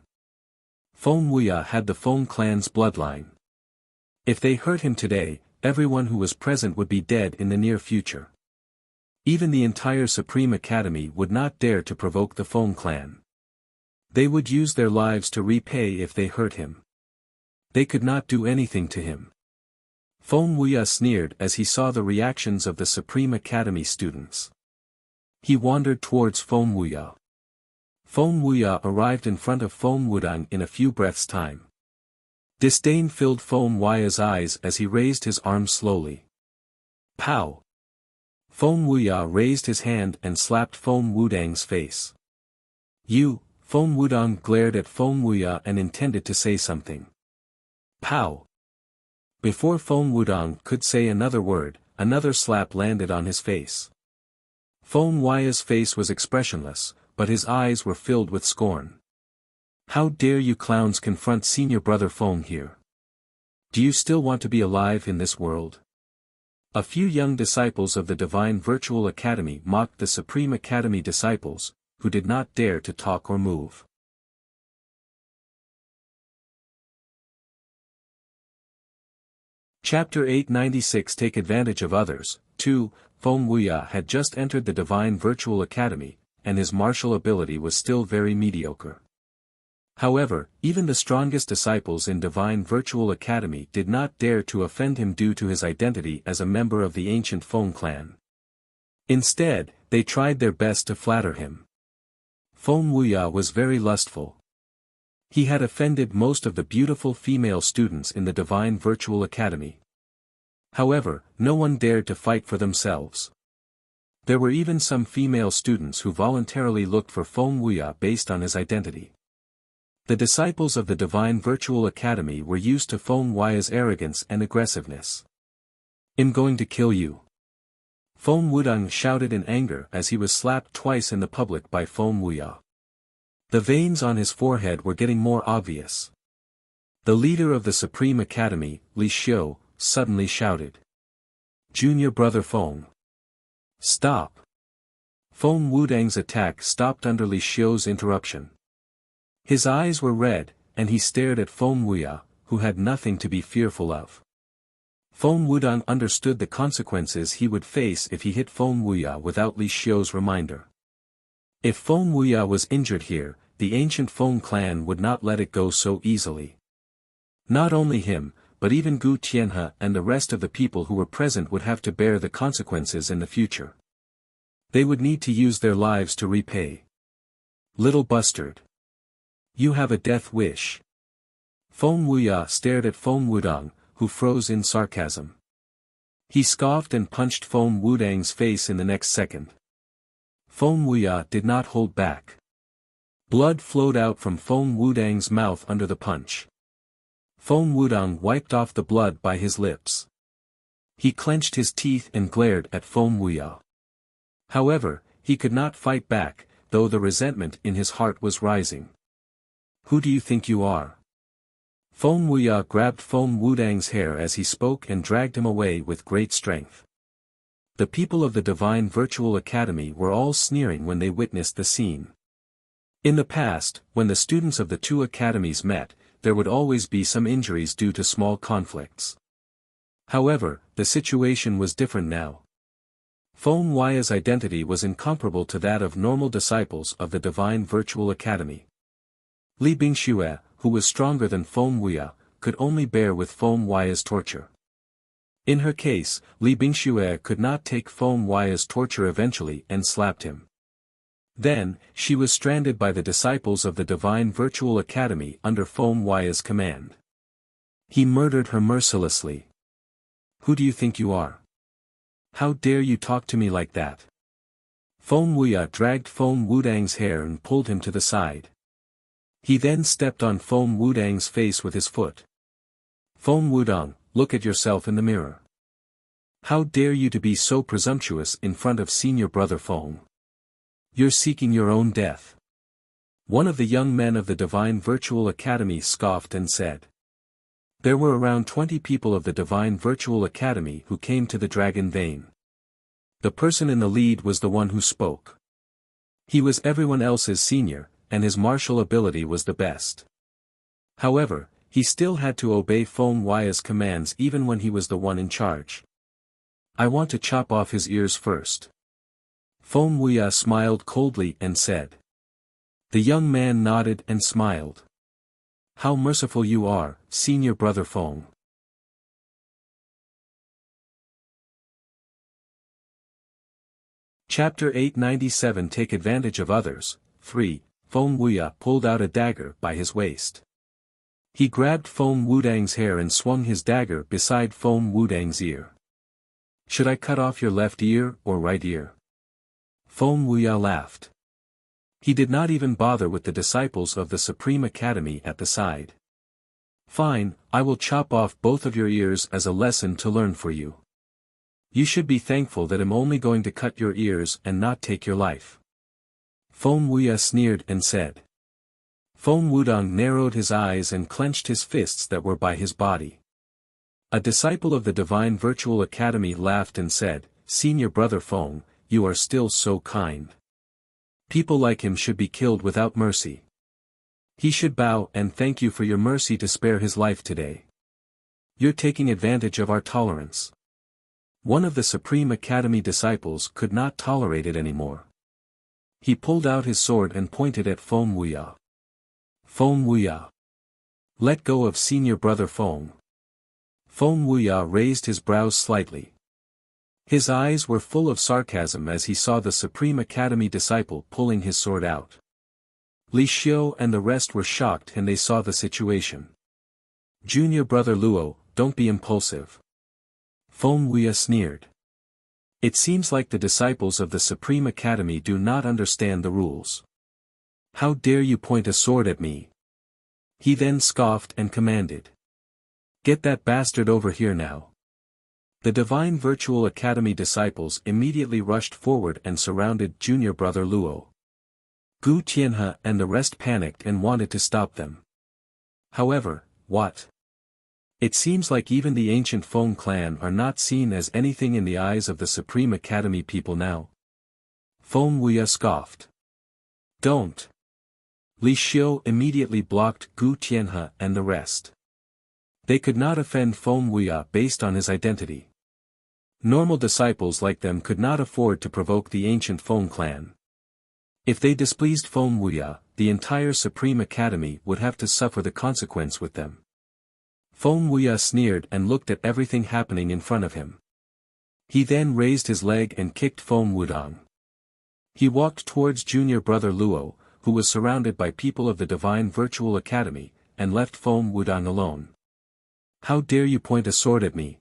Speaker 1: Feng Wuya had the Feng clan's bloodline. If they hurt him today, everyone who was present would be dead in the near future. Even the entire Supreme Academy would not dare to provoke the Feng clan. They would use their lives to repay if they hurt him. They could not do anything to him. Feng Wuya sneered as he saw the reactions of the Supreme Academy students. He wandered towards Feng Wuya. Feng Wuya arrived in front of Feng Wudang in a few breaths' time. Disdain filled Feng Wuya's eyes as he raised his arm slowly. Pow! Feng Wuya raised his hand and slapped Feng Wudang's face. You, Feng Wudang glared at Feng Wuya and intended to say something. Pow! Before Feng Wudang could say another word, another slap landed on his face. Feng Wuya's face was expressionless, but his eyes were filled with scorn. How dare you clowns confront senior brother Feng here? Do you still want to be alive in this world? A few young disciples of the Divine Virtual Academy mocked the Supreme Academy disciples, who did not dare to talk or move. Chapter 896 Take Advantage of Others. 2. Feng Wuya had just entered the Divine Virtual Academy, and his martial ability was still very mediocre. However, even the strongest disciples in Divine Virtual Academy did not dare to offend him due to his identity as a member of the ancient Feng clan. Instead, they tried their best to flatter him. Feng Wuya was very lustful. He had offended most of the beautiful female students in the Divine Virtual Academy. However, no one dared to fight for themselves. There were even some female students who voluntarily looked for Feng Wuya based on his identity. The disciples of the Divine Virtual Academy were used to Feng Wuya's arrogance and aggressiveness. I'm going to kill you. Feng Wudang shouted in anger as he was slapped twice in the public by Feng Wuya. The veins on his forehead were getting more obvious. The leader of the Supreme Academy, Li Xiu, suddenly shouted. Junior brother Feng. Stop. Feng Wudang's attack stopped under Li Xiu's interruption. His eyes were red, and he stared at Feng Wuya, who had nothing to be fearful of. Feng Wudang understood the consequences he would face if he hit Feng Wuya without Li Xiu's reminder. If Feng Wuya was injured here, the ancient Feng clan would not let it go so easily. Not only him, but even Gu Tianhe and the rest of the people who were present would have to bear the consequences in the future. They would need to use their lives to repay. Little bastard. You have a death wish. Feng Wuya stared at Feng Wudang, who froze in sarcasm. He scoffed and punched Feng Wudang's face in the next second. Feng Wuya did not hold back. Blood flowed out from Feng Wudang's mouth under the punch. Feng Wudang wiped off the blood by his lips. He clenched his teeth and glared at Feng Wuya. However, he could not fight back, though the resentment in his heart was rising. Who do you think you are? Feng Wuya grabbed Feng Wudang's hair as he spoke and dragged him away with great strength. The people of the Divine Virtual Academy were all sneering when they witnessed the scene. In the past, when the students of the two academies met, there would always be some injuries due to small conflicts. However, the situation was different now. Feng Wuya's identity was incomparable to that of normal disciples of the Divine Virtual Academy. Li Bingxue, who was stronger than Feng Wuya, could only bear with Feng Wuya's torture. In her case, Li Bingxue could not take Feng Wuya's torture eventually and slapped him. Then, she was stranded by the disciples of the Divine Virtual Academy under Feng Wuya's command. He murdered her mercilessly. Who do you think you are? How dare you talk to me like that? Feng Wuya dragged Feng Wudang's hair and pulled him to the side. He then stepped on Feng Wudang's face with his foot. Feng Wudang, look at yourself in the mirror. How dare you to be so presumptuous in front of senior brother Feng? You're seeking your own death. One of the young men of the Divine Virtual Academy scoffed and said. There were around 20 people of the Divine Virtual Academy who came to the Dragon Vein. The person in the lead was the one who spoke. He was everyone else's senior, and his martial ability was the best. However, he still had to obey Feng Wuya's commands even when he was the one in charge. I want to chop off his ears first. Feng Wuya smiled coldly and said. The young man nodded and smiled. How merciful you are, senior brother Feng. Chapter 897 Take Advantage of Others. 3. Feng Wuya pulled out a dagger by his waist. He grabbed Feng Wudang's hair and swung his dagger beside Feng Wudang's ear. Should I cut off your left ear or right ear? Feng Wuya laughed. He did not even bother with the disciples of the Supreme Academy at the side. Fine, I will chop off both of your ears as a lesson to learn for you. You should be thankful that I'm only going to cut your ears and not take your life. Feng Wuya sneered and said. Feng Wudang narrowed his eyes and clenched his fists that were by his body. A disciple of the Divine Virtual Academy laughed and said, Senior Brother Feng, you are still so kind. People like him should be killed without mercy. He should bow and thank you for your mercy to spare his life today. You're taking advantage of our tolerance. One of the Supreme Academy disciples could not tolerate it anymore. He pulled out his sword and pointed at Feng Wuya. Feng Wuya. Let go of Senior Brother Feng. Feng Wuya raised his brows slightly. His eyes were full of sarcasm as he saw the Supreme Academy disciple pulling his sword out. Li Xiu and the rest were shocked and they saw the situation. Junior Brother Luo, don't be impulsive. Feng Wuya sneered. It seems like the disciples of the Supreme Academy do not understand the rules. How dare you point a sword at me? He then scoffed and commanded. Get that bastard over here now. The Divine Virtual Academy disciples immediately rushed forward and surrounded Junior Brother Luo. Gu Tianhe and the rest panicked and wanted to stop them. However, what? It seems like even the ancient Feng clan are not seen as anything in the eyes of the Supreme Academy people now. Feng Wuya scoffed. Don't. Li Xiu immediately blocked Gu Tianhe and the rest. They could not offend Feng Wuya based on his identity. Normal disciples like them could not afford to provoke the ancient Feng clan. If they displeased Feng Wuya, the entire Supreme Academy would have to suffer the consequence with them. Feng Wuya sneered and looked at everything happening in front of him. He then raised his leg and kicked Feng Wudang. He walked towards Junior Brother Luo, who was surrounded by people of the Divine Virtual Academy, and left Feng Wudang alone. How dare you point a sword at me?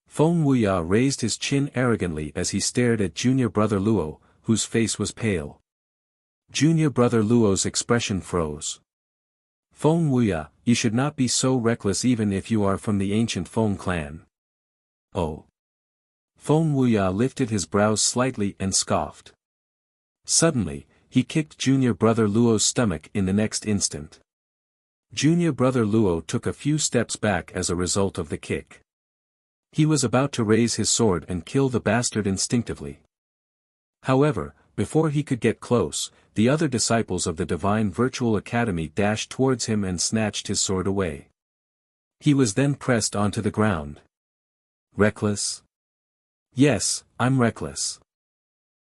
Speaker 1: Feng Wuya raised his chin arrogantly as he stared at Junior Brother Luo, whose face was pale. Junior Brother Luo's expression froze. Feng Wuya, you should not be so reckless even if you are from the ancient Feng clan. Oh. Feng Wuya lifted his brows slightly and scoffed. Suddenly, he kicked Junior Brother Luo's stomach in the next instant. Junior Brother Luo took a few steps back as a result of the kick. He was about to raise his sword and kill the bastard instinctively. However, before he could get close, the other disciples of the Divine Virtual Academy dashed towards him and snatched his sword away. He was then pressed onto the ground. Reckless? Yes, I'm reckless.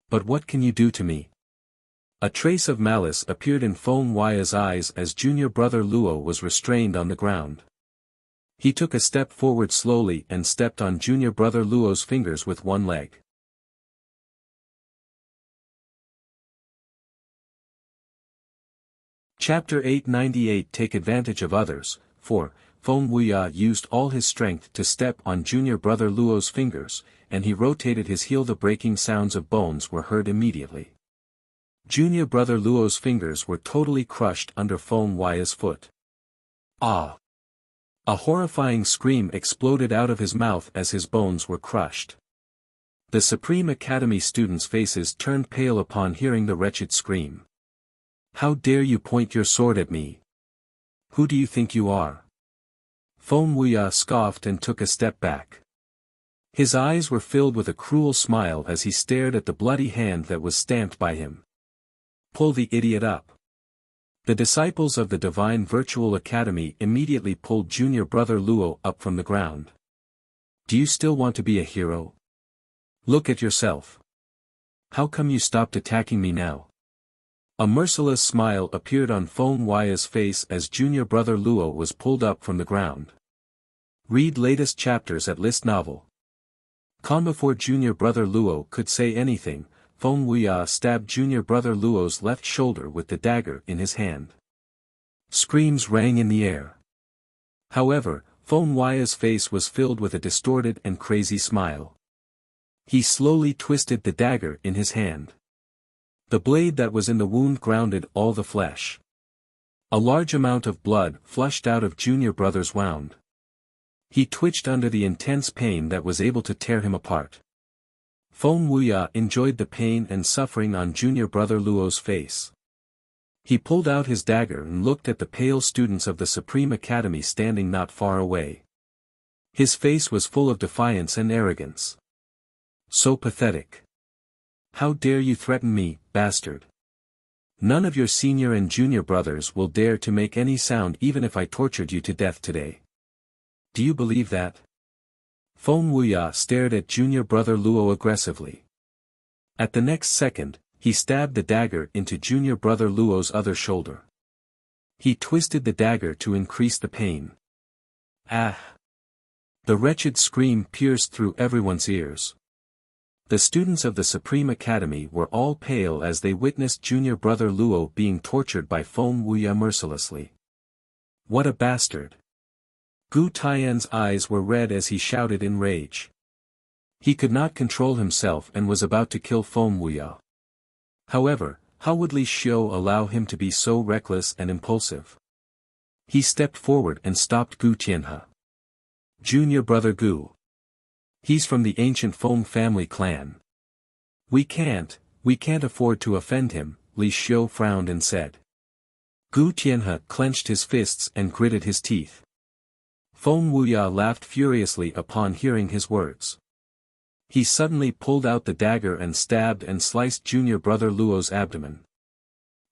Speaker 1: But what can you do to me? A trace of malice appeared in Feng Wuya's eyes as Junior Brother Luo was restrained on the ground. He took a step forward slowly and stepped on Junior Brother Luo's fingers with one leg. Chapter 898 Take Advantage of Others. 4. Feng Wuya used all his strength to step on Junior Brother Luo's fingers, and he rotated his heel. The breaking sounds of bones were heard immediately. Junior Brother Luo's fingers were totally crushed under Feng Wuya's foot. Ah! A horrifying scream exploded out of his mouth as his bones were crushed. The Supreme Academy students' faces turned pale upon hearing the wretched scream. How dare you point your sword at me? Who do you think you are? Feng Wuya scoffed and took a step back. His eyes were filled with a cruel smile as he stared at the bloody hand that was stamped by him. Pull the idiot up. The disciples of the Divine Virtual Academy immediately pulled Junior Brother Luo up from the ground. Do you still want to be a hero? Look at yourself. How come you stopped attacking me now? A merciless smile appeared on Feng Wuya's face as Junior Brother Luo was pulled up from the ground. Read latest chapters at List Novel. Before Junior Brother Luo could say anything, Feng Wuya stabbed junior brother Luo's left shoulder with the dagger in his hand. Screams rang in the air. However, Feng Wuya's face was filled with a distorted and crazy smile. He slowly twisted the dagger in his hand. The blade that was in the wound grounded all the flesh. A large amount of blood flushed out of junior brother's wound. He twitched under the intense pain that was able to tear him apart. Feng Wuya enjoyed the pain and suffering on junior brother Luo's face. He pulled out his dagger and looked at the pale students of the Supreme Academy standing not far away. His face was full of defiance and arrogance. So pathetic. How dare you threaten me, bastard? None of your senior and junior brothers will dare to make any sound even if I tortured you to death today. Do you believe that? Feng Wuya stared at junior brother Luo aggressively. At the next second, he stabbed the dagger into junior brother Luo's other shoulder. He twisted the dagger to increase the pain. Ah! The wretched scream pierced through everyone's ears. The students of the Supreme Academy were all pale as they witnessed junior brother Luo being tortured by Feng Wuya mercilessly. What a bastard! Gu Tian's eyes were red as he shouted in rage. He could not control himself and was about to kill Feng Wuya. However, how would Li Xiu allow him to be so reckless and impulsive? He stepped forward and stopped Gu Tianhe. Junior brother Gu. He's from the ancient Feng family clan. We can't afford to offend him, Li Xiu frowned and said. Gu Tianhe clenched his fists and gritted his teeth. Feng Wuya laughed furiously upon hearing his words. He suddenly pulled out the dagger and stabbed and sliced junior brother Luo's abdomen.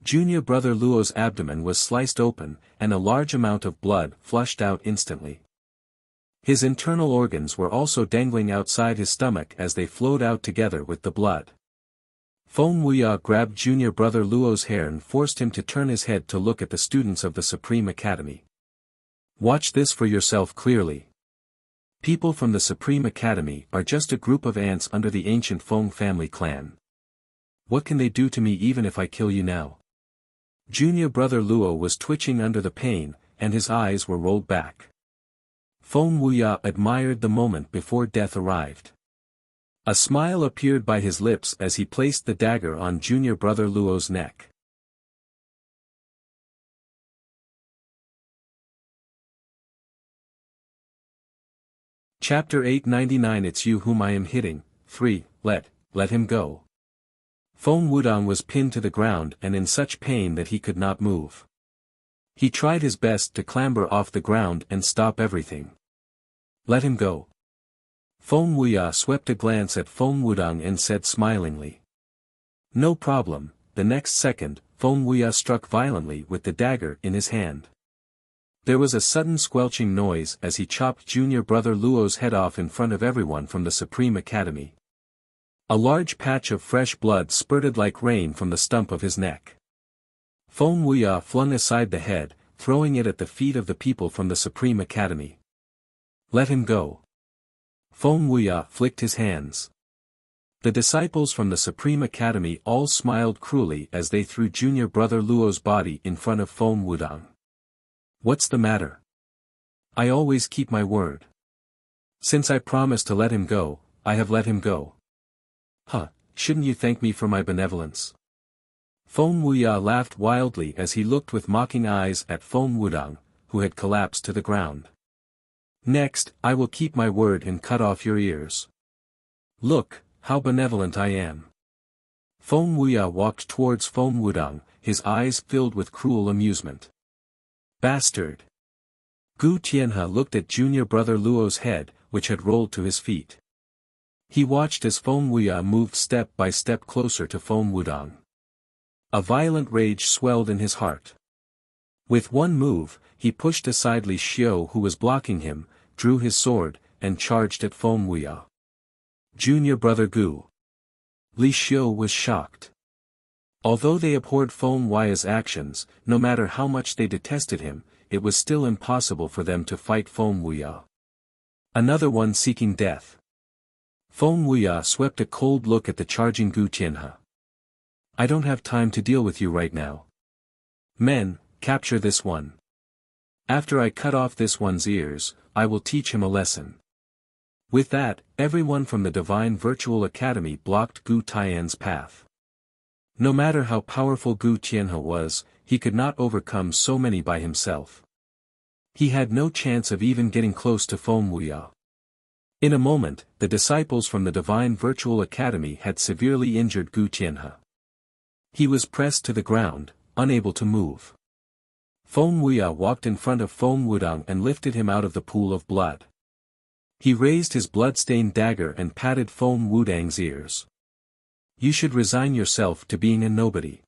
Speaker 1: Junior brother Luo's abdomen was sliced open, and a large amount of blood flushed out instantly. His internal organs were also dangling outside his stomach as they flowed out together with the blood. Feng Wuya grabbed junior brother Luo's hair and forced him to turn his head to look at the students of the Supreme Academy. Watch this for yourself clearly. People from the Supreme Academy are just a group of ants under the ancient Feng family clan. What can they do to me even if I kill you now? Junior brother Luo was twitching under the pain, and his eyes were rolled back. Feng Wuya admired the moment before death arrived. A smile appeared by his lips as he placed the dagger on junior brother Luo's neck. Chapter 899 It's you whom I am hitting. 3. Let him go. Feng Wudong was pinned to the ground and in such pain that he could not move. He tried his best to clamber off the ground and stop everything. Let him go. Feng Wuya swept a glance at Feng Wudong and said smilingly. No problem. The next second, Feng Wuya struck violently with the dagger in his hand. There was a sudden squelching noise as he chopped junior brother Luo's head off in front of everyone from the Supreme Academy. A large patch of fresh blood spurted like rain from the stump of his neck. Feng Wuya flung aside the head, throwing it at the feet of the people from the Supreme Academy. Let him go. Feng Wuya flicked his hands. The disciples from the Supreme Academy all smiled cruelly as they threw junior brother Luo's body in front of Feng Wudong. What's the matter? I always keep my word. Since I promised to let him go, I have let him go. Shouldn't you thank me for my benevolence? Feng Wuya laughed wildly as he looked with mocking eyes at Feng Wudong, who had collapsed to the ground. Next, I will keep my word and cut off your ears. Look, how benevolent I am. Feng Wuya walked towards Feng Wudong, his eyes filled with cruel amusement. Bastard! Gu Tianhe looked at junior brother Luo's head, which had rolled to his feet. He watched as Feng Wuya moved step by step closer to Feng Wudong. A violent rage swelled in his heart. With one move, he pushed aside Li Xiu who was blocking him, drew his sword, and charged at Feng Wuya. Junior brother Gu. Li Xiu was shocked. Although they abhorred Feng Wuya's actions, no matter how much they detested him, it was still impossible for them to fight Feng Wuya. Another one seeking death. Feng Wuya swept a cold look at the charging Gu Tianhe. I don't have time to deal with you right now. Men, capture this one. After I cut off this one's ears, I will teach him a lesson. With that, everyone from the Divine Virtual Academy blocked Gu Tian's path. No matter how powerful Gu Tianhe was, he could not overcome so many by himself. He had no chance of even getting close to Feng Wuya. In a moment, the disciples from the Divine Virtual Academy had severely injured Gu Tianhe. He was pressed to the ground, unable to move. Feng Wuya walked in front of Feng Wudang and lifted him out of the pool of blood. He raised his blood-stained dagger and patted Feng Wudang's ears. You should resign yourself to being a nobody.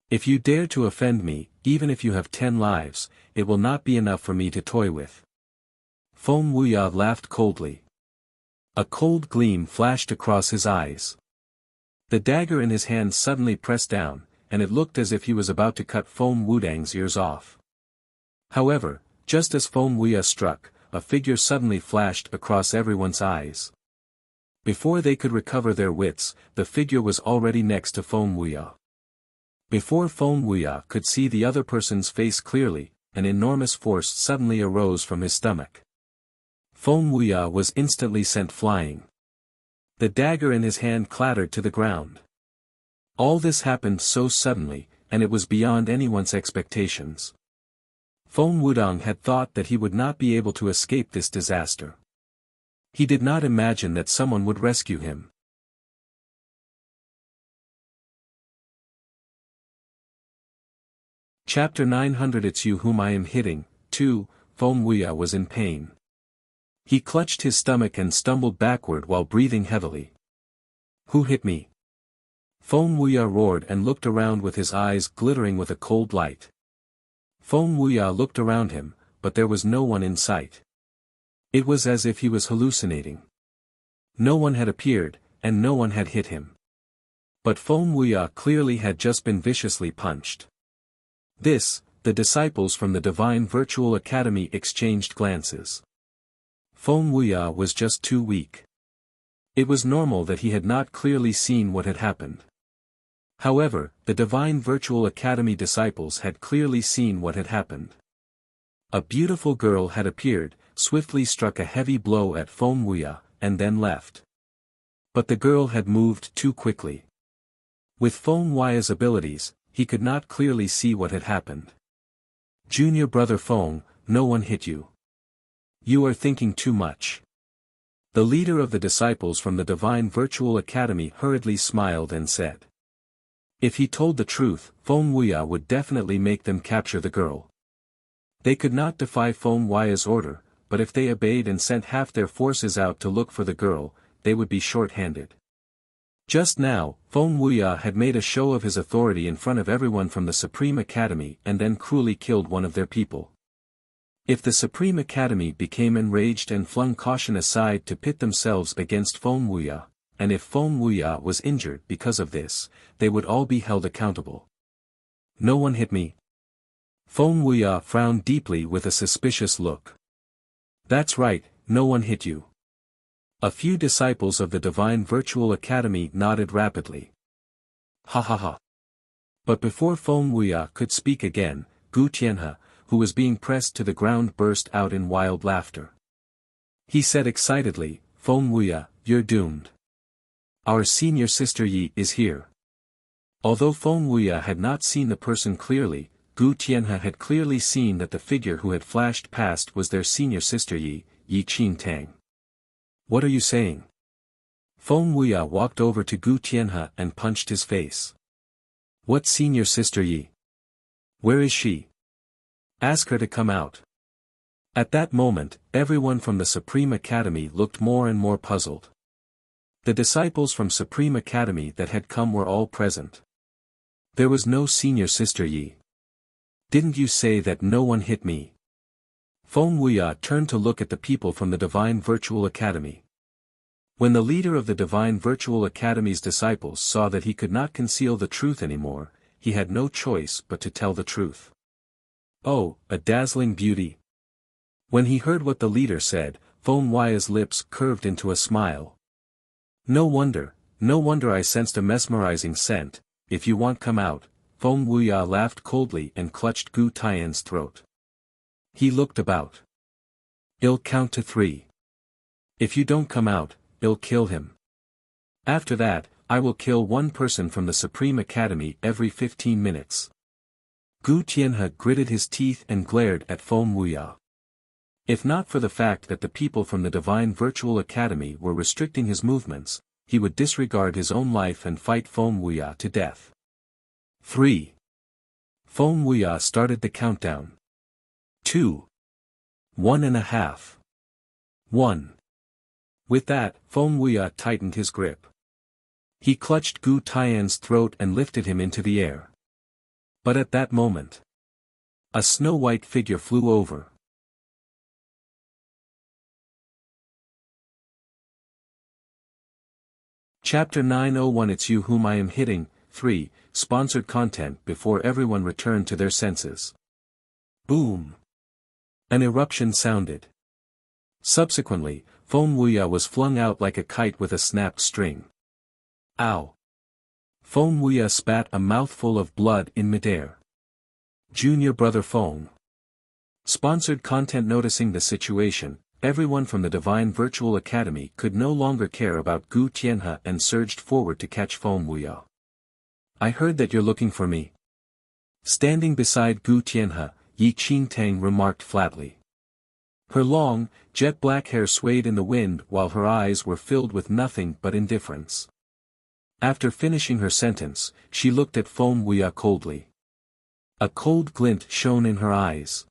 Speaker 1: If you dare to offend me, even if you have 10 lives, it will not be enough for me to toy with. Feng Wuya laughed coldly. A cold gleam flashed across his eyes. The dagger in his hand suddenly pressed down, and it looked as if he was about to cut Feng Wudang's ears off. However, just as Feng Wuya struck, a figure suddenly flashed across everyone's eyes. Before they could recover their wits, the figure was already next to Feng Wuya. Before Feng Wuya could see the other person's face clearly, an enormous force suddenly arose from his stomach. Feng Wuya was instantly sent flying. The dagger in his hand clattered to the ground. All this happened so suddenly, and it was beyond anyone's expectations. Feng Wudang had thought that he would not be able to escape this disaster. He did not imagine that someone would rescue him. Chapter 900 It's you whom I am hitting. 2. Feng Wuya was in pain. He clutched his stomach and stumbled backward while breathing heavily. Who hit me? Feng Wuya roared and looked around with his eyes glittering with a cold light. Feng Wuya looked around him, but there was no one in sight. It was as if he was hallucinating. No one had appeared, and no one had hit him. But Feng Wuya clearly had just been viciously punched. The disciples from the Divine Virtual Academy exchanged glances. Feng Wuya was just too weak. It was normal that he had not clearly seen what had happened. However, the Divine Virtual Academy disciples had clearly seen what had happened. A beautiful girl had appeared, swiftly struck a heavy blow at Feng Wuya, and then left. But the girl had moved too quickly. With Feng Wuya's abilities, he could not clearly see what had happened. Junior brother Feng, no one hit you. You are thinking too much. The leader of the disciples from the Divine Virtual Academy hurriedly smiled and said. If he told the truth, Feng Wuya would definitely make them capture the girl. They could not defy Feng Wuya's order, but if they obeyed and sent half their forces out to look for the girl, they would be short-handed. Just now, Feng Wuya had made a show of his authority in front of everyone from the Supreme Academy and then cruelly killed one of their people. If the Supreme Academy became enraged and flung caution aside to pit themselves against Feng Wuya, and if Feng Wuya was injured because of this, they would all be held accountable. No one hit me. Feng Wuya frowned deeply with a suspicious look. That's right, no one hit you. A few disciples of the Divine Virtual Academy nodded rapidly. Ha ha ha. But before Feng Wuya could speak again, Gu Tianhe, who was being pressed to the ground, burst out in wild laughter. He said excitedly, Feng Wuya, you're doomed. Our senior sister Yi is here. Although Feng Wuya had not seen the person clearly, Gu Tianhe had clearly seen that the figure who had flashed past was their senior sister Yi Qingtang. What are you saying? Feng Wuya walked over to Gu Tianhe and punched his face. What senior sister Yi? Where is she? Ask her to come out. At that moment, everyone from the Supreme Academy looked more and more puzzled. The disciples from Supreme Academy that had come were all present. There was no senior sister Yi. Didn't you say that no one hit me? Feng Wuya turned to look at the people from the Divine Virtual Academy. When the leader of the Divine Virtual Academy's disciples saw that he could not conceal the truth anymore, he had no choice but to tell the truth. Oh, a dazzling beauty. When he heard what the leader said, Feng Wuya's lips curved into a smile. No wonder I sensed a mesmerizing scent. If you want come out. Feng Wuya laughed coldly and clutched Gu Tian's throat. He looked about. I'll count to 3. If you don't come out, I'll kill him. After that, I will kill one person from the Supreme Academy every 15 minutes. Gu Tianhe gritted his teeth and glared at Feng Wuya. If not for the fact that the people from the Divine Virtual Academy were restricting his movements, he would disregard his own life and fight Feng Wuya to death. 3. Feng Wuya started the countdown. 2. 1.5. 1. With that, Feng Wuya tightened his grip. He clutched Gu Tian's throat and lifted him into the air. But at that moment, a snow-white figure flew over. Chapter 901 It's you whom I am hitting. 3. Sponsored content before everyone returned to their senses. Boom! An eruption sounded. Subsequently, Feng Wuya was flung out like a kite with a snapped string. Ow! Feng Wuya spat a mouthful of blood in midair. Junior brother Feng. Sponsored content Noticing the situation, everyone from the Divine Virtual Academy could no longer care about Gu Tianhe and surged forward to catch Feng Wuya. I heard that you're looking for me. Standing beside Gu Tianhe, Yi Qingtang remarked flatly. Her long, jet-black hair swayed in the wind while her eyes were filled with nothing but indifference. After finishing her sentence, she looked at Feng Wuya coldly. A cold glint shone in her eyes.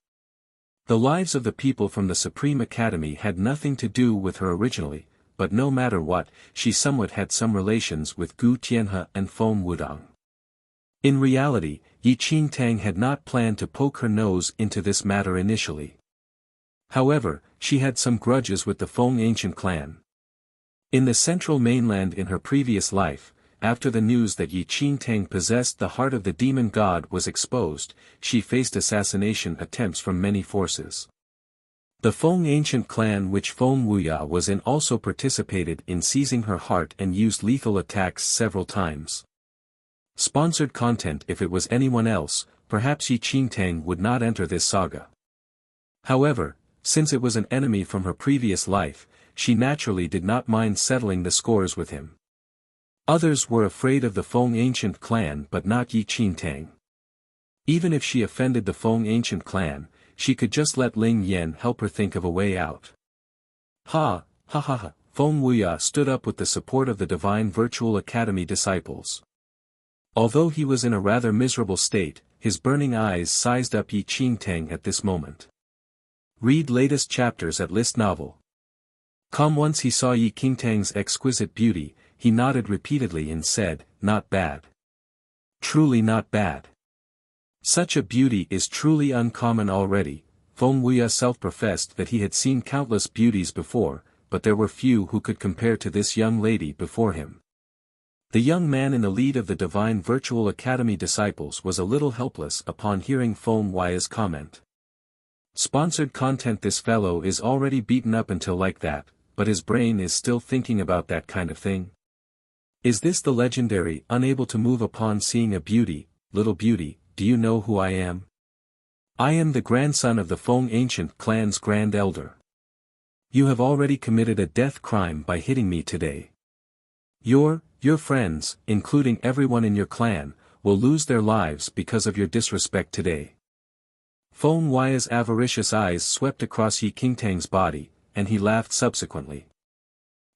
Speaker 1: The lives of the people from the Supreme Academy had nothing to do with her originally, but no matter what, she somewhat had some relations with Gu Tianhe and Feng Wudang. In reality, Yi Qingtang had not planned to poke her nose into this matter initially. However, she had some grudges with the Feng ancient clan. In the central mainland in her previous life, after the news that Yi Qingtang possessed the heart of the demon god was exposed, she faced assassination attempts from many forces. The Feng ancient clan which Feng Wuya was in also participated in seizing her heart and used lethal attacks several times. Sponsored content If it was anyone else, perhaps Yi Qingtang would not enter this saga. However, since it was an enemy from her previous life, she naturally did not mind settling the scores with him. Others were afraid of the Feng ancient clan but not Yi Qingtang. Even if she offended the Feng ancient clan, she could just let Ling Yan help her think of a way out. Ha, ha ha ha, Feng Wuya stood up with the support of the Divine Virtual Academy disciples. Although he was in a rather miserable state, his burning eyes sized up Yi Qingtang at this moment. Read latest chapters at List Novel. Once he saw Yi Qingtang's exquisite beauty, he nodded repeatedly and said, "Not bad. Truly not bad. Such a beauty is truly uncommon already." Feng Wuya self-professed that he had seen countless beauties before, but there were few who could compare to this young lady before him. The young man in the lead of the Divine Virtual Academy disciples was a little helpless upon hearing Feng Wuya's comment. Sponsored content This fellow is already beaten up until like that, but his brain is still thinking about that kind of thing. Is this the legendary unable to move upon seeing a beauty? Little beauty, do you know who I am? I am the grandson of the Feng ancient clan's grand elder. You have already committed a death crime by hitting me today. Your friends, including everyone in your clan, will lose their lives because of your disrespect today. Feng Wuya's avaricious eyes swept across Yi Qingtang's body, and he laughed subsequently.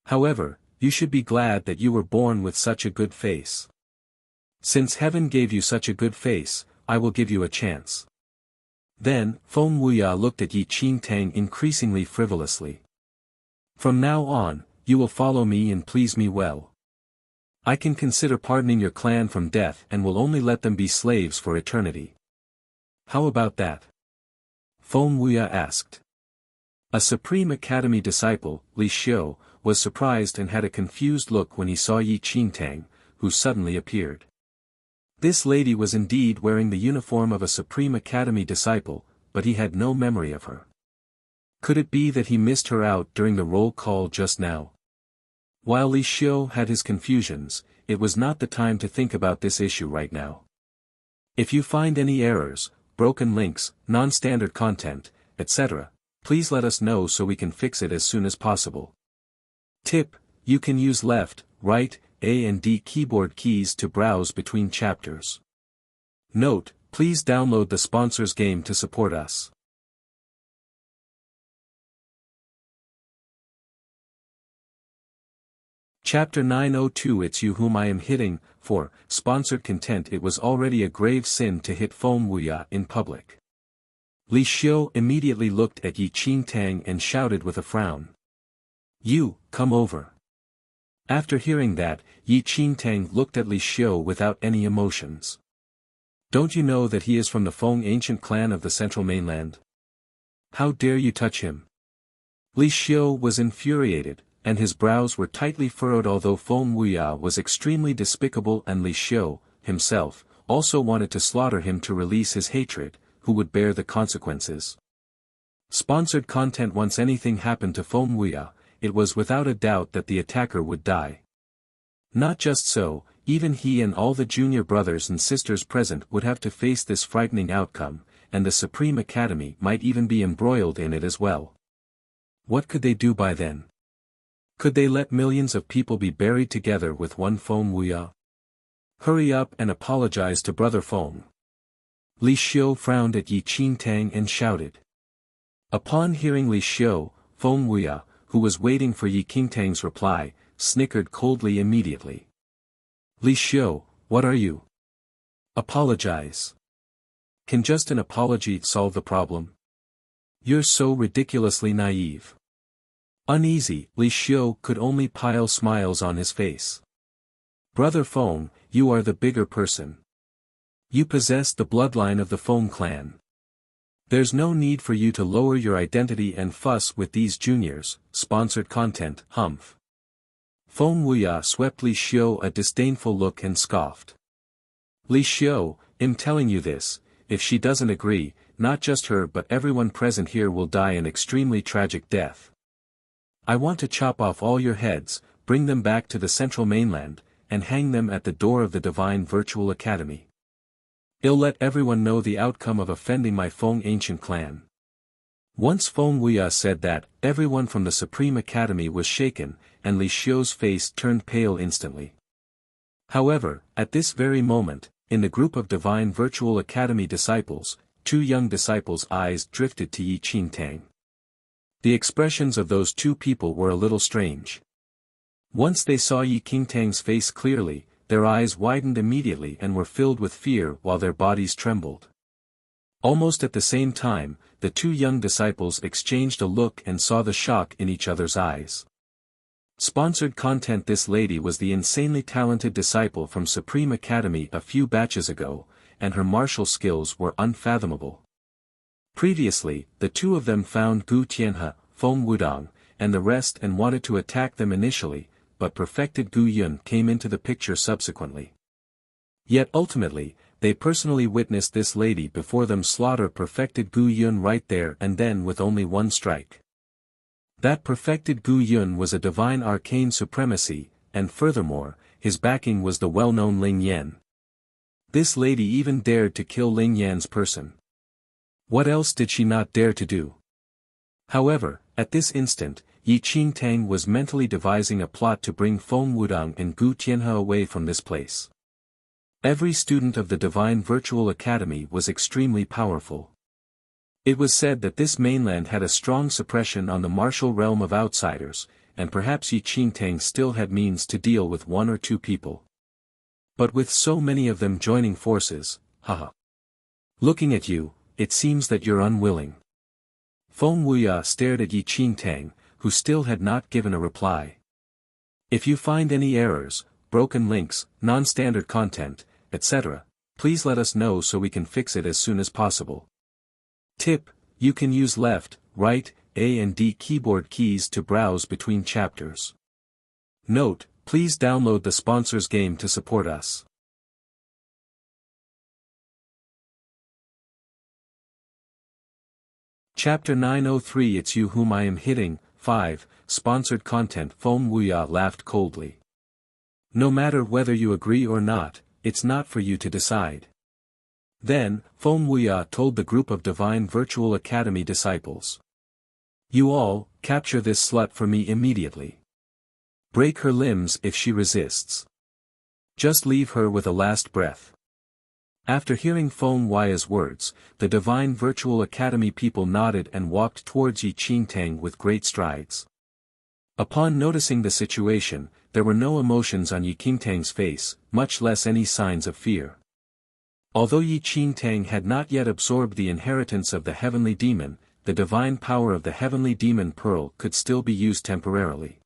Speaker 1: However, you should be glad that you were born with such a good face. Since heaven gave you such a good face, I will give you a chance. Then, Feng Wuya looked at Yi Qingtang increasingly frivolously. From now on, you will follow me and please me well. I can consider pardoning your clan from death and will only let them be slaves for eternity. How about that? Feng Wuya asked. A Supreme Academy disciple, Li Xiu, was surprised and had a confused look when he saw Yi Qingtang, who suddenly appeared. This lady was indeed wearing the uniform of a Supreme Academy disciple, but he had no memory of her. Could it be that he missed her out during the roll call just now? While Li Xiu had his confusions, it was not the time to think about this issue right now. If you find any errors, broken links, non-standard content, etc., please let us know so we can fix it as soon as possible. Tip: you can use left, right, A and D keyboard keys to browse between chapters. Note: please download the sponsors game to support us. Chapter 902 It's You Whom I Am Hitting. For sponsored content. It was already a grave sin to hit Feng Wuya in public. Li Xiu immediately looked at Yi Qingtang and shouted with a frown. You, come over. After hearing that, Yi Qingtang looked at Li Xiu without any emotions. Don't you know that he is from the Feng ancient clan of the central mainland? How dare you touch him? Li Xiu was infuriated, and his brows were tightly furrowed. Although Feng Wuya was extremely despicable and Li Xiu, himself, also wanted to slaughter him to release his hatred, who would bear the consequences. Sponsored content. Once anything happened to Feng Wuya, it was without a doubt that the attacker would die. Not just so, even he and all the junior brothers and sisters present would have to face this frightening outcome, and the Supreme Academy might even be embroiled in it as well. What could they do by then? Could they let millions of people be buried together with one Feng Wuya? Hurry up and apologize to Brother Feng. Li Xiu frowned at Yi Qingtang and shouted. Upon hearing Li Xiu, Feng Wuya, who was waiting for Yi Qingtang's reply, snickered coldly immediately. Li Xiu, what are you? Apologize. Can just an apology solve the problem? You're so ridiculously naive. Uneasy, Li Xiu could only pile smiles on his face. Brother Feng, you are the bigger person. You possess the bloodline of the Feng clan. There's no need for you to lower your identity and fuss with these juniors. Sponsored content. Humph. Feng Wuya swept Li Xiu a disdainful look and scoffed. Li Xiu, I'm telling you this, if she doesn't agree, not just her but everyone present here will die an extremely tragic death. I want to chop off all your heads, bring them back to the central mainland, and hang them at the door of the Divine Virtual Academy. I'll let everyone know the outcome of offending my Feng ancient clan. Once Feng Wuya said that, everyone from the Supreme Academy was shaken, and Li Xiu's face turned pale instantly. However, at this very moment, in the group of Divine Virtual Academy disciples, two young disciples' eyes drifted to Yi Qingtang. The expressions of those two people were a little strange. Once they saw Yi Qingtang's face clearly, their eyes widened immediately and were filled with fear while their bodies trembled. Almost at the same time, the two young disciples exchanged a look and saw the shock in each other's eyes. Sponsored content. This lady was the insanely talented disciple from Supreme Academy a few batches ago, and her martial skills were unfathomable. Previously, the two of them found Gu Tianhe, Feng Wudong, and the rest and wanted to attack them initially, but perfected Gu Yun came into the picture subsequently. Yet ultimately, they personally witnessed this lady before them slaughter perfected Gu Yun right there and then with only one strike. That perfected Gu Yun was a divine arcane supremacy, and furthermore, his backing was the well-known Ling Yan. This lady even dared to kill Ling Yan's person. What else did she not dare to do? However, at this instant, Yi Qingtang was mentally devising a plot to bring Feng Wudong and Gu Tianhe away from this place. Every student of the Divine Virtual Academy was extremely powerful. It was said that this mainland had a strong suppression on the martial realm of outsiders, and perhaps Yi Qingtang still had means to deal with one or two people. But with so many of them joining forces, haha. Looking at you, it seems that you're unwilling. Feng Wuya stared at Yi Qingtang, who still had not given a reply. If you find any errors, broken links, non-standard content, etc., please let us know so we can fix it as soon as possible. Tip: you can use left, right, A and D keyboard keys to browse between chapters. Note: please download the sponsors game to support us. Chapter 903 It's You Whom I Am Hitting. 5, Sponsored Content. Feng Wuya laughed coldly. No matter whether you agree or not, it's not for you to decide. Then, Feng Wuya told the group of Divine Virtual Academy disciples. You all, capture this slut for me immediately. Break her limbs if she resists. Just leave her with a last breath. After hearing Feng Wuya's words, the Divine Virtual Academy people nodded and walked towards Yi Qingtang with great strides. Upon noticing the situation, there were no emotions on Yi Qingtang's face, much less any signs of fear. Although Yi Qingtang had not yet absorbed the inheritance of the heavenly demon, the divine power of the heavenly demon pearl could still be used temporarily.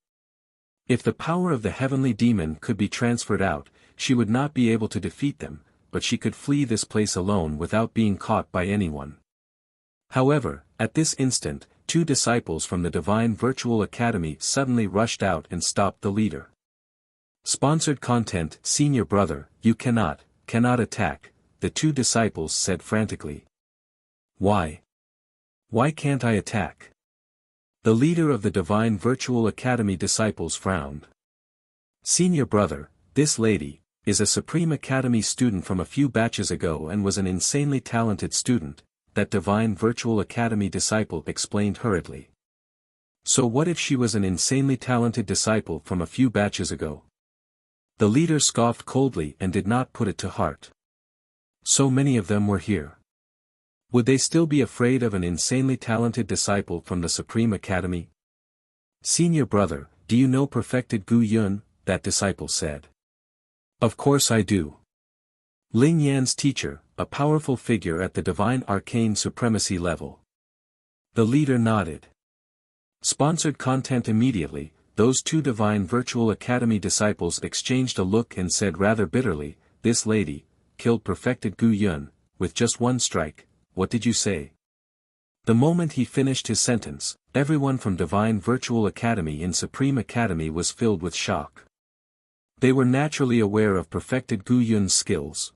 Speaker 1: If the power of the heavenly demon could be transferred out, she would not be able to defeat them, but she could flee this place alone without being caught by anyone. However, at this instant, 2 disciples from the Divine Virtual Academy suddenly rushed out and stopped the leader. Sponsored Content. Senior brother, you cannot attack, the 2 disciples said frantically. Why? Why can't I attack? The leader of the Divine Virtual Academy disciples frowned. Senior brother, this lady, is a Supreme Academy student from a few batches ago and was an insanely talented student, that Divine Virtual Academy disciple explained hurriedly. So what if she was an insanely talented disciple from a few batches ago? The leader scoffed coldly and did not put it to heart. So many of them were here. Would they still be afraid of an insanely talented disciple from the Supreme Academy? Senior brother, do you know Perfected Gu Yun? That disciple said. Of course I do. Ling Yan's teacher, a powerful figure at the Divine Arcane Supremacy level. The leader nodded. Sponsored Content. Immediately, those 2 Divine Virtual Academy disciples exchanged a look and said rather bitterly, this lady, killed Perfected Gu Yun, with just 1 strike. What did you say? The moment he finished his sentence, everyone from Divine Virtual Academy and Supreme Academy was filled with shock. They were naturally aware of Perfected Gu Yun's skills.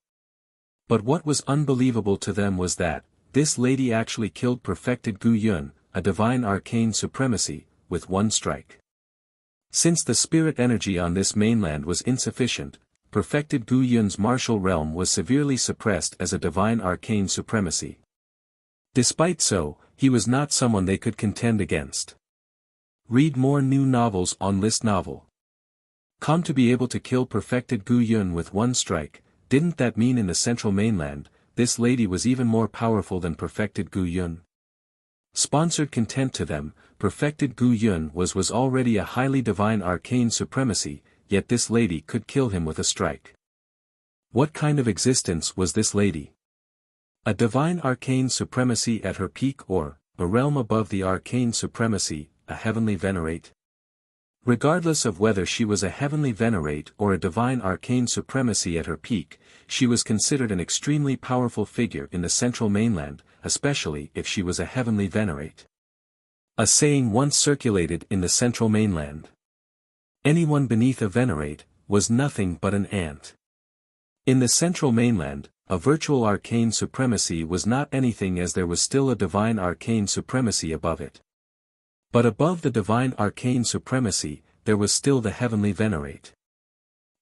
Speaker 1: But what was unbelievable to them was that, this lady actually killed Perfected Gu Yun, a Divine Arcane Supremacy, with 1 strike. Since the spirit energy on this mainland was insufficient, Perfected Gu Yun's martial realm was severely suppressed as a Divine Arcane Supremacy. Despite so, he was not someone they could contend against. Read more new novels on List Novel. Come to be able to kill Perfected Gu Yun with 1 strike, didn't that mean in the central mainland, this lady was even more powerful than Perfected Gu Yun? Sponsored Content. To them, Perfected Gu Yun was already a highly divine arcane supremacy, yet this lady could kill him with a strike. What kind of existence was this lady? A divine arcane supremacy at her peak, or, a realm above the arcane supremacy, a heavenly venerate? Regardless of whether she was a heavenly venerate or a divine arcane supremacy at her peak, she was considered an extremely powerful figure in the central mainland, especially if she was a heavenly venerate. A saying once circulated in the central mainland. Anyone beneath a venerate, was nothing but an ant. In the central mainland, a virtual arcane supremacy was not anything, as there was still a divine arcane supremacy above it. But above the divine arcane supremacy, there was still the heavenly venerate.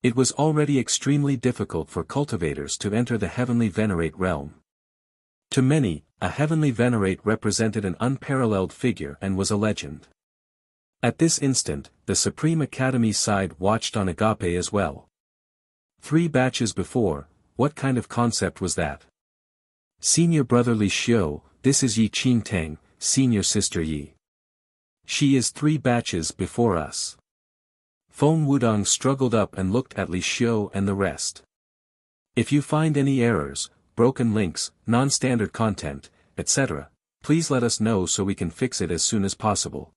Speaker 1: It was already extremely difficult for cultivators to enter the heavenly venerate realm. To many, a heavenly venerate represented an unparalleled figure and was a legend. At this instant, the Supreme Academy side watched on Agape as well. 3 batches before, what kind of concept was that? Senior brother Li Xiu, this is Yi Qingtang, senior sister Yi. She is 3 batches before us. Feng Wudong struggled up and looked at Li Xiu and the rest. If you find any errors, broken links, non-standard content, etc., please let us know so we can fix it as soon as possible.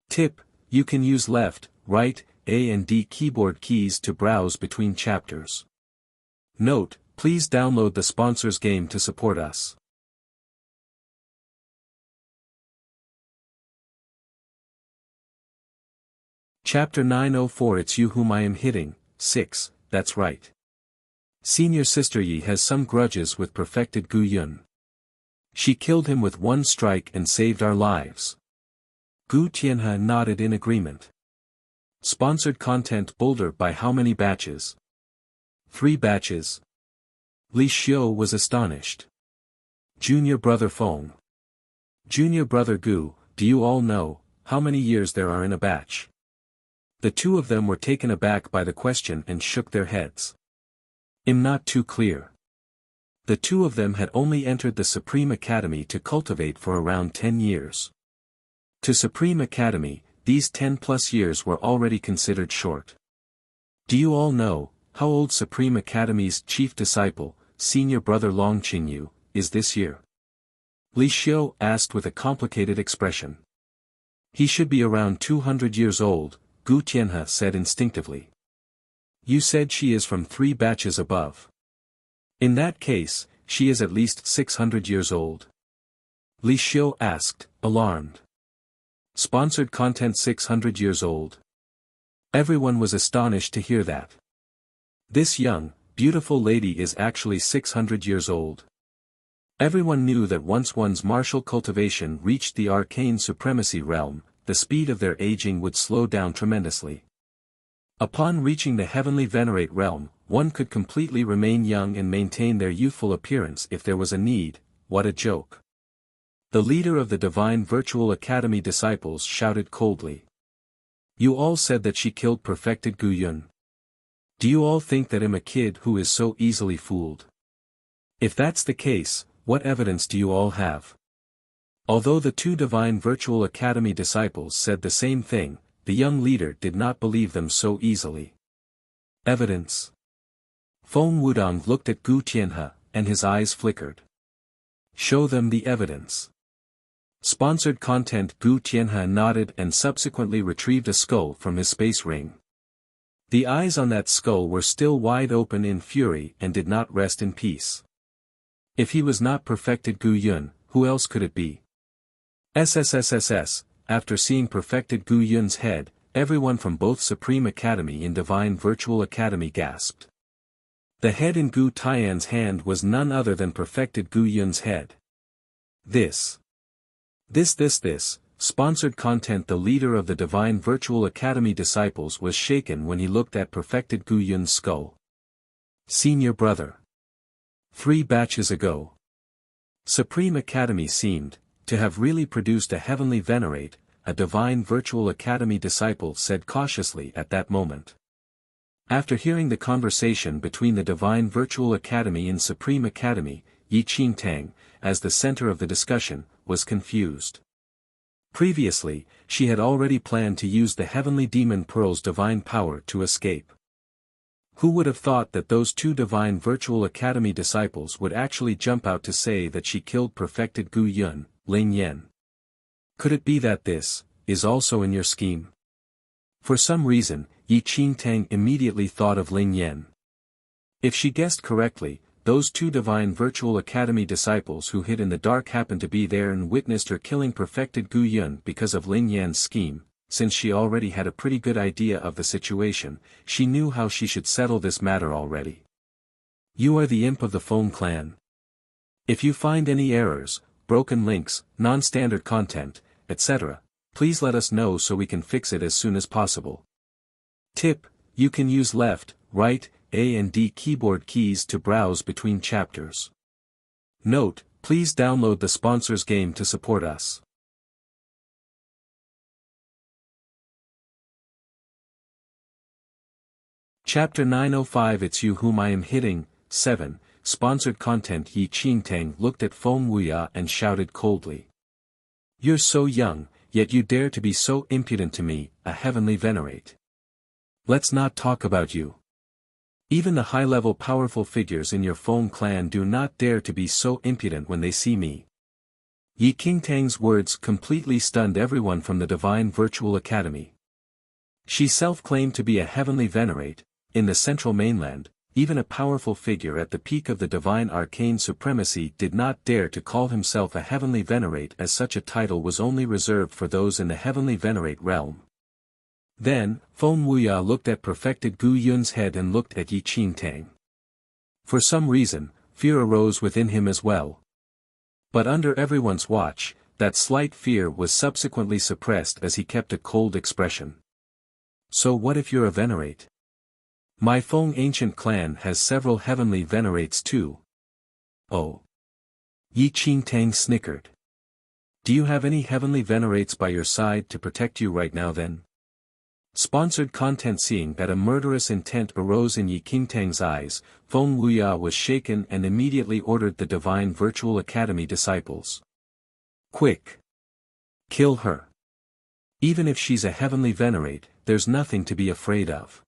Speaker 1: Tip: you can use left, right, A and D keyboard keys to browse between chapters. Note: please download the sponsor's game to support us. Chapter 904. It's you whom I am hitting. 6, that's right. Senior sister Yi has some grudges with Perfected Gu Yun. She killed him with 1 strike and saved our lives. Gu Tianhe nodded in agreement. Sponsored content Boulder by how many batches? 3 batches. Li Xiu was astonished. Junior brother Feng. Junior brother Gu, do you all know how many years there are in a batch? The two of them were taken aback by the question and shook their heads. I'm not too clear. The two of them had only entered the Supreme Academy to cultivate for around 10 years. To Supreme Academy, these 10+ years were already considered short. Do you all know how old Supreme Academy's chief disciple, senior brother Long Qingyu, is this year? Li Xiu asked with a complicated expression. He should be around 200 years old, Gu Tianhe said instinctively. You said she is from 3 batches above. In that case, she is at least 600 years old. Li Xiu asked, alarmed. Sponsored content 600 years old. Everyone was astonished to hear that. This young, beautiful lady is actually 600 years old. Everyone knew that once one's martial cultivation reached the arcane supremacy realm, the speed of their aging would slow down tremendously. Upon reaching the heavenly venerate realm, one could completely remain young and maintain their youthful appearance if there was a need. What a joke. The leader of the Divine Virtual Academy disciples shouted coldly. You all said that she killed perfected Gu Yun. Do you all think that I'm a kid who is so easily fooled? If that's the case, what evidence do you all have? Although the 2 Divine Virtual Academy disciples said the same thing, the young leader did not believe them so easily. Evidence. Feng Wudong looked at Gu Tianhe, and his eyes flickered. Show them the evidence. Sponsored content Gu Tianhe nodded and subsequently retrieved a skull from his space ring. The eyes on that skull were still wide open in fury and did not rest in peace. If he was not perfected Gu Yun, who else could it be? SSSSS, after seeing perfected Gu Yun's head, everyone from both Supreme Academy and Divine Virtual Academy gasped. The head in Gu Tian's hand was none other than perfected Gu Yun's head. This, sponsored content the leader of the Divine Virtual Academy disciples was shaken when he looked at perfected Gu Yun's skull. Senior brother. 3 batches ago. Supreme Academy seemed to have really produced a heavenly venerate, a Divine Virtual Academy disciple said cautiously at that moment. After hearing the conversation between the Divine Virtual Academy and Supreme Academy, Yi Qingtang, as the center of the discussion, was confused. Previously, she had already planned to use the Heavenly Demon Pearl's divine power to escape. Who would have thought that those 2 Divine Virtual Academy disciples would actually jump out to say that she killed perfected Gu Yun, Ling Yan? Could it be that this is also in your scheme? For some reason, Yi Qingtang immediately thought of Ling Yan. If she guessed correctly, those 2 Divine Virtual Academy disciples who hid in the dark happened to be there and witnessed her killing perfected Gu Yun because of Ling Yan's scheme. Since she already had a pretty good idea of the situation, she knew how she should settle this matter already. You are the imp of the Feng clan. If you find any errors, broken links, non-standard content, etc., please let us know so we can fix it as soon as possible. Tip: you can use left, right, A and D keyboard keys to browse between chapters. Note: please download the sponsors game to support us. Chapter 905 It's You Whom I Am Hitting, 7, Sponsored Content Yi Qingtang looked at Feng Wuya and shouted coldly. You're so young, yet you dare to be so impudent to me, a heavenly venerate. Let's not talk about you. Even the high-level powerful figures in your Feng clan do not dare to be so impudent when they see me. Yi Qingtang's words completely stunned everyone from the Divine Virtual Academy. She self-claimed to be a heavenly venerate. In the central mainland, even a powerful figure at the peak of the divine arcane supremacy did not dare to call himself a heavenly venerate, as such a title was only reserved for those in the heavenly venerate realm. Then, Feng Wuya looked at perfected Gu Yun's head and looked at Yi Qingtang. For some reason, fear arose within him as well. But under everyone's watch, that slight fear was subsequently suppressed as he kept a cold expression. So what if you're a venerate? My Feng ancient clan has several heavenly venerates too. Oh. Yi Qingtang snickered. Do you have any heavenly venerates by your side to protect you right now then? Sponsored content. Seeing that a murderous intent arose in Yi Qingtang's eyes, Feng Wuya was shaken and immediately ordered the Divine Virtual Academy disciples. Quick! Kill her. Even if she's a heavenly venerate, there's nothing to be afraid of.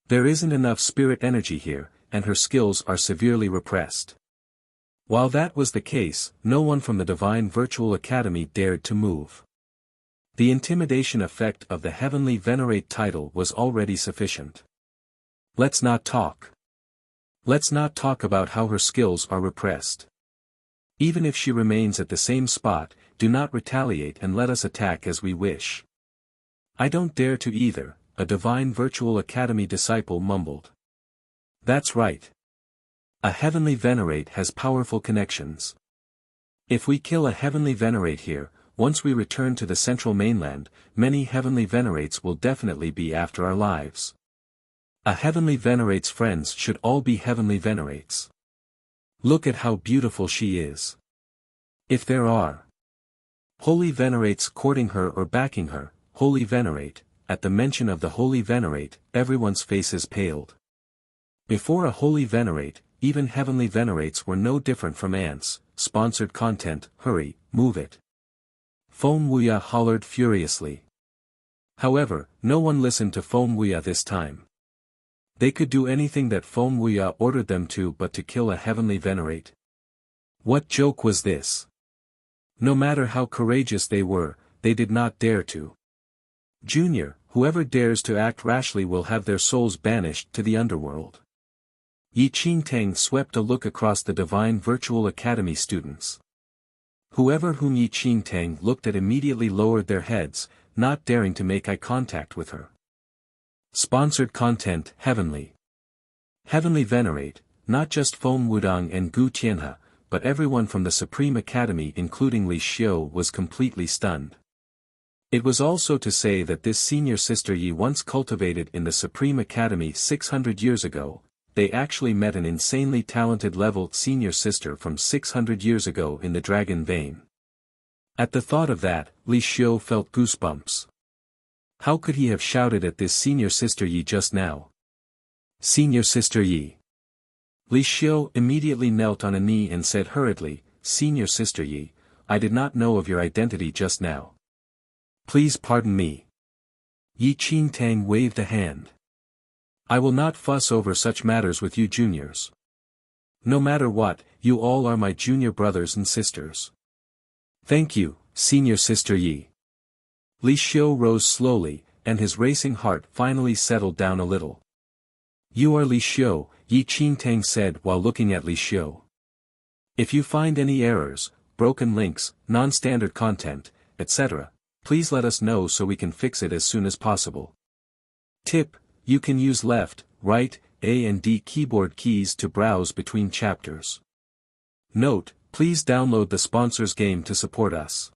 Speaker 1: There isn't enough spirit energy here, and her skills are severely repressed. While that was the case, no one from the Divine Virtual Academy dared to move. The intimidation effect of the Heavenly Venerate title was already sufficient. Let's not talk. Let's not talk about how her skills are repressed. Even if she remains at the same spot, do not retaliate and let us attack as we wish. I don't dare to either, a Divine Virtual Academy disciple mumbled. That's right. A Heavenly Venerate has powerful connections. If we kill a Heavenly Venerate here, once we return to the central mainland, many Heavenly Venerates will definitely be after our lives. A Heavenly Venerate's friends should all be Heavenly Venerates. Look at how beautiful she is. If there are Holy Venerates courting her or backing her, Holy Venerate, at the mention of the Holy Venerate, everyone's faces paled. Before a Holy Venerate, even Heavenly Venerates were no different from ants. Sponsored content. Hurry, move it. Feng Wuya hollered furiously. However, no one listened to Feng Wuya this time. They could do anything that Feng Wuya ordered them to but to kill a Heavenly Venerate. What joke was this? No matter how courageous they were, they did not dare to. Junior, whoever dares to act rashly will have their souls banished to the underworld. Yi Qingtang swept a look across the Divine Virtual Academy students. Whoever whom Yi Qingtang looked at immediately lowered their heads, not daring to make eye contact with her. Sponsored content. Heavenly Venerate, not just Feng Wudong and Gu Tianhe, but everyone from the Supreme Academy including Li Xiu was completely stunned. It was also to say that this senior sister Yi once cultivated in the Supreme Academy 600 years ago. They actually met an insanely talented level senior sister from 600 years ago in the Dragon Vein. At the thought of that, Li Xiu felt goosebumps. How could he have shouted at this senior sister Yi just now? Senior sister Yi. Li Xiu immediately knelt on a knee and said hurriedly, Senior sister Yi, I did not know of your identity just now. Please pardon me. Yi Qingtang waved a hand. I will not fuss over such matters with you juniors. No matter what, you all are my junior brothers and sisters. Thank you, senior sister Yi. Li Xiu rose slowly, and his racing heart finally settled down a little. You are Li Xiu, Yi Qingtang said while looking at Li Xiu. If you find any errors, broken links, non-standard content, etc., please let us know so we can fix it as soon as possible. Tip: you can use left, right, A and D keyboard keys to browse between chapters. Note: please download the sponsor's game to support us.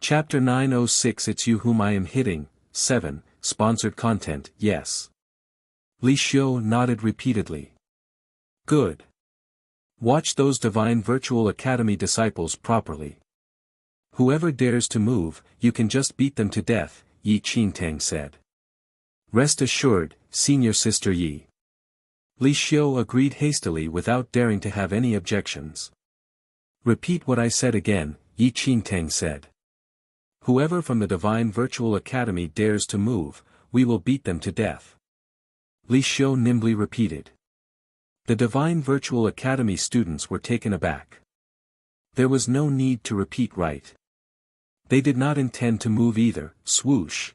Speaker 1: Chapter 906 It's You Whom I Am Hitting, 7, Sponsored Content. Yes. Li Xiu nodded repeatedly. Good. Watch those Divine Virtual Academy disciples properly. Whoever dares to move, you can just beat them to death, Yi Qingtang said. Rest assured, senior sister Yi. Li Xiu agreed hastily without daring to have any objections. Repeat what I said again, Yi Qingtang said. Whoever from the Divine Virtual Academy dares to move, we will beat them to death. Li Xiu nimbly repeated. The Divine Virtual Academy students were taken aback. There was no need to repeat right. They did not intend to move either. Swoosh.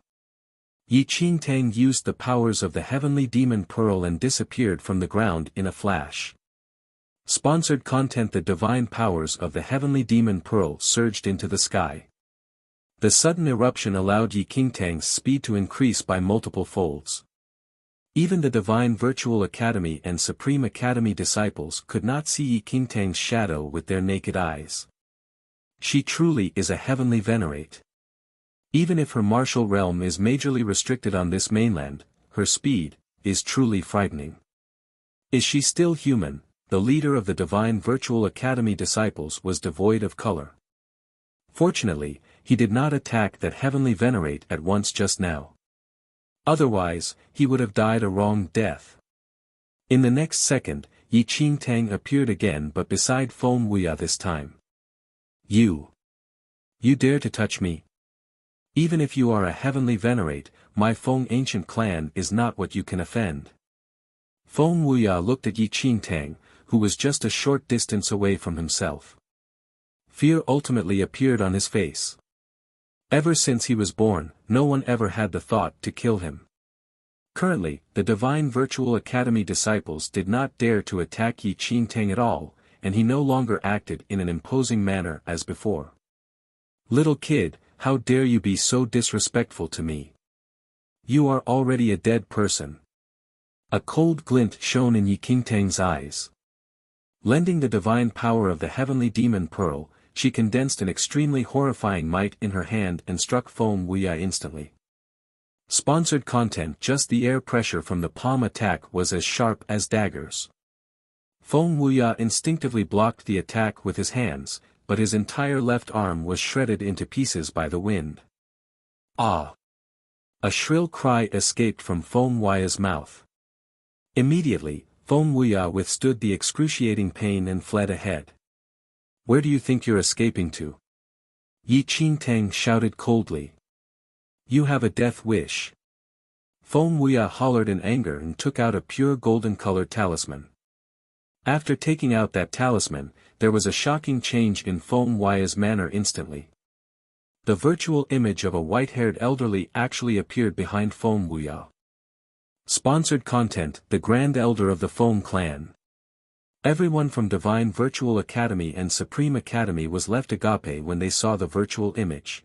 Speaker 1: Yi Qingtang used the powers of the Heavenly Demon Pearl and disappeared from the ground in a flash. Sponsored content The divine powers of the Heavenly Demon Pearl surged into the sky. The sudden eruption allowed Yi Qingtang's speed to increase by multiple folds. Even the Divine Virtual Academy and Supreme Academy disciples could not see Yi Qingtang's shadow with their naked eyes. She truly is a heavenly venerate. Even if her martial realm is majorly restricted on this mainland, her speed is truly frightening. Is she still human? The leader of the Divine Virtual Academy disciples was devoid of color. Fortunately, he did not attack that heavenly venerate at once just now. Otherwise, he would have died a wrong death. In the next second, Yi Qingtang appeared again but beside Feng Wuya this time. You dare to touch me? Even if you are a heavenly venerate, my Feng ancient clan is not what you can offend. Feng Wuya looked at Yi Qingtang, who was just a short distance away from himself. Fear ultimately appeared on his face. Ever since he was born, no one ever had the thought to kill him. Currently, the Divine Virtual Academy disciples did not dare to attack Yi Qingtang at all, and he no longer acted in an imposing manner as before. Little kid, how dare you be so disrespectful to me? You are already a dead person. A cold glint shone in Yi Qingtang's eyes. Lending the divine power of the heavenly demon pearl, she condensed an extremely horrifying might in her hand and struck Feng Wuya instantly. Sponsored content. Just the air pressure from the palm attack was as sharp as daggers. Feng Wuya instinctively blocked the attack with his hands, but his entire left arm was shredded into pieces by the wind. Ah! A shrill cry escaped from Feng Wuya's mouth. Immediately, Feng Wuya withstood the excruciating pain and fled ahead. Where do you think you're escaping to? Yi Qingtang shouted coldly. You have a death wish. Feng Wuya hollered in anger and took out a pure golden-colored talisman. After taking out that talisman, there was a shocking change in Feng Wuya's manner instantly. The virtual image of a white-haired elderly actually appeared behind Feng Wuya. Sponsored content. The Grand Elder of the Feng clan. Everyone from Divine Virtual Academy and Supreme Academy was left agape when they saw the virtual image.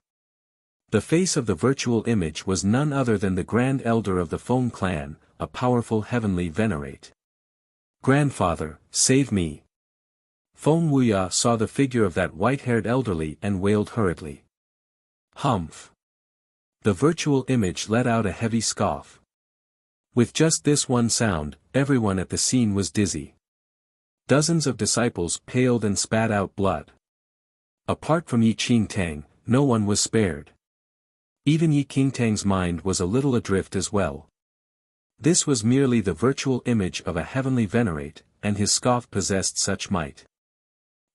Speaker 1: The face of the virtual image was none other than the Grand Elder of the Feng clan, a powerful heavenly venerate. Grandfather, save me! Feng Wuya saw the figure of that white-haired elderly and wailed hurriedly. Humph! The virtual image let out a heavy scoff. With just this one sound, everyone at the scene was dizzy. Dozens of disciples paled and spat out blood. Apart from Yi Qingtang, no one was spared. Even Yi Qingtang's mind was a little adrift as well. This was merely the virtual image of a heavenly venerate, and his scoff possessed such might.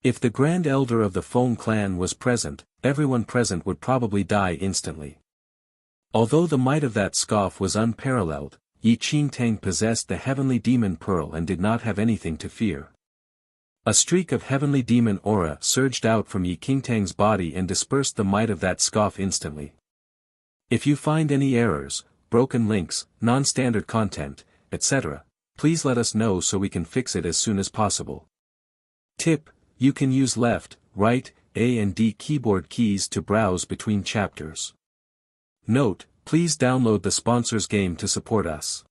Speaker 1: If the Grand Elder of the Feng clan was present, everyone present would probably die instantly. Although the might of that scoff was unparalleled, Yi Qingtang possessed the heavenly demon pearl and did not have anything to fear. A streak of heavenly demon aura surged out from Yi Qingtang's body and dispersed the might of that scoff instantly. If you find any errors, broken links, non-standard content, etc., please let us know so we can fix it as soon as possible. Tip: you can use left, right, A and D keyboard keys to browse between chapters. Note: please download the sponsor's game to support us.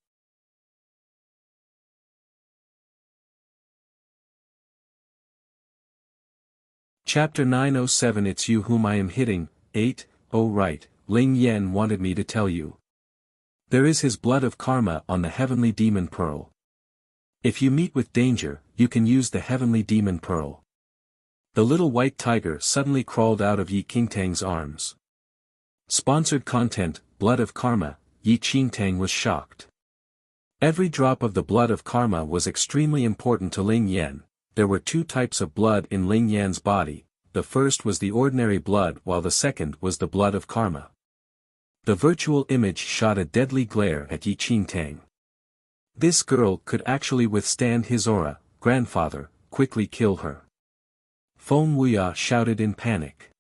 Speaker 1: Chapter 907. It's you whom I am hitting. 8. Oh right, Ling Yan wanted me to tell you. There is his blood of karma on the heavenly demon pearl. If you meet with danger, you can use the heavenly demon pearl. The little white tiger suddenly crawled out of Yi Qingtang's arms. Sponsored content. Blood of karma. Yi Qingtang was shocked. Every drop of the blood of karma was extremely important to Ling Yan. There were two types of blood in Ling Yan's body. The first was the ordinary blood while the second was the blood of karma. The virtual image shot a deadly glare at Yi Qingtang. This girl could actually withstand his aura. Grandfather, quickly kill her. Feng Wuya shouted in panic.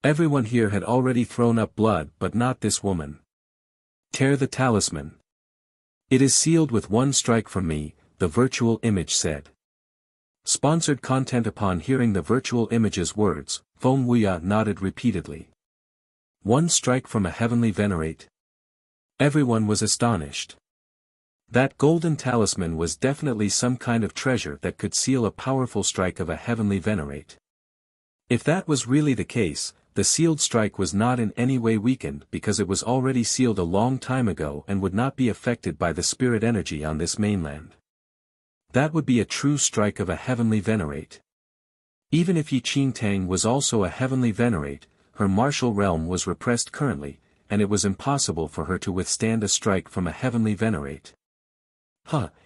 Speaker 1: Everyone here had already thrown up blood but not this woman. Tear the talisman. It is sealed with one strike from me, the virtual image said. Sponsored content. Upon hearing the virtual image's words, Feng Wuya nodded repeatedly. One strike from a heavenly venerate? Everyone was astonished. That golden talisman was definitely some kind of treasure that could seal a powerful strike of a heavenly venerate. If that was really the case, the sealed strike was not in any way weakened because it was already sealed a long time ago and would not be affected by the spirit energy on this mainland. That would be a true strike of a heavenly venerate. Even if Yi Qingtang was also a heavenly venerate, her martial realm was repressed currently, and it was impossible for her to withstand a strike from a heavenly venerate.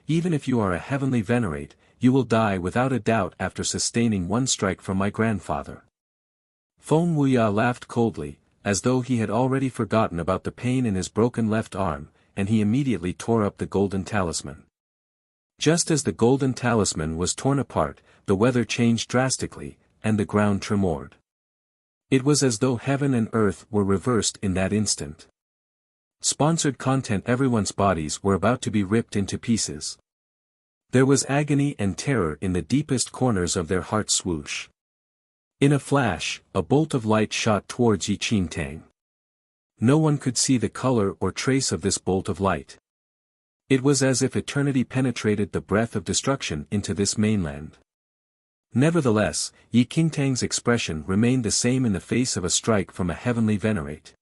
Speaker 1: Even if you are a heavenly venerate, you will die without a doubt after sustaining one strike from my grandfather. Feng Wuya laughed coldly, as though he had already forgotten about the pain in his broken left arm, and he immediately tore up the golden talisman. Just as the golden talisman was torn apart, the weather changed drastically, and the ground tremored. It was as though heaven and earth were reversed in that instant. Sponsored content. Everyone's bodies were about to be ripped into pieces. There was agony and terror in the deepest corners of their hearts. Swoosh. In a flash, a bolt of light shot towards Yi Qingtang. No one could see the color or trace of this bolt of light. It was as if eternity penetrated the breath of destruction into this mainland. Nevertheless, Yi Qingtang's expression remained the same in the face of a strike from a heavenly venerate.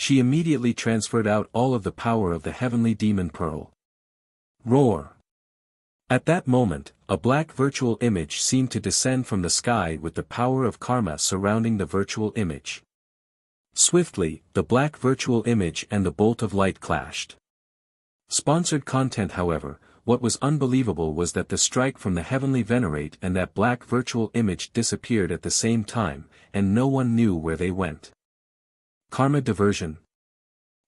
Speaker 1: She immediately transferred out all of the power of the heavenly demon pearl. Roar! At that moment, a black virtual image seemed to descend from the sky with the power of karma surrounding the virtual image. Swiftly, the black virtual image and the bolt of light clashed. Sponsored content. However, what was unbelievable was that the strike from the heavenly venerate and that black virtual image disappeared at the same time, and no one knew where they went. Karma diversion.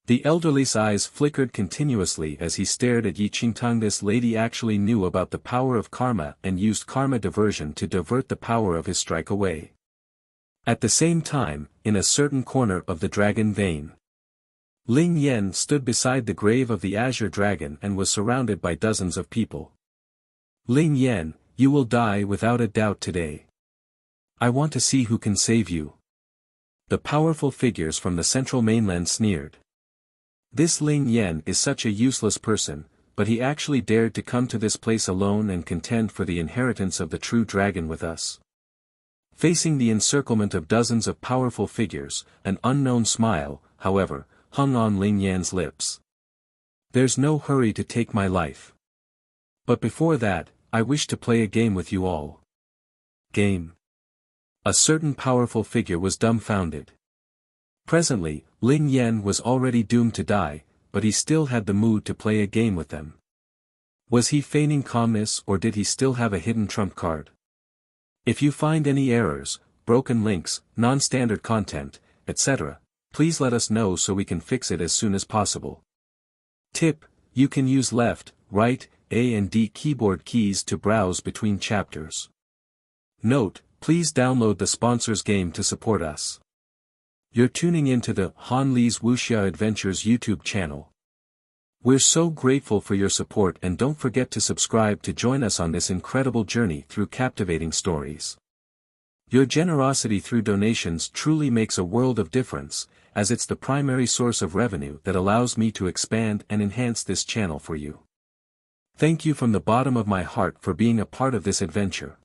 Speaker 1: The elderly's eyes flickered continuously as he stared at Yi Qingtang. This lady actually knew about the power of karma and used karma diversion to divert the power of his strike away. At the same time, in a certain corner of the dragon vein, Ling Yan stood beside the grave of the azure dragon and was surrounded by dozens of people. Ling Yan, you will die without a doubt today. I want to see who can save you. The powerful figures from the central mainland sneered. This Ling Yan is such a useless person, but he actually dared to come to this place alone and contend for the inheritance of the true dragon with us. Facing the encirclement of dozens of powerful figures, an unknown smile, however, hung on Ling Yan's lips. There's no hurry to take my life. But before that, I wish to play a game with you all. Game. A certain powerful figure was dumbfounded. Presently, Ling Yan was already doomed to die, but he still had the mood to play a game with them. Was he feigning calmness or did he still have a hidden trump card? If you find any errors, broken links, non-standard content, etc., please let us know so we can fix it as soon as possible. Tip: you can use left, right, A and D keyboard keys to browse between chapters. Note: please download the sponsor's game to support us. You're tuning into the Han Li's Wuxia Adventures YouTube channel. We're so grateful for your support, and don't forget to subscribe to join us on this incredible journey through captivating stories. Your generosity through donations truly makes a world of difference, as it's the primary source of revenue that allows me to expand and enhance this channel for you. Thank you from the bottom of my heart for being a part of this adventure.